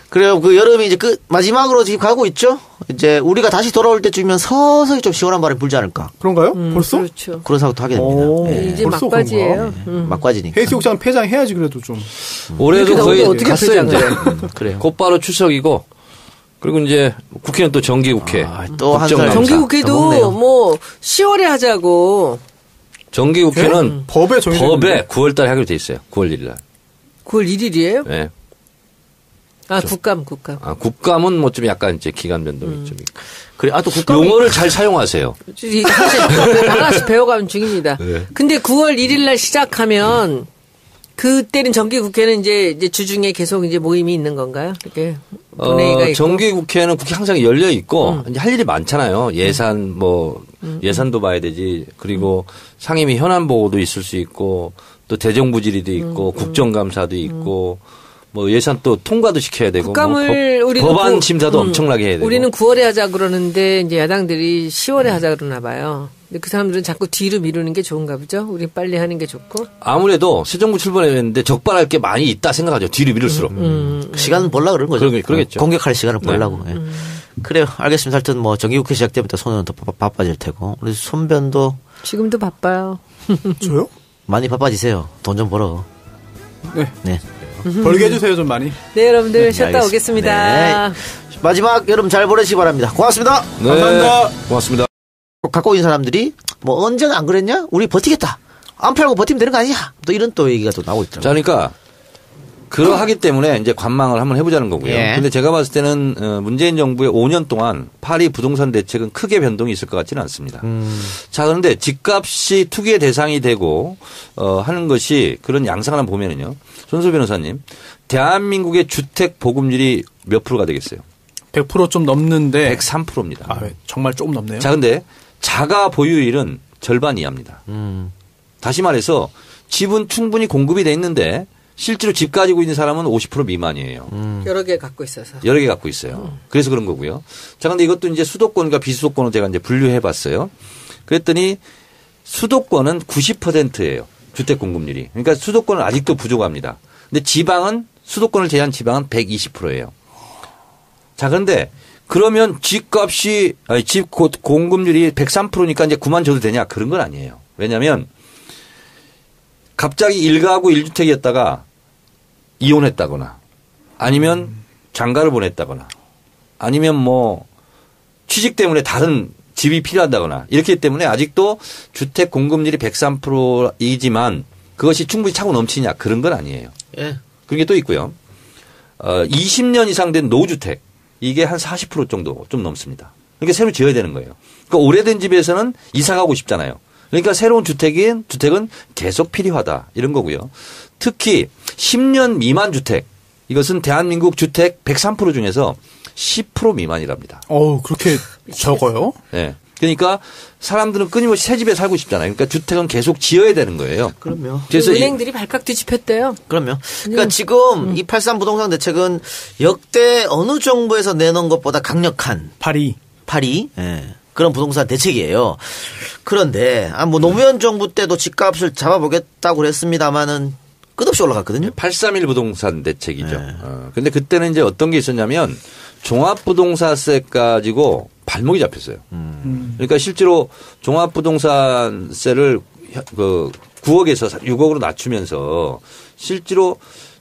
그래요. 그 여름이 이제 마지막으로 지금 가고 있죠? 이제 우리가 다시 돌아올 때쯤이면 서서히 좀 시원한 바람이 불지 않을까. 그런가요? 벌써? 그렇죠. 그런 생각도 하게 됩니다. 네. 이제 막바지예요. 막바지니까. 해수욕장 폐장해야지 그래도 좀. 올해도 거의 갔어요, 이제. 그래요. 곧바로 추석이고, 그리고 이제 국회는 또 정기국회. 또 한 달. 정기국회도 뭐 10월에 하자고. 정기국회는 법에 9월 달에 하기로 돼 있어요. 9월 1일 날. 9월 1일이에요? 네. 국감. 국감은 뭐 좀 약간 이제 기간 변동이 좀 있고. 그래, 또 국감. 용어를 잘 사용하세요. 하나씩 배워가는 중입니다. 네. 근데 9월 1일 날 시작하면 그때는 정기국회는 이제 주중에 계속 이제 모임이 있는 건가요? 이렇게 본회의가 있고. 정기국회는 국회 항상 열려 있고 이제 할 일이 많잖아요. 예산 예산도 봐야 되지. 그리고 상임위 현안 보고도 있을 수 있고 또 대정부질의도 있고 국정감사도 있고. 뭐 예산 또 통과도 시켜야 되고 국감을 뭐 법안 심사도 엄청나게 해야 되고. 우리는 9월에 하자 그러는데 이제 야당들이 10월에 하자 그러나 봐요. 근데 그 사람들은 자꾸 뒤로 미루는 게 좋은가 보죠. 우리 빨리 하는 게 좋고. 아무래도 새 정부 출범했는데 적발할 게 많이 있다 생각하죠. 뒤로 미룰수록. 시간은 벌라 그런 거죠. 그러겠죠. 공격할 시간을 벌라고. 네. 그래요. 알겠습니다. 하여튼 뭐 정기국회 시작 때부터 손은 더 바빠질 테고 우리 손변도 지금도 바빠요. 저요? 많이 바빠지세요. 돈 좀 벌어. 네. 벌게 해주세요 좀 많이. 네, 여러분들 쉬었다 오겠습니다. 네. 마지막 여름 잘 보내시기 바랍니다. 고맙습니다. 네, 감사합니다. 고맙습니다. 갖고 있는 사람들이 뭐 언제는 안 그랬냐? 우리 버티겠다. 안 팔고 버티면 되는 거 아니야? 또 이런 또 얘기가 또 나오고 있더라고요. 자, 그러니까 그러하기 때문에 이제 관망을 한번 해보자는 거고요. 예. 근데 제가 봤을 때는 문재인 정부의 5년 동안 파리 부동산 대책은 크게 변동이 있을 것 같지는 않습니다. 자, 그런데 집값이 투기의 대상이 되고 하는 것이 그런 양상을 한번 보면은요. 손수 변호사님, 대한민국의 주택 보급률이 몇 프로가 되겠어요? 100% 좀 넘는데 103%입니다. 정말 조금 넘네요. 자, 근데 자가 보유율은 절반 이하입니다. 다시 말해서 집은 충분히 공급이 돼 있는데 실제로 집 가지고 있는 사람은 50% 미만이에요. 여러 개 갖고 있어서. 여러 개 갖고 있어요. 그래서 그런 거고요. 자, 근데 이것도 이제 수도권과 비수도권을 제가 이제 분류해 봤어요. 그랬더니 수도권은 90%예요. 주택 공급률이. 그러니까 수도권은 아직도 부족합니다. 근데 지방은 수도권을 제외한 지방은 120%예요. 자, 그런데 그러면 집 공급률이 103%니까 이제 그만 줘도 되냐? 그런 건 아니에요. 왜냐하면 갑자기 1가구 1주택이었다가 이혼했다거나 아니면 장가를 보냈다거나 아니면 뭐 취직 때문에 다른 집이 필요하다거나 이렇기 때문에 아직도 주택 공급률이 103%이지만 그것이 충분히 차고 넘치냐 그런 건 아니에요. 예. 그런 게 또 있고요. 20년 이상 된 노주택 이게 한 40% 정도 좀 넘습니다. 그러니까 새로 지어야 되는 거예요. 그러니까 오래된 집에서는 이사 가고 싶잖아요. 그러니까 새로운 주택은 계속 필요하다 이런 거고요. 특히 10년 미만 주택 이것은 대한민국 주택 103% 중에서 10% 미만이랍니다. 그렇게 적어요? 네. 그러니까 사람들은 끊임없이 새 집에 살고 싶잖아요. 그러니까 주택은 계속 지어야 되는 거예요. 그럼요. 그래서 은행들이 발칵 뒤집혔대요. 그럼요. 그러니까 지금 이 83 부동산 대책은 역대 어느 정부에서 내놓은 것보다 강력한 파리. 예. 그런 부동산 대책이에요. 그런데 뭐 노무현 정부 때도 집값을 잡아보겠다고 그랬습니다마는 끝없이 올라갔거든요. 831 부동산 대책이죠. 네. 근데 그때는 이제 어떤 게 있었냐면 종합부동산세 가지고 발목이 잡혔어요. 그러니까 실제로 종합부동산세를 9억에서 6억으로 낮추면서 실제로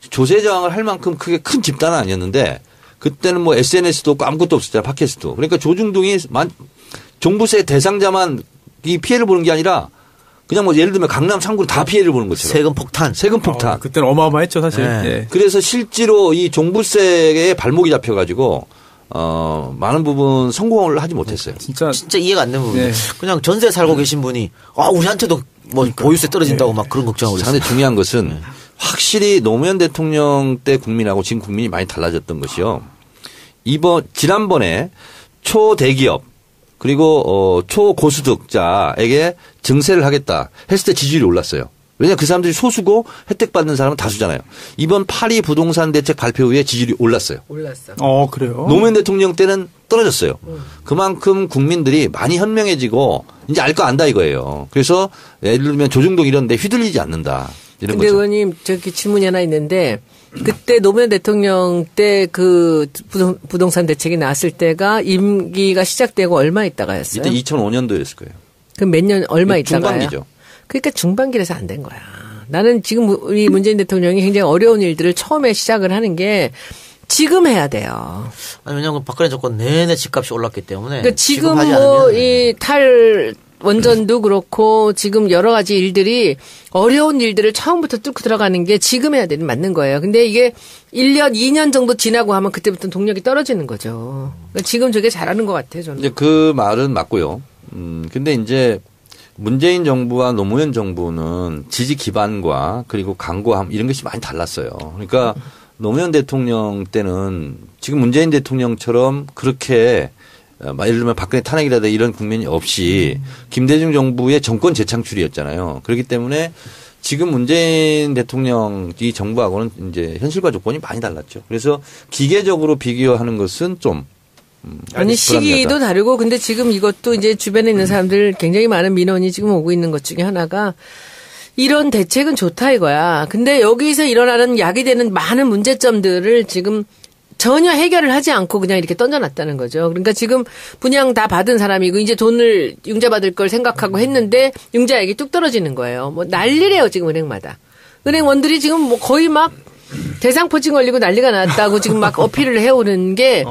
조세 저항을 할 만큼 크게 큰 집단은 아니었는데 그때는 뭐 SNS도 없고 아무것도 없었잖아요. 팟캐스트도. 그러니까 조중동이 종부세 대상자만 이 피해를 보는 게 아니라 그냥 뭐 예를 들면 강남 3구는 다 피해를 보는 것처럼. 세금 폭탄. 그때는 어마어마했죠 사실. 네. 예. 그래서 실제로 이 종부세에 발목이 잡혀가지고 많은 부분 성공을 하지 못했어요. 진짜 이해가 안 되는 부분이 네. 그냥 전세 살고 계신 분이 우리한테도 뭐 보유세 떨어진다고 막 그런 걱정하고 있어요. 근데 중요한 것은 확실히 노무현 대통령 때 국민하고 지금 국민이 많이 달라졌던 것이요. 지난번에 초대기업 그리고 초고소득자에게 증세를 하겠다 했을 때 지지율이 올랐어요. 왜냐하면 그 사람들이 소수고 혜택 받는 사람은 다수잖아요. 이번 8.2 부동산 대책 발표 후에 지지율이 올랐어요. 그래요? 노무현 대통령 때는 떨어졌어요. 그만큼 국민들이 많이 현명해지고 이제 알 거 안다 이거예요. 그래서 예를 들면 조중동 이런 데 휘둘리지 않는다. 이런 근데 거죠. 의원님 저기 질문이 하나 있는데 그때 노무현 대통령 때 그 부동산 대책이 나왔을 때가 임기가 시작되고 얼마 있다가였어요? 이때 2005년도였을 거예요. 그럼 몇 년 얼마 있다가요? 중반기죠. 그러니까 중반기라서 안 된 거야. 나는 지금 우리 문재인 대통령이 굉장히 어려운 일들을 처음에 시작을 하는 게 지금 해야 돼요. 아니, 왜냐하면 박근혜 정권 내내 집값이 올랐기 때문에. 그러니까 지금 뭐 이 원전도 그렇고 지금 여러 가지 일들이 어려운 일들을 처음부터 뚫고 들어가는 게 지금 해야 되는 맞는 거예요. 근데 이게 1년, 2년 정도 지나고 하면 그때부터 동력이 떨어지는 거죠. 그러니까 지금 저게 잘하는 것 같아요, 저는. 이제 그 말은 맞고요. 근데 이제 문재인 정부와 노무현 정부는 지지 기반과 그리고 강구함 이런 것이 많이 달랐어요. 그러니까 노무현 대통령 때는 지금 문재인 대통령처럼 그렇게 예를 들면 박근혜 탄핵이라든가 이런 국면이 없이 김대중 정부의 정권 재창출이었잖아요. 그렇기 때문에 지금 문재인 대통령 이 정부하고는 이제 현실과 조건이 많이 달랐죠. 그래서 기계적으로 비교하는 것은 좀 아니 시기도 다르고 근데 지금 이것도 이제 주변에 있는 사람들 굉장히 많은 민원이 지금 오고 있는 것 중에 하나가 이런 대책은 좋다 이거야. 근데 여기서 일어나는 야기되는 많은 문제점들을 지금 전혀 해결을 하지 않고 그냥 이렇게 던져놨다는 거죠. 그러니까 지금 분양 다 받은 사람이고 이제 돈을 융자 받을 걸 생각하고 했는데 융자액이 뚝 떨어지는 거예요. 뭐 난리래요 지금 은행마다. 은행원들이 지금 뭐 거의 막 대상포진 걸리고 난리가 났다고 지금 막 어필을 해오는 게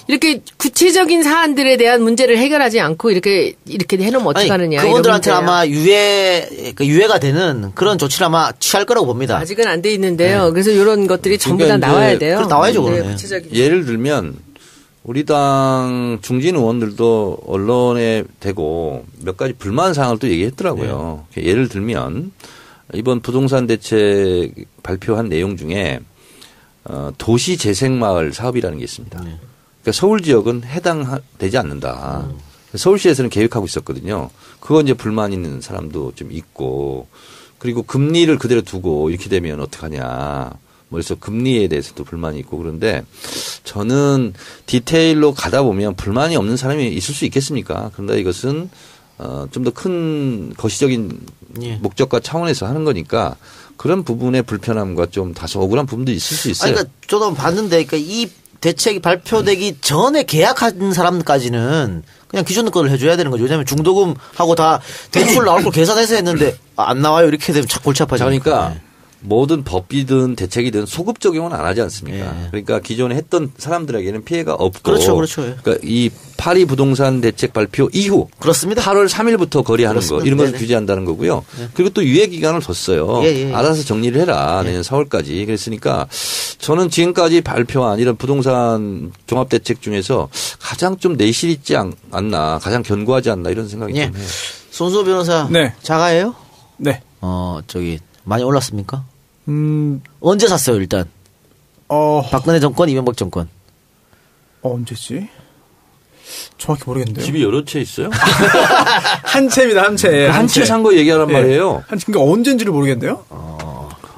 이렇게 구체적인 사안들에 대한 문제를 해결하지 않고 이렇게 해놓으면 어떡하느냐. 그분들한테 아마 유예가 되는 그런 조치를 아마 취할 거라고 봅니다. 아직은 안 돼 있는데요. 그래서 이런 것들이 전부 다 나와야 돼요. 나와야죠. 네, 구체적인. 예를 들면 우리 당 중진 의원들도 언론에 대고 몇 가지 불만 사항을 또 얘기했더라고요. 네. 예를 들면 이번 부동산 대책 발표한 내용 중에 도시 재생마을 사업이라는 게 있습니다. 그러니까 서울 지역은 해당되지 않는다. 서울시에서는 계획하고 있었거든요. 그거 이제 불만 있는 사람도 좀 있고 그리고 금리를 그대로 두고 이렇게 되면 어떡하냐. 그래서 금리에 대해서도 불만이 있고 그런데 저는 디테일로 가다 보면 불만이 없는 사람이 있을 수 있겠습니까? 그런데 이것은 좀 더 큰 거시적인 목적과 차원에서 하는 거니까 그런 부분의 불편함과 좀 다소 억울한 부분도 있을 수 있어요. 그러니까 저도 봤는데 그러니까 이 대책이 발표되기 전에 계약한 사람까지는 그냥 기존 거를 해줘야 되는 거죠. 왜냐하면 중도금하고 다 대출 나올 걸 계산해서 했는데 안 나와요. 이렇게 되면 착 골치 아파지니까. 그러니까 모든 법이든 대책이든 소급 적용은 안 하지 않습니까? 그러니까 기존에 했던 사람들에게는 피해가 없고. 그렇죠. 그러니까 이 8.2 부동산 대책 발표 이후. 그렇습니다. 8월 3일부터 거래하는 그렇습니다. 거 이런 것을 규제한다는 거고요. 그리고 또 유예 기간을 뒀어요. 알아서 정리를 해라. 내년 4월까지. 그랬으니까 저는 지금까지 발표한 이런 부동산 종합대책 중에서 가장 좀 내실 있지 않나. 가장 견고하지 않나 이런 생각이 좀 해요. 손수호 변호사. 네. 자가예요? 네. 많이 올랐습니까? 언제 샀어요, 일단? 박근혜 정권, 이명박 정권. 언제지? 정확히 모르겠는데요. 집이 여러 채 있어요? 한 채입니다, 한 채. 한 채 산 거 얘기하란 말이에요. 그러니까 언제인지를 모르겠는데요.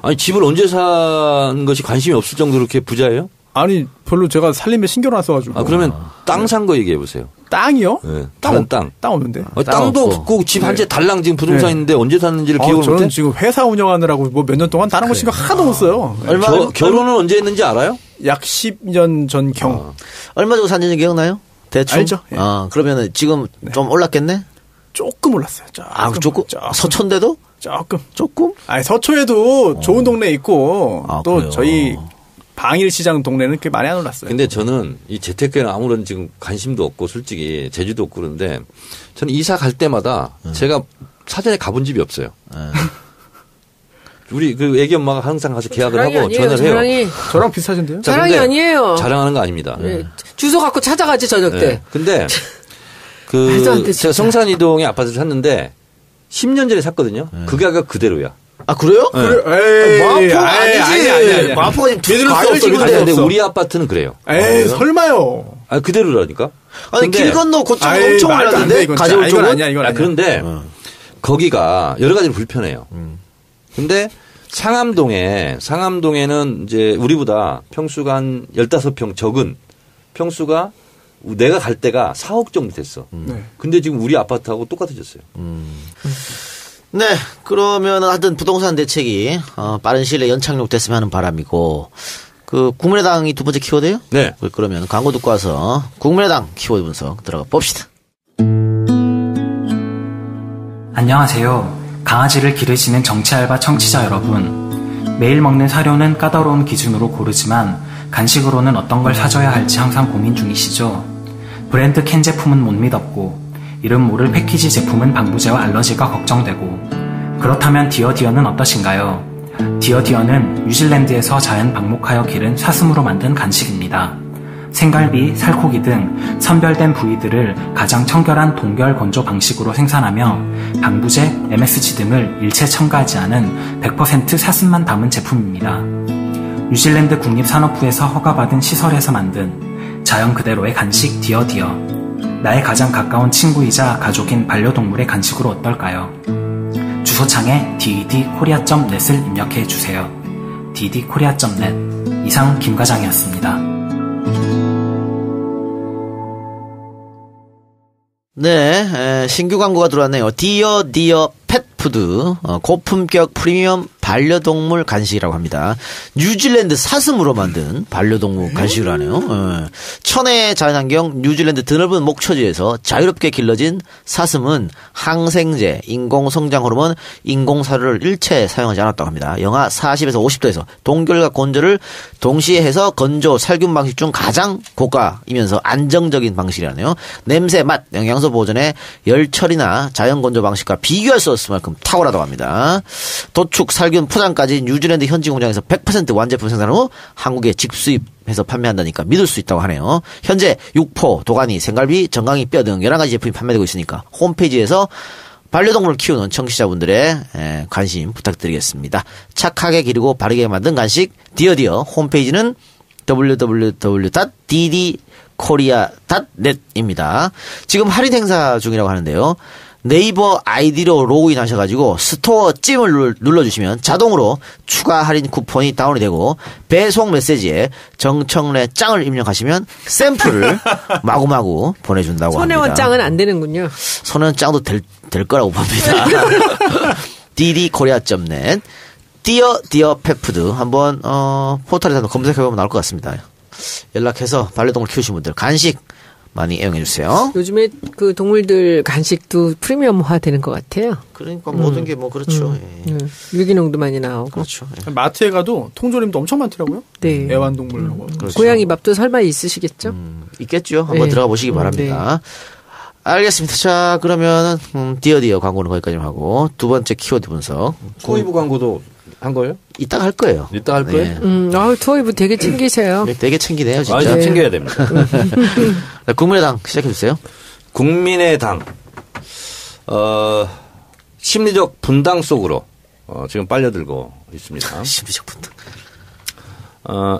아니, 집을 언제 산 것이 관심이 없을 정도로 이렇게 부자예요? 아니, 별로 제가 살림에 신경 안 써가지고. 그러면 땅 산 거 얘기해 보세요. 땅이요? 네. 다른 땅. 땅 없는데. 땅도 없고 집 한 채 달랑 지금 부동산 있는데 언제 샀는지를 기억을 못해? 저는 지금 회사 운영하느라고 뭐 몇 년 동안 다른 거 신경 하나도 못 써요. 결혼은 언제 했는지 알아요? 약 10년 전경. 얼마 주고 샀는지 기억나요? 대충? 알죠. 그러면은 지금 좀 올랐겠네? 조금 올랐어요. 조금? 서초인데도? 조금? 아니, 서초에도 좋은 동네 있고 또 그래요? 저희 방일시장 동네는 꽤 많이 안 올랐어요. 근데 저는 이 재테크에는 아무런 지금 관심도 없고 솔직히 재주도 없고 그런데 저는 이사 갈 때마다 제가 사전에 가본 집이 없어요. 우리 그 애기 엄마가 항상 가서 계약을 하고 아니에요, 전화를 해요. 저랑 비슷하신데요? 자랑이 아니에요. 자랑하는 거 아닙니다. 네. 주소 갖고 찾아가지 저녁 때. 네. 근데 제가 성산 이동에 아파트를 샀는데 10년 전에 샀거든요. 그 가격 그대로야. 아 그래요? 네. 그래? 마포가 아니지. 마포가 지금 가격을 찍은 아니 근데 우리 아파트는 그래요. 에이 설마요. 아 그대로라니까. 아니 길 건너 고점은 엄청 올랐는데 가져올 이건 아니야 이건 아니야. 그런데 거기가 여러 가지로 불편해요. 근데 상암동에는 이제 우리보다 평수가 한 15평 적은 평수가 내가 갈 때가 4억 정도 됐어. 근데 지금 우리 아파트하고 똑같아졌어요. 네, 그러면은 하여튼 부동산 대책이 빠른 시일 내에 연착륙 됐으면 하는 바람이고 그 국민의당이 두 번째 키워드예요? 네. 그러면 광고 듣고 와서 국민의당 키워드 분석 들어가 봅시다. 안녕하세요. 강아지를 기르시는 정치알바 청취자 여러분. 매일 먹는 사료는 까다로운 기준으로 고르지만 간식으로는 어떤 걸 사줘야 할지 항상 고민 중이시죠? 브랜드 캔 제품은 못 믿었고 이름 모를 패키지 제품은 방부제와 알러지가 걱정되고 그렇다면 디어디어는 어떠신가요? 디어디어는 뉴질랜드에서 자연 방목하여 기른 사슴으로 만든 간식입니다. 생갈비, 살코기 등 선별된 부위들을 가장 청결한 동결 건조 방식으로 생산하며 방부제, MSG 등을 일체 첨가하지 않은 100% 사슴만 담은 제품입니다. 뉴질랜드 국립산업부에서 허가받은 시설에서 만든 자연 그대로의 간식 디어디어. 나의 가장 가까운 친구이자 가족인 반려동물의 간식으로 어떨까요? 주소창에 ddkorea.net을 입력해 주세요. ddkorea.net. 이상 김 과장이었습니다. 네, 신규 광고가 들어왔네요. 디어 펫푸드, 고품격 프리미엄 반려동물 간식이라고 합니다. 뉴질랜드 사슴으로 만든 반려동물 간식이라네요. 천혜의 자연환경 뉴질랜드 드넓은 목초지에서 자유롭게 길러진 사슴은 항생제, 인공성장 호르몬, 인공사료를 일체 사용하지 않았다고 합니다. 영하 40에서 50도에서 동결과 건조를 동시에 해서 건조, 살균 방식 중 가장 고가이면서 안정적인 방식이라네요. 냄새, 맛, 영양소 보존에 열 처리나 자연 건조 방식과 비교할 수 없을 만큼 탁월하다고 합니다. 도축, 살균, 포장까지 뉴질랜드 현지 공장에서 100% 완제품 생산 후 한국에 직수입해서 판매한다니까 믿을 수 있다고 하네요. 현재 육포, 도가니, 생갈비, 정강이, 뼈 등 여러 가지 제품이 판매되고 있으니까 홈페이지에서 반려동물을 키우는 청취자분들의 관심 부탁드리겠습니다. 착하게 기르고 바르게 만든 간식 디어디어 홈페이지는 www.ddkorea.net입니다. 지금 할인 행사 중이라고 하는데요. 네이버 아이디로 로그인 하셔가지고 스토어 찜을 눌러주시면 자동으로 추가 할인 쿠폰이 다운이 되고 배송 메시지에 정청래 짱을 입력하시면 샘플을 마구마구 보내준다고 합니다. 손혜원 짱은 안 되는군요. 손혜원 짱도 될 거라고 봅니다. ddkorea.net 디어 펫푸드 한번 포털에서 한번 검색해보면 나올 것 같습니다. 연락해서 반려동물 키우시는 분들 간식 많이 애용해주세요. 요즘에 그 동물들 간식도 프리미엄화 되는 것 같아요. 그러니까 모든 게 뭐 그렇죠. 유기농도 많이 나오고. 그렇죠. 마트에 가도 통조림도 엄청 많더라고요. 네. 애완동물하고. 그렇죠. 고양이 밥도 설마 있으시겠죠? 있겠죠. 한번 들어가 보시기 바랍니다. 알겠습니다. 자, 그러면 디어디어 광고는 거기까지만 하고 두 번째 키워드 분석. 투어이브 광고도 한 거예요? 이따가 할 거예요. 이따 할 거예요? 투어이브 되게 챙기세요. 되게 챙기네요, 진짜. 아, 챙겨야 됩니다. 국민의당 시작해주세요. 국민의당, 심리적 분당 속으로, 지금 빨려들고 있습니다. 심리적 분당.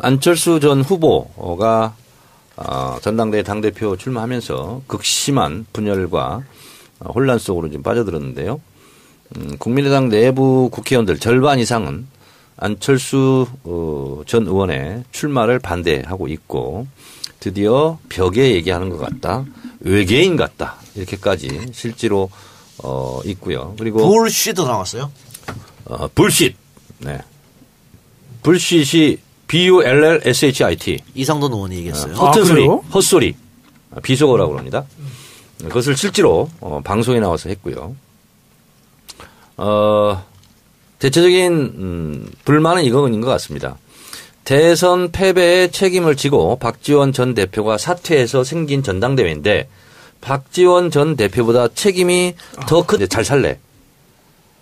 안철수 전 후보가, 전당대회 당대표 출마하면서 극심한 분열과 혼란 속으로 지금 빠져들었는데요. 국민의당 내부 국회의원들 절반 이상은 안철수 전 의원의 출마를 반대하고 있고 드디어 벽에 얘기하는 것 같다. 외계인 같다. 이렇게까지 실제로 있고요. 그리고 불쉿도 나왔어요. 불쉿. 네. 불쉿이 BULLSHIT. 이상돈 의원이 얘기했어요. 허튼 소리, 헛소리. 비속어라고 합니다. 그것을 실제로 방송에 나와서 했고요. 대체적인 불만은 이거인 것 같습니다. 대선 패배의 책임을 지고 박지원 전 대표가 사퇴해서 생긴 전당대회인데 박지원 전 대표보다 책임이 더 큰 잘 살래.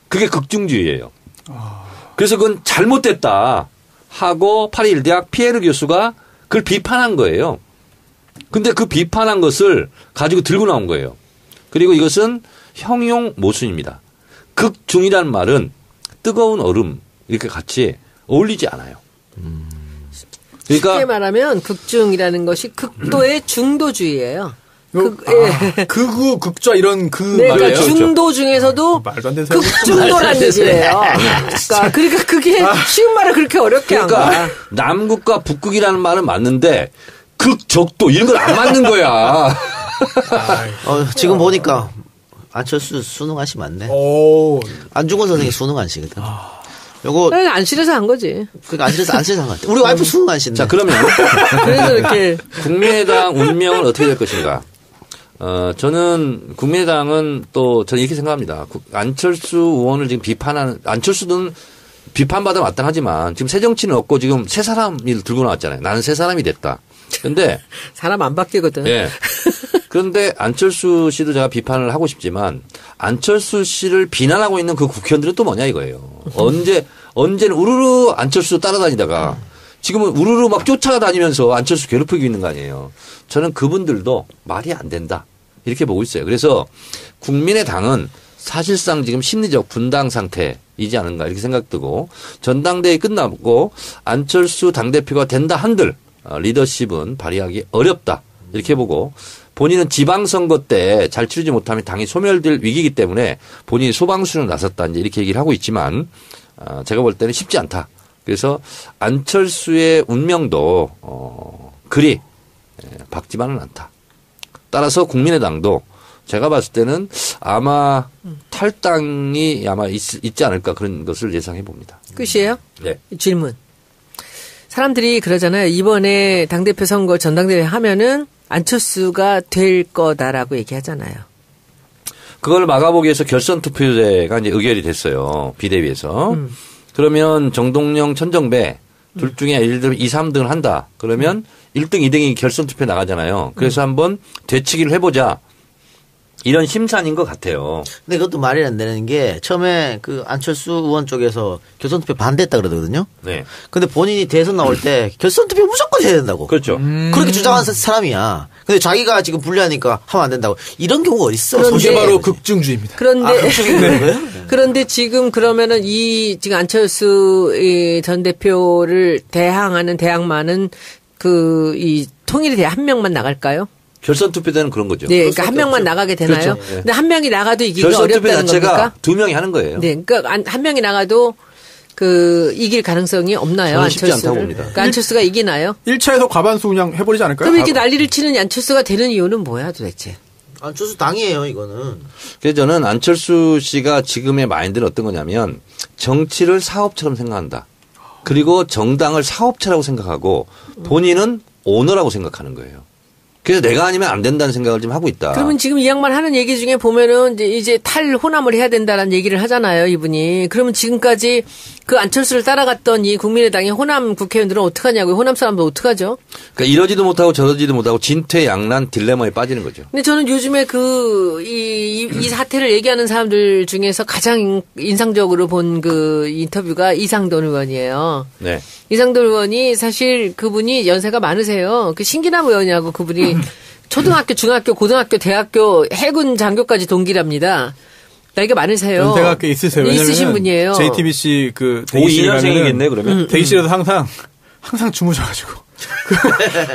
그게 극중주의예요. 그래서 그건 잘못됐다 하고 파리 일대학 피에르 교수가 그걸 비판한 거예요. 근데 그 비판한 것을 가지고 들고 나온 거예요. 그리고 이것은 형용 모순입니다. 극중이라는 말은 뜨거운 얼음 이렇게 같이 어울리지 않아요. 그러니까 쉽게 말하면 극중이라는 것이 극도의 중도주의예요. 극우, 극좌 이런 그 네, 말이에요. 그러니까 중도 중에서도 말도 안 되는 극중도라는 얘기래요. 그러니까 그게 쉬운 말을 그렇게 어렵게 한 거야. 그러니까 남극과 북극이라는 말은 맞는데 극적도 이런 건 안 맞는 거야. 지금 보니까 안철수 수능 안시 맞네. 안중근 선생이 수능 안시거든. 요거 안실에서 한 거지. 그러니까 안실에서 한 것 같아. 우리 와이프 수능 안시인데. 자, 그러면 그래서 이렇게 국민의당 운명은 어떻게 될 것인가? 저는 국민의당은 또 저는 이렇게 생각합니다. 안철수 의원을 지금 비판하는 안철수는 비판받아 마땅하지만 지금 새 정치는 없고 지금 새 사람이 들고 나왔잖아요. 나는 새 사람이 됐다. 근데 사람 안 바뀌거든. 예. 그런데 안철수 씨도 제가 비판을 하고 싶지만 안철수 씨를 비난하고 있는 그 국회의원들은 또 뭐냐 이거예요. 언제는 우르르 안철수 따라다니다가 지금은 우르르 막 쫓아다니면서 안철수 괴롭히고 있는 거 아니에요. 저는 그분들도 말이 안 된다. 이렇게 보고 있어요. 그래서 국민의당은 사실상 지금 심리적 분당 상태이지 않은가 이렇게 생각되고 전당대회 끝나고 안철수 당대표가 된다 한들 리더십은 발휘하기 어렵다. 이렇게 보고 본인은 지방선거 때 잘 치르지 못하면 당이 소멸될 위기이기 때문에 본인이 소방수로 나섰다. 이제 이렇게 얘기를 하고 있지만 제가 볼 때는 쉽지 않다. 그래서 안철수의 운명도 그리 밝지만은 않다. 따라서 국민의당도 제가 봤을 때는 아마 탈당이 아마 있지 않을까 그런 것을 예상해 봅니다. 끝이에요? 네. 질문. 사람들이 그러잖아요. 이번에 당대표 선거 전당대회 하면은 안철수가 될 거다라고 얘기하잖아요. 그걸 막아보기 위해서 결선 투표제가 이제 의결이 됐어요. 비대위에서. 그러면 정동영, 천정배 둘 중에 예를 들면 2, 3등을 한다. 그러면 1등, 2등이 결선 투표 나가잖아요. 그래서 한번 되치기를 해보자. 이런 심산인 것 같아요. 근데 그것도 말이 안 되는 게 처음에 그 안철수 의원 쪽에서 결선 투표 반대했다 그러거든요. 네. 근데 본인이 대선 나올 때 결선 투표 무조건 해야 된다고. 그렇죠. 그렇게 주장한 사람이야. 근데 자기가 지금 불리하니까 하면 안 된다고. 이런 경우가 어디 있어? 그게 바로 극중주의입니다. 그런데 극중주의인가요? 그런데 지금 그러면은 지금 안철수 전 대표를 대항하는 대항마는 이 통일이 한 명만 나갈까요? 결선 투표 때는 그런 거죠. 네, 그러니까 한 명만 나가게 되나요? 그렇죠. 네. 근데 한 명이 나가도 이기기 결선 투표 어렵다는 자체가 겁니까? 두 명이 하는 거예요. 네, 그러니까 한 명이 나가도 이길 가능성이 없나요? 저는 쉽지 안철수를. 않다고 봅니다. 그러니까 안철수가 이기나요? 1차에서 과반수 그냥 해버리지 않을까요? 그럼 이렇게 난리를 치는 안철수가 되는 이유는 뭐야 도대체? 안철수 당이에요, 이거는. 그래서 저는 안철수 씨가 지금의 마인드는 어떤 거냐면 정치를 사업처럼 생각한다. 그리고 정당을 사업체라고 생각하고 본인은 오너라고 생각하는 거예요. 그래서 내가 아니면 안 된다는 생각을 좀 하고 있다. 그러면 지금 이 양반 하는 얘기 중에 보면은 이제 탈호남을 해야 된다라는 얘기를 하잖아요, 이분이. 그러면 지금까지 그 안철수를 따라갔던 이 국민의당의 호남 국회의원들은 어떡하냐고요? 호남 사람들 어떡하죠? 그러니까 이러지도 못하고 저러지도 못하고 진퇴양난 딜레마에 빠지는 거죠. 근데 저는 요즘에 이 사태를 얘기하는 사람들 중에서 가장 인상적으로 본 그 인터뷰가 이상돈 의원이에요. 네. 이상돈 의원이 사실 그분이 연세가 많으세요. 그 신기남 의원이라고 그분이 초등학교, 중학교, 고등학교, 대학교, 해군 장교까지 동기랍니다. 나이가 많으세요. 연세가 꽤 있으세요. 있으신 분이에요. JTBC 그 52년생이겠네 그러면. 대기실에서 항상 주무셔가지고.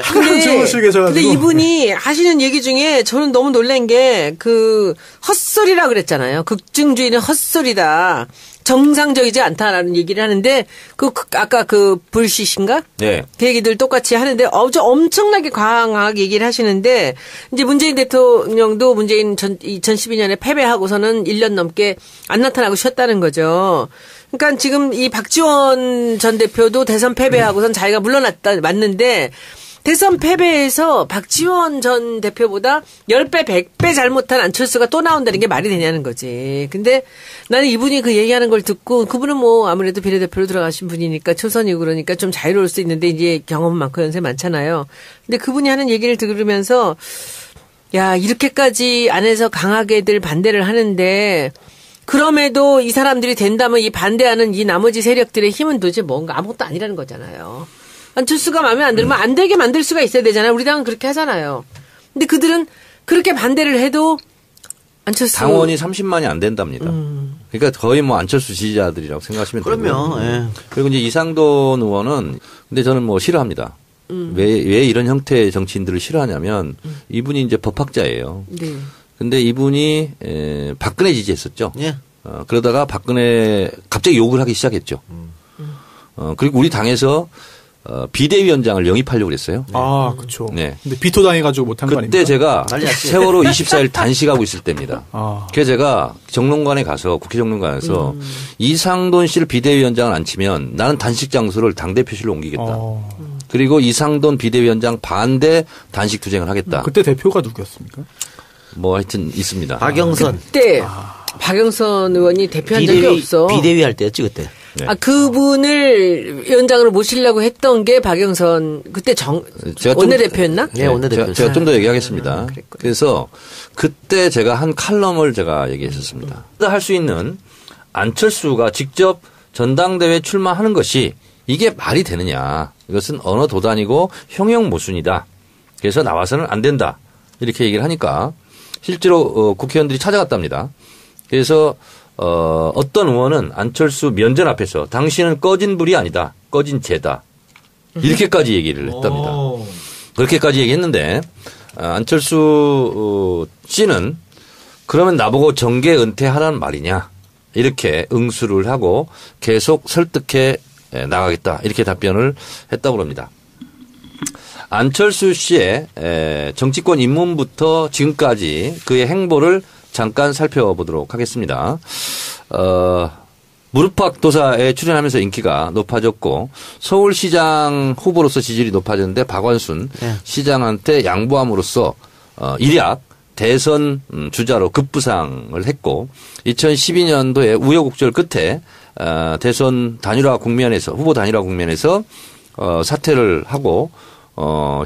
항상 주무시고 계셔가지고. 근데 이분이 하시는 얘기 중에 저는 너무 놀란 게 헛소리라 그랬잖아요. 극중주의는 헛소리다. 정상적이지 않다라는 얘기를 하는데 아까 불시신가? 네. 그 얘기들 똑같이 하는데 엄청나게 강하게 얘기를 하시는데 이제 문재인 대통령도 문재인 2012년에 패배하고서는 1년 넘게 안 나타나고 쉬었다는 거죠. 그러니까 지금 이 박지원 전 대표도 대선 패배하고선 자기가 물러났다 맞는데 대선 패배에서 박지원 전 대표보다 10배, 100배 잘못한 안철수가 또 나온다는 게 말이 되냐는 거지. 근데 나는 이분이 그 얘기하는 걸 듣고 그분은 뭐 아무래도 비례대표로 들어가신 분이니까 초선이고 그러니까 좀 자유로울 수 있는데 이제 경험 많고 연세 많잖아요. 근데 그분이 하는 얘기를 들으면서 야, 이렇게까지 안에서 강하게들 반대를 하는데 그럼에도 이 사람들이 된다면 이 반대하는 이 나머지 세력들의 힘은 도대체 뭔가 아무것도 아니라는 거잖아요. 안철수가 마음에 안 들면 안 되게 만들 수가 있어야 되잖아요. 우리 당은 그렇게 하잖아요. 근데 그들은 그렇게 반대를 해도 안철수 당원이 30만이 안 된답니다. 그러니까 거의 뭐 안철수 지지자들이라고 생각하시면 되고요. 그럼요. 예. 그리고 이제 이상돈 의원은 근데 저는 뭐 싫어합니다. 왜 이런 형태의 정치인들을 싫어하냐면 이분이 이제 법학자예요. 네. 근데 이분이 박근혜 지지했었죠. 예. 그러다가 박근혜 갑자기 욕을 하기 시작했죠. 그리고 우리 당에서 비대위원장을 영입하려고 그랬어요. 아, 그렇죠. 네. 근데 비토 당해가지고 못한 거 아닙니까? 그때 제가 세월호 24일 단식하고 있을 때입니다. 그래서 제가 정론관에 가서 국회 정론관에서 이상돈 씨를 비대위원장을 안 치면 나는 단식 장소를 당대표실로 옮기겠다. 그리고 이상돈 비대위원장 반대 단식 투쟁을 하겠다. 그때 대표가 누구였습니까? 뭐 하여튼 있습니다. 박영선. 그때 박영선 의원이 대표한 적이 없어. 비대위 할 때였지 그때. 네. 그분을 위원장으로 모시려고 했던 게 박영선 그때 원내대표였나? 네, 원내대표. 제가 좀 더 얘기하겠습니다. 그래서 그때 제가 한 칼럼을 제가 얘기했었습니다. 할 수 있는 안철수가 직접 전당대회 출마하는 것이 이게 말이 되느냐. 이것은 언어 도단이고 형용 모순이다. 그래서 나와서는 안 된다. 이렇게 얘기를 하니까 실제로 국회의원들이 찾아갔답니다. 그래서 어떤 의원은 안철수 면전 앞에서 당신은 꺼진 불이 아니다. 꺼진 재다. 이렇게까지 얘기를 했답니다. 그렇게까지 얘기했는데 안철수 씨는 그러면 나보고 정계 은퇴하라는 말이냐. 이렇게 응수를 하고 계속 설득해 나가겠다. 이렇게 답변을 했다고 합니다. 안철수 씨의 정치권 입문부터 지금까지 그의 행보를 잠깐 살펴보도록 하겠습니다. 무릎팍 도사에 출연하면서 인기가 높아졌고 서울시장 후보로서 지지율이 높아졌는데 박원순 시장한테 양보함으로써 일약 대선 주자로 급부상을 했고 2012년도에 우여곡절 끝에 대선 단일화 국면에서 후보 단일화 국면에서 사퇴를 하고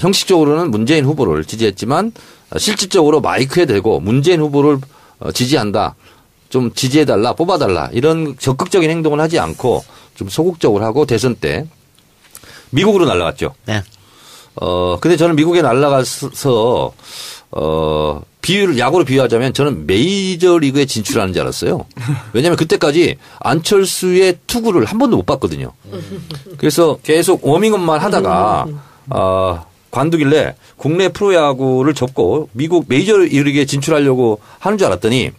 형식적으로는 문재인 후보를 지지했지만 실질적으로 마이크에 대고 문재인 후보를 지지한다. 좀 지지해달라, 뽑아달라. 이런 적극적인 행동을 하지 않고 좀 소극적으로 하고 대선 때 미국으로 날아갔죠. 네. 근데 저는 미국에 날아가서 야구로 비유하자면 저는 메이저리그에 진출하는 줄 알았어요. 왜냐하면 그때까지 안철수의 투구를 한 번도 못 봤거든요. 그래서 계속 워밍업만 하다가 관두길래 국내 프로야구를 접고 미국 메이저리그에 진출하려고 하는 줄 알았더니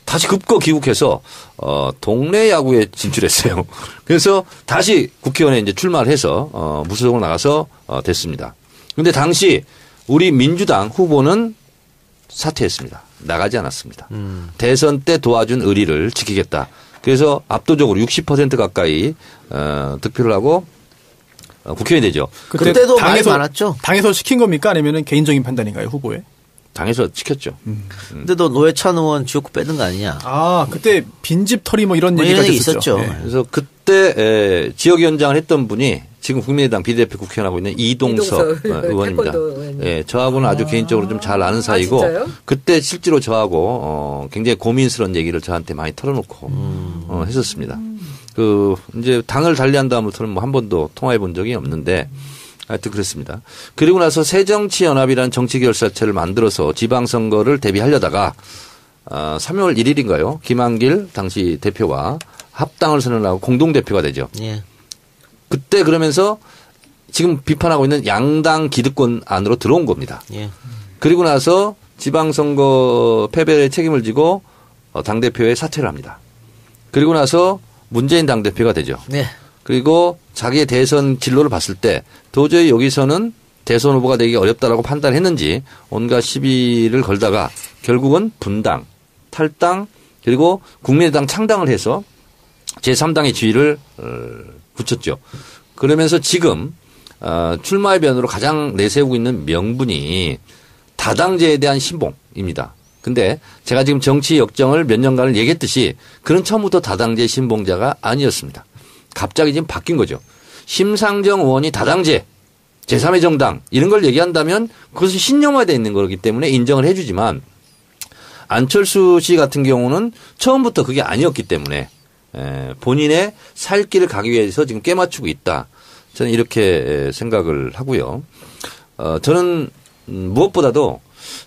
다시 급거 귀국해서 동네 야구에 진출했어요. 그래서 다시 국회의원에 이제 출마를 해서 무소속으로 나가서 됐습니다. 그런데 당시 우리 민주당 후보는 사퇴했습니다. 나가지 않았습니다. 대선 때 도와준 의리를 지키겠다. 그래서 압도적으로 60% 가까이 득표를 하고 국회의원이 되죠. 그때도 많이 많았죠. 당에서 시킨 겁니까? 아니면 개인적인 판단인가요? 후보에? 당에서 시켰죠. 근데도 노회찬 의원 지역구 빼는 거 아니냐. 그때 빈집 털이 뭐 이런 얘기가 있었죠. 네. 그래서 그때 지역위원장을 했던 분이 지금 국민의당 비대표 국회의원하고 있는 이동석 의원입니다. 네, 저하고는 아주 개인적으로 좀 잘 아는 사이고 그때 실제로 저하고 굉장히 고민스러운 얘기를 저한테 많이 털어놓고 했었습니다. 이제 당을 달리한 다음부터는 뭐 한 번도 통화해 본 적이 없는데 하여튼 그렇습니다. 그리고 나서 새정치연합이라는 정치결사체를 만들어서 지방선거를 대비하려다가 3월 1일인가요? 김한길 당시 대표와 합당을 선언하고 공동대표가 되죠. 예. 그때 그러면서 지금 비판하고 있는 양당 기득권 안으로 들어온 겁니다. 예. 그리고 나서 지방선거 패배의 책임을 지고 당대표에 사퇴를 합니다. 그리고 나서 문재인 당대표가 되죠. 네. 그리고 자기의 대선 진로를 봤을 때 도저히 여기서는 대선 후보가 되기 어렵다라고 판단했는지 온갖 시비를 걸다가 결국은 분당, 탈당 그리고 국민의당 창당을 해서 제3당의 지위를 붙였죠. 그러면서 지금 출마의 변으로 가장 내세우고 있는 명분이 다당제에 대한 신봉입니다. 근데 제가 지금 정치 역정을 몇 년간을 얘기했듯이 그는 처음부터 다당제 신봉자가 아니었습니다. 갑자기 지금 바뀐 거죠. 심상정 의원이 다당제, 제3의 정당 이런 걸 얘기한다면 그것은 신념화되어 있는 거기 때문에 인정을 해 주지만 안철수 씨 같은 경우는 처음부터 그게 아니었기 때문에 본인의 살 길을 가기 위해서 지금 깨맞추고 있다. 저는 이렇게 생각을 하고요. 저는 무엇보다도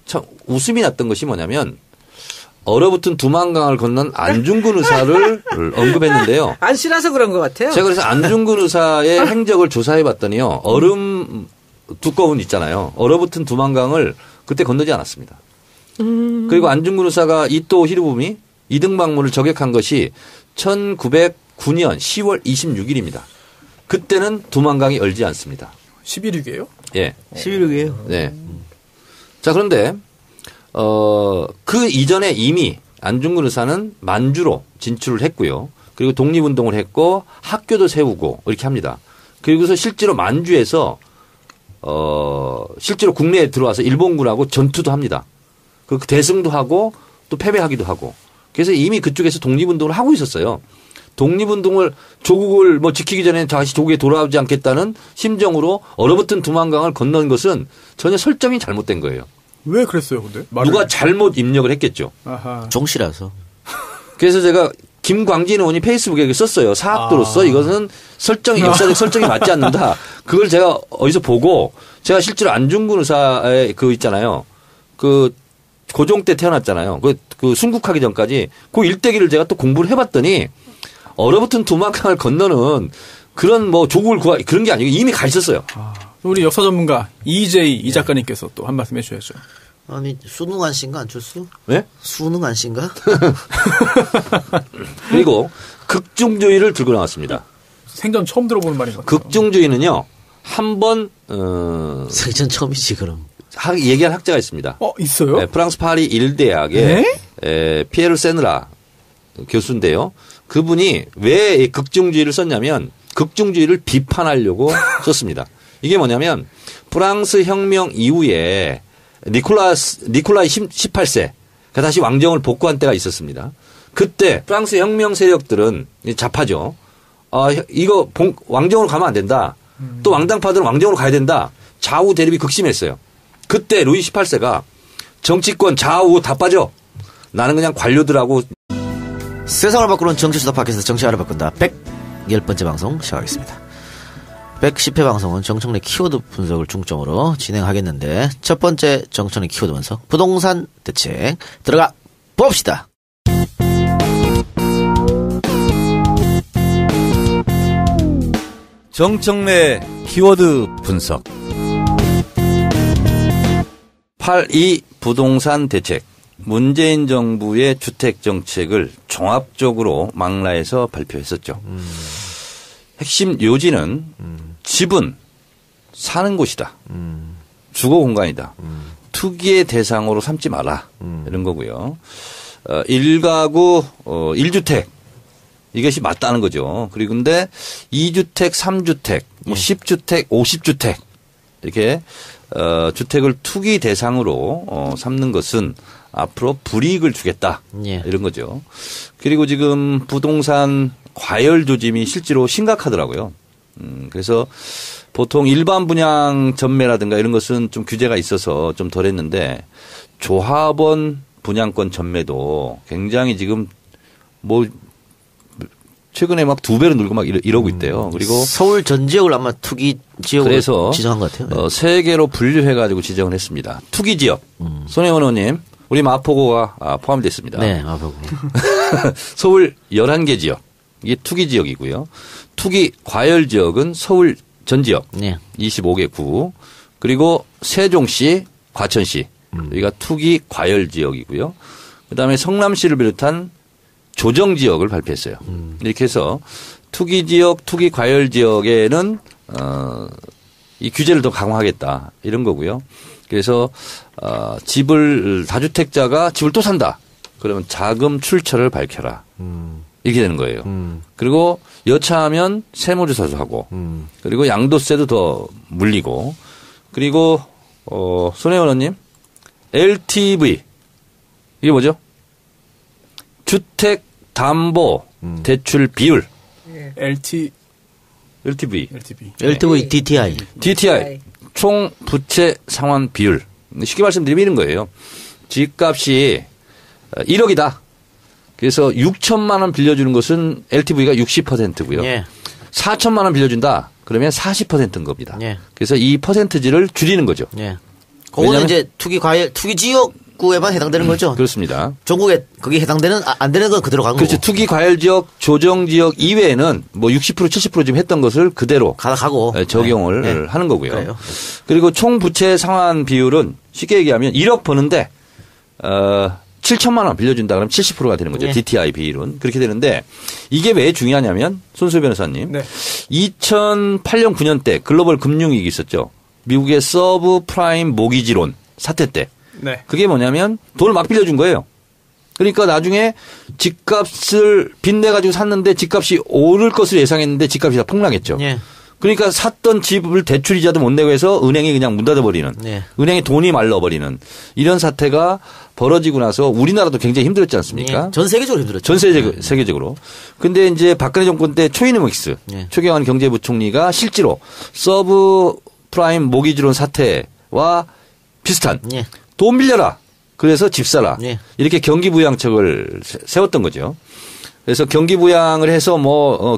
참 웃음이 났던 것이 뭐냐면 얼어붙은 두만강을 건넌 안중근 의사를 언급했는데요. 안 싫어서 그런 것 같아요. 제가 그래서 안중근 의사의 행적을 조사해 봤더니요. 얼음 두꺼운 있잖아요. 얼어붙은 두만강을 그때 건너지 않았습니다. 그리고 안중근 의사가 이토 히로부미 이등박문을 저격한 것이 1909년 10월 26일입니다. 그때는 두만강이 얼지 않습니다. 11위게요? 예. 11위게요. 네. 자, 그런데 그 이전에 이미 안중근 의사는 만주로 진출을 했고요. 그리고 독립운동을 했고 학교도 세우고 이렇게 합니다. 그리고서 실제로 만주에서 실제로 국내에 들어와서 일본군하고 전투도 합니다. 그 대승도 하고 또 패배하기도 하고. 그래서 이미 그쪽에서 독립운동을 하고 있었어요. 독립운동을 조국을 뭐 지키기 전에 다시 조국에 돌아오지 않겠다는 심정으로 얼어붙은 두만강을 건넌 것은 전혀 설정이 잘못된 거예요. 왜 그랬어요, 근데? 누가 잘못 입력을 했겠죠. 아하. 정시라서. 그래서 제가 김광진 의원이 페이스북에 썼어요. 사학도로서 이것은 설정이 역사적 설정이 맞지 않는다. 그걸 제가 어디서 보고 제가 실제로 안중근 의사의 그 있잖아요. 그 고종 때 태어났잖아요. 그 순국하기 전까지 그 일대기를 제가 또 공부를 해봤더니 얼어붙은 두만강을 건너는 그런 뭐 조국을 구하 그런 게 아니고 이미 가 있었어요. 우리 역사 전문가 이 작가님께서 또 한 말씀 해주셔야죠. 아니 수능안 씨인가 안철수? 네? 수능안 씨인가? 그리고 극중주의를 들고 나왔습니다. 생전 처음 들어보는 말인 것 같아요. 극중주의는요 한번 생전 처음이지 그럼. 얘기한 학자가 있습니다. 있어요? 네, 프랑스 파리 일대학의 피에르 세느라 교수인데요. 그분이 왜 극중주의를 썼냐면 극중주의를 비판하려고 썼습니다. 이게 뭐냐면 프랑스 혁명 이후에 니콜라이 18세 다시 왕정을 복구한 때가 있었습니다. 그때 프랑스 혁명 세력들은 좌파죠. 이거 왕정으로 가면 안 된다. 또 왕당파들은 왕정으로 가야 된다. 좌우 대립이 극심했어요. 그때 루이 18세가 정치권 좌우 다 빠져. 나는 그냥 관료들하고 세상을 바꾸는 정치수다 팟캐스트 정치알을 바꾼다 110번째 방송 시작하겠습니다. 110회 방송은 정청래 키워드 분석을 중점으로 진행하겠는데 첫 번째 정청래 키워드 분석 부동산 대책 들어가 봅시다. 정청래 키워드 분석 8.2 부동산 대책 문재인 정부의 주택 정책을 종합적으로 망라해서 발표했었죠. 핵심 요지는 집은 사는 곳이다. 주거 공간이다. 투기의 대상으로 삼지 마라. 이런 거고요. 1가구 1주택 이것이 맞다는 거죠. 그리고 근데 2주택, 3주택, 뭐 10주택, 50주택 이렇게 주택을 투기 대상으로 삼는 것은 앞으로 불이익을 주겠다. 이런 거죠. 그리고 지금 부동산 과열 조짐이 실제로 심각하더라고요. 그래서 보통 일반 분양 전매라든가 이런 것은 좀 규제가 있어서 좀 덜했는데 조합원 분양권 전매도 굉장히 지금 뭐 최근에 막 2배로 늘고 막 이러고 있대요. 그리고 서울 전 지역을 아마 투기 지역으로 지정한 것 같아요. 네. 세 개로 분류해가지고 지정을 했습니다. 투기 지역. 손혜원 의원님, 우리 마포구가 포함됐습니다. 네, 마포구. 서울 11개 지역. 이게 투기 지역이고요. 투기 과열 지역은 서울 전 지역. 네. 25개 구. 그리고 세종시, 과천시. 여기가 투기 과열 지역이고요. 그다음에 성남시를 비롯한 조정 지역을 발표했어요. 이렇게 해서 투기 지역, 투기 과열 지역에는 이 규제를 더 강화하겠다 이런 거고요. 그래서 집을 다주택자가 집을 또 산다. 그러면 자금 출처를 밝혀라. 이렇게 되는 거예요. 그리고 여차하면 세무조사도 하고 그리고 양도세도 더 물리고 그리고 손혜원 의원님 LTV 이게 뭐죠? 주택 담보 대출 비율 LTV DTI 총 부채 상환 비율 쉽게 말씀드리면 이런 거예요. 집값이 1억이다. 그래서 6천만 원 빌려주는 것은 LTV가 60%고요. 예. 4천만 원 빌려준다. 그러면 40%인 겁니다. 예. 그래서 이 퍼센트지를 줄이는 거죠. 예. 그거는 이제 투기 지역구에만 해당되는 거죠. 그렇습니다. 전국에 거기 해당되는 안 되는 건 그대로 간 거고. 그렇죠. 투기 과열 지역, 조정 지역 이외에는 뭐 60% 70% 지금 했던 것을 그대로 가고 적용을 네. 하는 거고요. 그래요. 그리고 총 부채 상환 비율은 쉽게 얘기하면 1억 버는데 7천만 원 빌려준다 그러면 70%가 되는 거죠. 네. DTI 비율은. 그렇게 되는데 이게 왜 중요하냐면 손수 변호사님. 네. 2008년 9년 때 글로벌 금융위기 있었죠. 미국의 서브 프라임 모기지론 사태 때. 네. 그게 뭐냐면 돈을 막 빌려준 거예요. 그러니까 나중에 집값을 빚내가지고 샀는데 집값이 오를 것을 예상했는데 집값이 다 폭락했죠. 예. 그러니까 샀던 집을 대출이자도 못 내고 해서 은행이 그냥 문 닫아버리는 예. 은행에 돈이 말라버리는 이런 사태가 벌어지고 나서 우리나라도 굉장히 힘들었지 않습니까? 예. 전 세계적으로 힘들었죠. 전 세계적으로. 근데 이제 박근혜 정권 때 초이노믹스 예. 최경환 경제부총리가 실제로 서브 프라임 모기지론 사태와 비슷한 예. 돈 빌려라. 그래서 집 사라. 예. 이렇게 경기부양책을 세웠던 거죠. 그래서 경기부양을 해서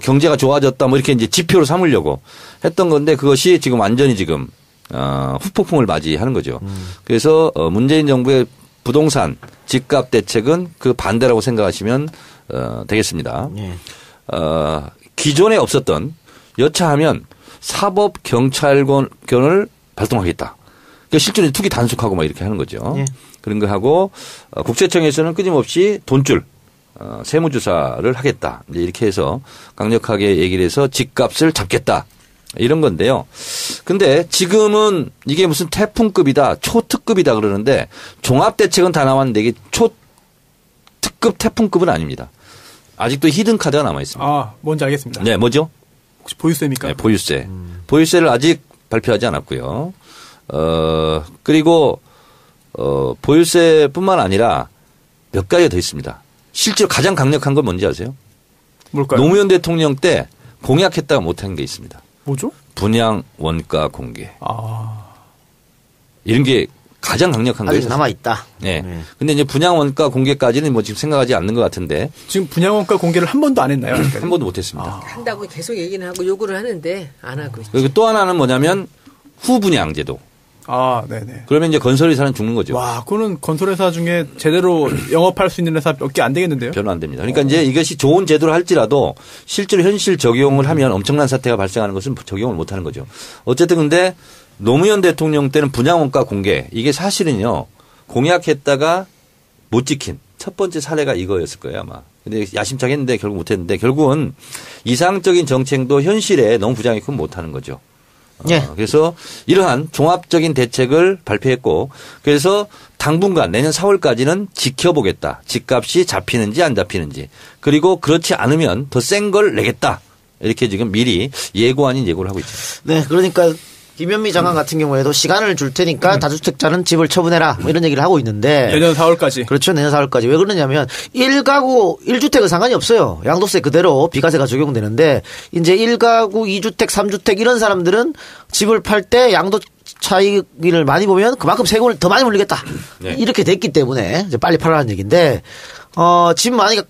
경제가 좋아졌다 뭐 이렇게 이제 지표로 삼으려고 했던 건데 그것이 지금 완전히 지금 후폭풍을 맞이하는 거죠. 그래서 문재인 정부의 부동산 집값 대책은 그 반대라고 생각하시면 되겠습니다. 예. 기존에 없었던 여차하면 사법 경찰권을 발동하겠다. 그러니까 실제로 투기 단속하고 막 이렇게 하는 거죠. 예. 그런 거 하고 국세청에서는 끊임없이 돈줄 세무조사를 하겠다. 이렇게 해서 강력하게 얘기를 해서 집값을 잡겠다. 이런 건데요. 근데 지금은 이게 무슨 태풍급이다, 초특급이다 그러는데 종합대책은 다 나왔는데 이게 초특급 태풍급은 아닙니다. 아직도 히든카드가 남아있습니다. 아, 뭔지 알겠습니다. 네, 뭐죠? 혹시 보유세입니까? 네, 보유세. 보유세를 아직 발표하지 않았고요. 그리고 보유세뿐만 아니라 몇 가지가 더 있습니다. 실제로 가장 강력한 건 뭔지 아세요? 뭘까요? 노무현 대통령 때 공약했다가 못한 게 있습니다. 뭐죠? 분양 원가 공개. 아. 이런 게 가장 강력한 거예요. 아직 남아있다. 네. 네. 근데 이제 분양 원가 공개까지는 뭐 지금 생각하지 않는 것 같은데. 지금 분양원가 공개를 한 번도 안 했나요? 한 번도 못 했습니다. 한다고 계속 얘기는 하고 요구를 하는데 안 하고 있죠. 그리고 또 하나는 뭐냐면 후분양 제도. 아, 네네. 그러면 이제 건설회사는 죽는 거죠. 와, 그거는 건설회사 중에 제대로 영업할 수 있는 회사 몇 개 안 되겠는데요? 별로 안 됩니다. 그러니까 이제 이것이 좋은 제도를 할지라도 실제로 현실 적용을 하면 엄청난 사태가 발생하는 것은 적용을 못 하는 거죠. 어쨌든 근데 노무현 대통령 때는 분양원가 공개 이게 사실은요 공약했다가 못 지킨 첫 번째 사례가 이거였을 거예요 아마. 근데 야심차게 했는데 결국 못 했는데 결국은 이상적인 정책도 현실에 너무 부작용이 크면 못 하는 거죠. 예. 그래서 이러한 종합적인 대책을 발표했고 그래서 당분간 내년 4월까지는 지켜보겠다. 집값이 잡히는지 안 잡히는지. 그리고 그렇지 않으면 더 센 걸 내겠다. 이렇게 지금 미리 예고 아닌 예고를 하고 있죠. 네, 그러니까 김현미 장관 같은 경우에도 시간을 줄 테니까 다주택자는 집을 처분해라 뭐 이런 얘기를 하고 있는데 내년 4월까지. 그렇죠. 내년 4월까지. 왜 그러냐면 1가구 1주택은 상관이 없어요. 양도세 그대로 비과세가 적용되는데 이제 1가구 2주택 3주택 이런 사람들은 집을 팔 때 양도 차익을 많이 보면 그만큼 세금을 더 많이 물리겠다. 네. 이렇게 됐기 때문에 이제 빨리 팔아라는 얘기인데 집 많이